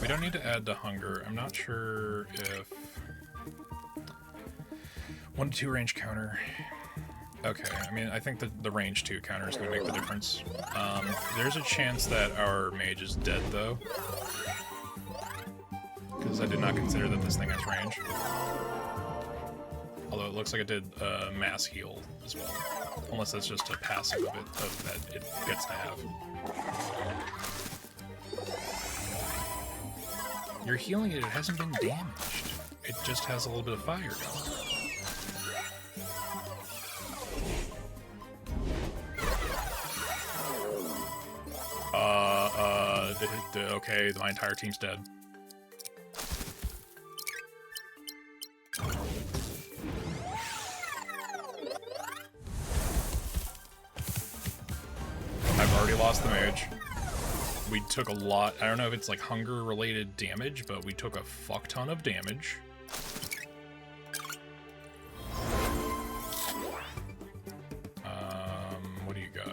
We don't need to add to hunger. I'm not sure if... 1 to 2 range counter. Okay, I mean, I think the range 2 counter is going to make the difference. There's a chance that our mage is dead, though. Because I did not consider that this thing has range. Although it looks like it did mass heal as well. Unless that's just a passive of it, that it gets to have. You're healing it, it hasn't been damaged. It just has a little bit of fire going. Okay, my entire team's dead. I've already lost the mage. We took a lot, I don't know if it's like hunger related damage, but we took a fuck ton of damage. What do you got?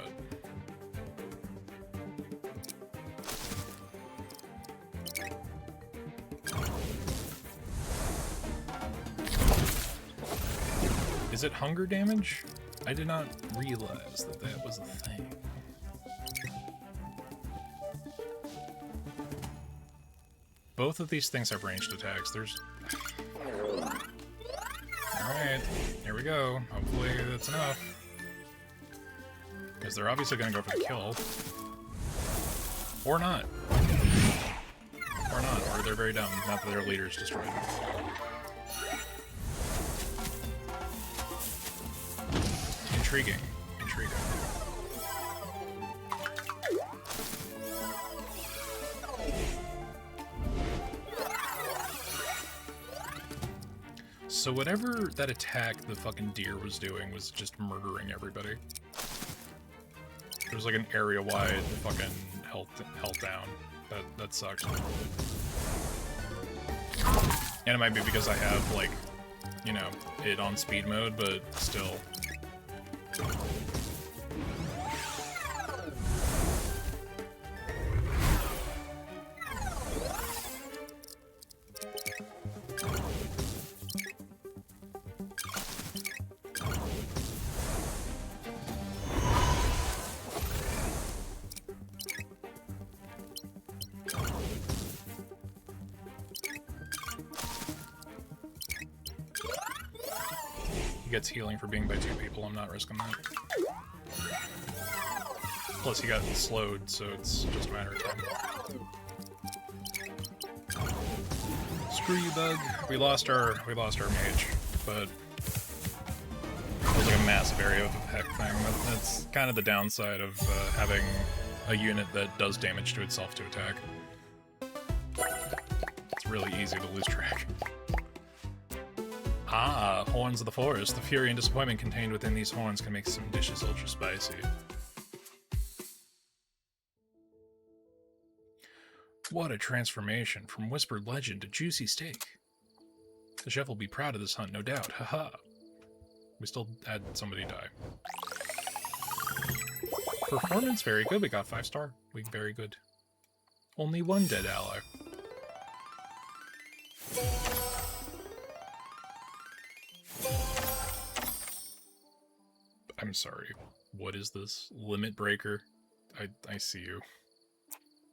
Is it hunger damage? I did not realize that that was a thing. Both of these things have ranged attacks. There's... Alright, here we go. Hopefully that's enough. Because they're obviously going to go for the kill. Or not. Or not, or they're very dumb. Not that their leader's destroyed. Intriguing. Intriguing. So whatever that attack the fucking deer was doing was just murdering everybody. There was like an area-wide fucking health down. That sucked. And it might be because I have, like, you know, it on speed mode, but still. Gets healing for being by 2 people. I'm not risking that. Plus he got slowed, so it's just a matter of time. Screw you, bug. We lost our mage, but it was like a massive area of effect thing. That's kind of the downside of having a unit that does damage to itself to attack. It's really easy to lose track. Ah, horns of the forest. The fury and disappointment contained within these horns can make some dishes ultra spicy. What a transformation from whispered legend to juicy steak. The chef will be proud of this hunt, no doubt. Haha. We still had somebody die. Performance, very good. We got 5-star. Very good. Only one dead ally. I'm sorry. What is this? Limit breaker? I see you.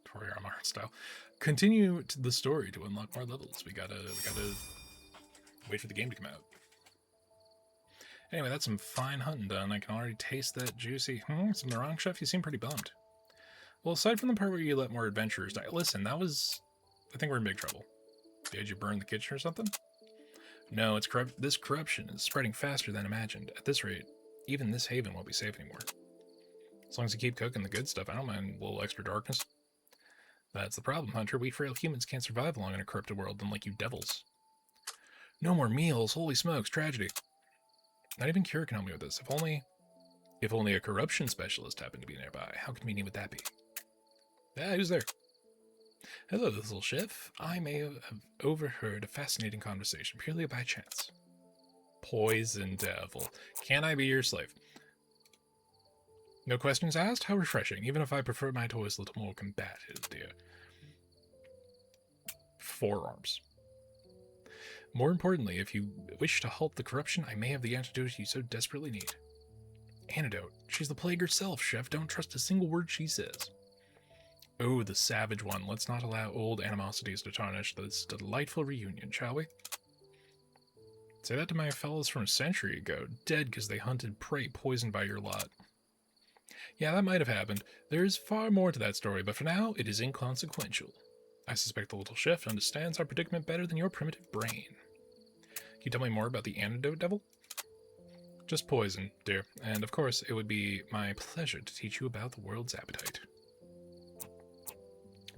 Toriarma art style. Continue to the story to unlock more levels. We gotta wait for the game to come out. Anyway, that's some fine hunting done. I can already taste that juicy. Something wrong, chef? You seem pretty bummed. Well, aside from the part where you let more adventurers die, listen, that was... I think we're in big trouble. Did you burn the kitchen or something? No, it's this corruption is spreading faster than imagined. At this rate, even this haven won't be safe anymore. As long as you keep cooking the good stuff, I don't mind a little extra darkness. That's the problem, Hunter. We frail humans can't survive long in a corrupted world, unlike you devils. No more meals. Holy smokes, tragedy. Not even Cure can help me with this. If only a corruption specialist happened to be nearby. How convenient would that be? Ah, who's there? Hello, little chef. I may have overheard a fascinating conversation purely by chance. Poison devil. Can I be your slave? No questions asked? How refreshing, even if I prefer my toys a little more combative, dear. Forearms. More importantly, if you wish to halt the corruption, I may have the antidote you so desperately need. Antidote? She's the plague herself, chef. Don't trust a single word she says. Oh, the savage one. Let's not allow old animosities to tarnish this delightful reunion, shall we? Say that to my fellows from a century ago, dead because they hunted prey poisoned by your lot. Yeah, that might have happened. There is far more to that story, but for now, it is inconsequential. I suspect the little chef understands our predicament better than your primitive brain. Can you tell me more about the antidote, devil? Just poison, dear, and of course, it would be my pleasure to teach you about the world's appetite.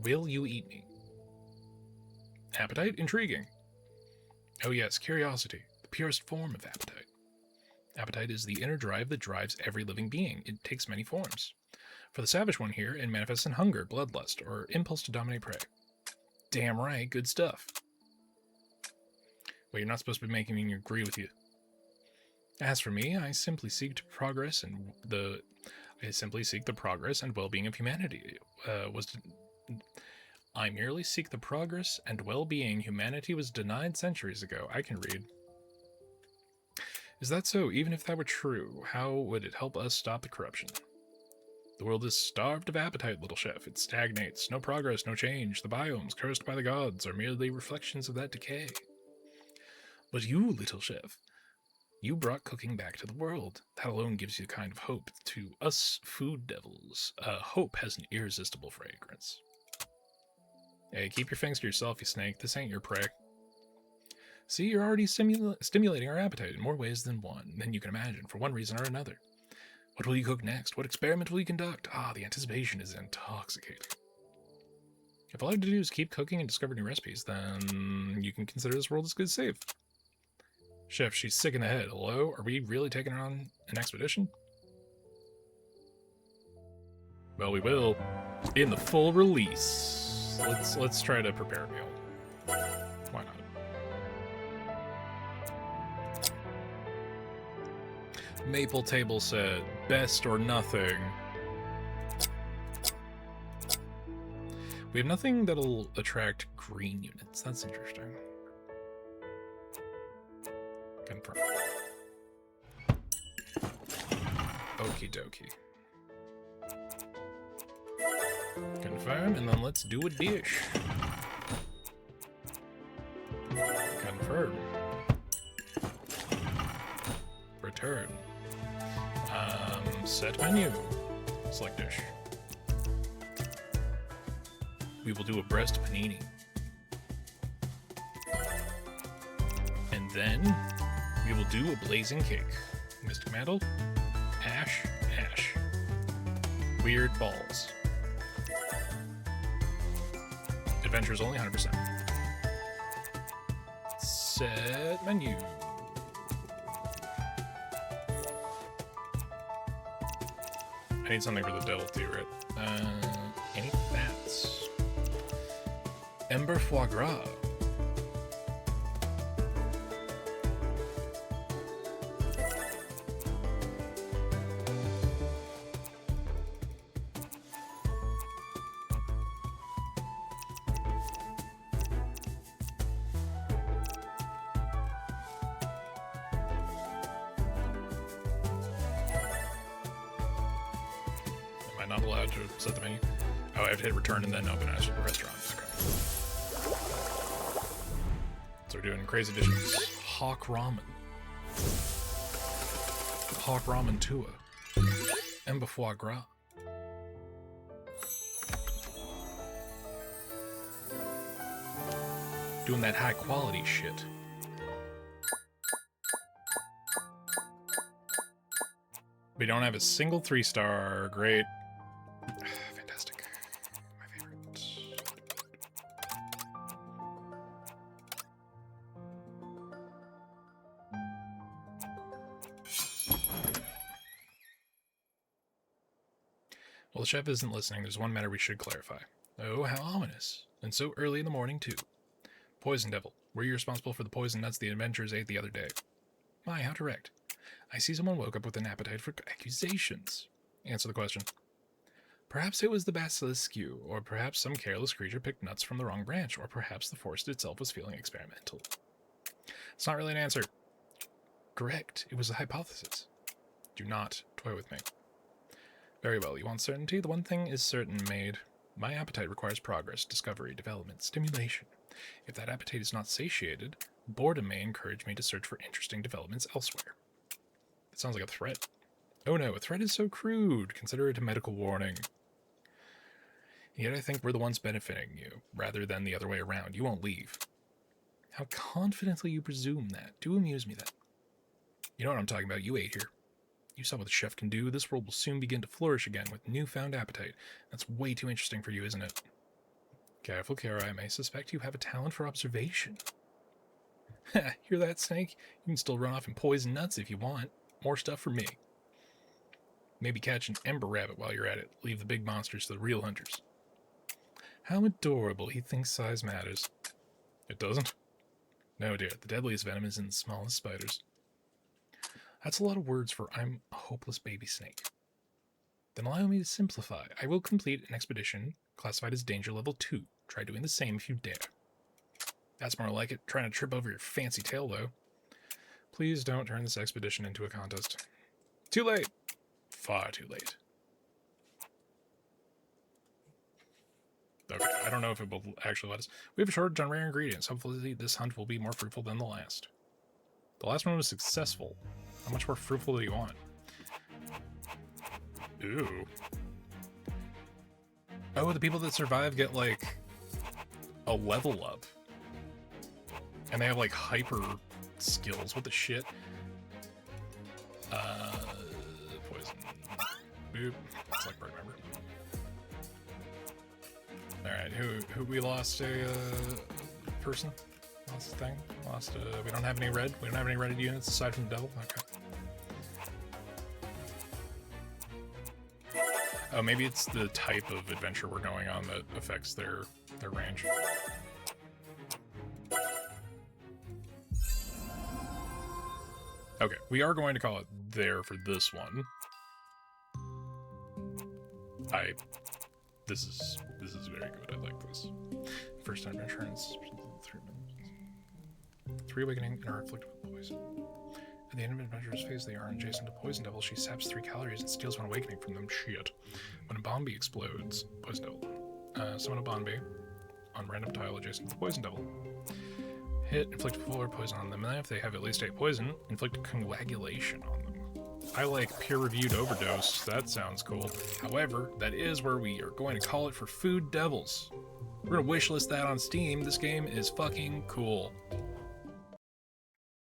Will you eat me? Appetite? Intriguing. Oh yes, curiosity, the purest form of appetite. Appetite is the inner drive that drives every living being. It takes many forms. For the savage one here, it manifests in hunger, bloodlust, or impulse to dominate prey. Damn right, good stuff. Well, you're not supposed to be making me agree with you. As for me, I simply seek the progress and well-being of humanity. I merely seek the progress and well-being humanity was denied centuries ago. I can read. Is that so? Even if that were true, how would it help us stop the corruption? The world is starved of appetite, little chef. It stagnates. No progress, no change. The biomes, cursed by the gods, are merely reflections of that decay. But you, little chef, you brought cooking back to the world. That alone gives you a kind of hope to us food devils. Hope has an irresistible fragrance. Hey, keep your fangs to yourself, you snake. This ain't your prey. See, you're already stimulating our appetite in more ways than one than you can imagine, for one reason or another. What will you cook next? What experiment will you conduct? Ah, the anticipation is intoxicating. If all I have to do is keep cooking and discover new recipes, then you can consider this world as good as safe. Chef, she's sick in the head. Hello? Are we really taking her on an expedition? Well, we will. In the full release. Let's try to prepare a meal. Why not? Maple table set. Best or nothing. We have nothing that'll attract green units. That's interesting. Confirm. Okie dokie. Confirm, and then let's do a dish. Confirm. Return. Set menu. Select dish. We will do a breast panini. And then we will do a blazing cake. Mystic mantle. Ash. Ash. Weird balls. Adventures only 100%. Set menu. I need something for the devil too, right? Any fats? Ember foie gras. not allowed to set the menu. Oh, I have to hit return and then open as the restaurant. Okay. So we're doing crazy dishes. Hawk ramen. Hawk ramen tua. And foie gras. Doing that high quality shit. We don't have a single 3-star. Great. Fantastic. My favorite. Well, the chef isn't listening. There's one matter we should clarify. Oh, how ominous. And so early in the morning, too. Poison Devil. Were you responsible for the poison nuts the adventurers ate the other day? My, how direct. I see someone woke up with an appetite for accusations. Answer the question. Perhaps it was the basilisk, or perhaps some careless creature picked nuts from the wrong branch, or perhaps the forest itself was feeling experimental. It's not really an answer. Correct. It was a hypothesis. Do not toy with me. Very well, you want certainty? The one thing is certain, maid. My appetite requires progress, discovery, development, stimulation. If that appetite is not satiated, boredom may encourage me to search for interesting developments elsewhere. That sounds like a threat. Oh no, a threat is so crude. Consider it a medical warning. Yet I think we're the ones benefiting you, rather than the other way around. You won't leave. How confidently you presume that. Do amuse me then. You know what I'm talking about. You ate here. You saw what the chef can do. This world will soon begin to flourish again with newfound appetite. That's way too interesting for you, isn't it? Careful, Kara. I may suspect you have a talent for observation. Hear that, Snake? You can still run off and poison nuts if you want. More stuff for me. Maybe catch an ember rabbit while you're at it. Leave the big monsters to the real hunters. How adorable. He thinks size matters. It doesn't? No, dear. The deadliest venom is in the smallest spiders. That's a lot of words for I'm a hopeless baby snake. Then allow me to simplify. I will complete an expedition classified as danger level 2. Try doing the same if you dare. That's more like it. Trying to trip over your fancy tail, though. Please don't turn this expedition into a contest. Too late. Far too late. Okay, I don't know if it will actually let us. We have a shortage on rare ingredients. Hopefully this hunt will be more fruitful than the last. The last one was successful. How much more fruitful do you want? Ooh. Oh, the people that survive get, like, a level up. And they have, like, hyper skills. What the shit? Poison. Boop. It's like bird member. Alright, who we lost a, person? Lost a thing? Lost, we don't have any red? We don't have any red units aside from the devil? Okay. Oh, maybe it's the type of adventure we're going on that affects their range. Okay, we are going to call it there for this one. This is very good. I like this. First time insurance. 3 awakening and are afflicted with poison. At the end of adventurer's phase, they are adjacent to Poison Devil. She saps 3 calories and steals 1 awakening from them. Shit. When a Bombi explodes, Poison Devil. Summon a Bombi on random tile adjacent to the Poison Devil. Hit, inflict 4 poison on them, and if they have at least 8 poison, inflict coagulation on them. I like peer-reviewed overdose. That sounds cool. However, that is where we are going to call it for Food Devils. We're going to wishlist that on Steam. This game is fucking cool.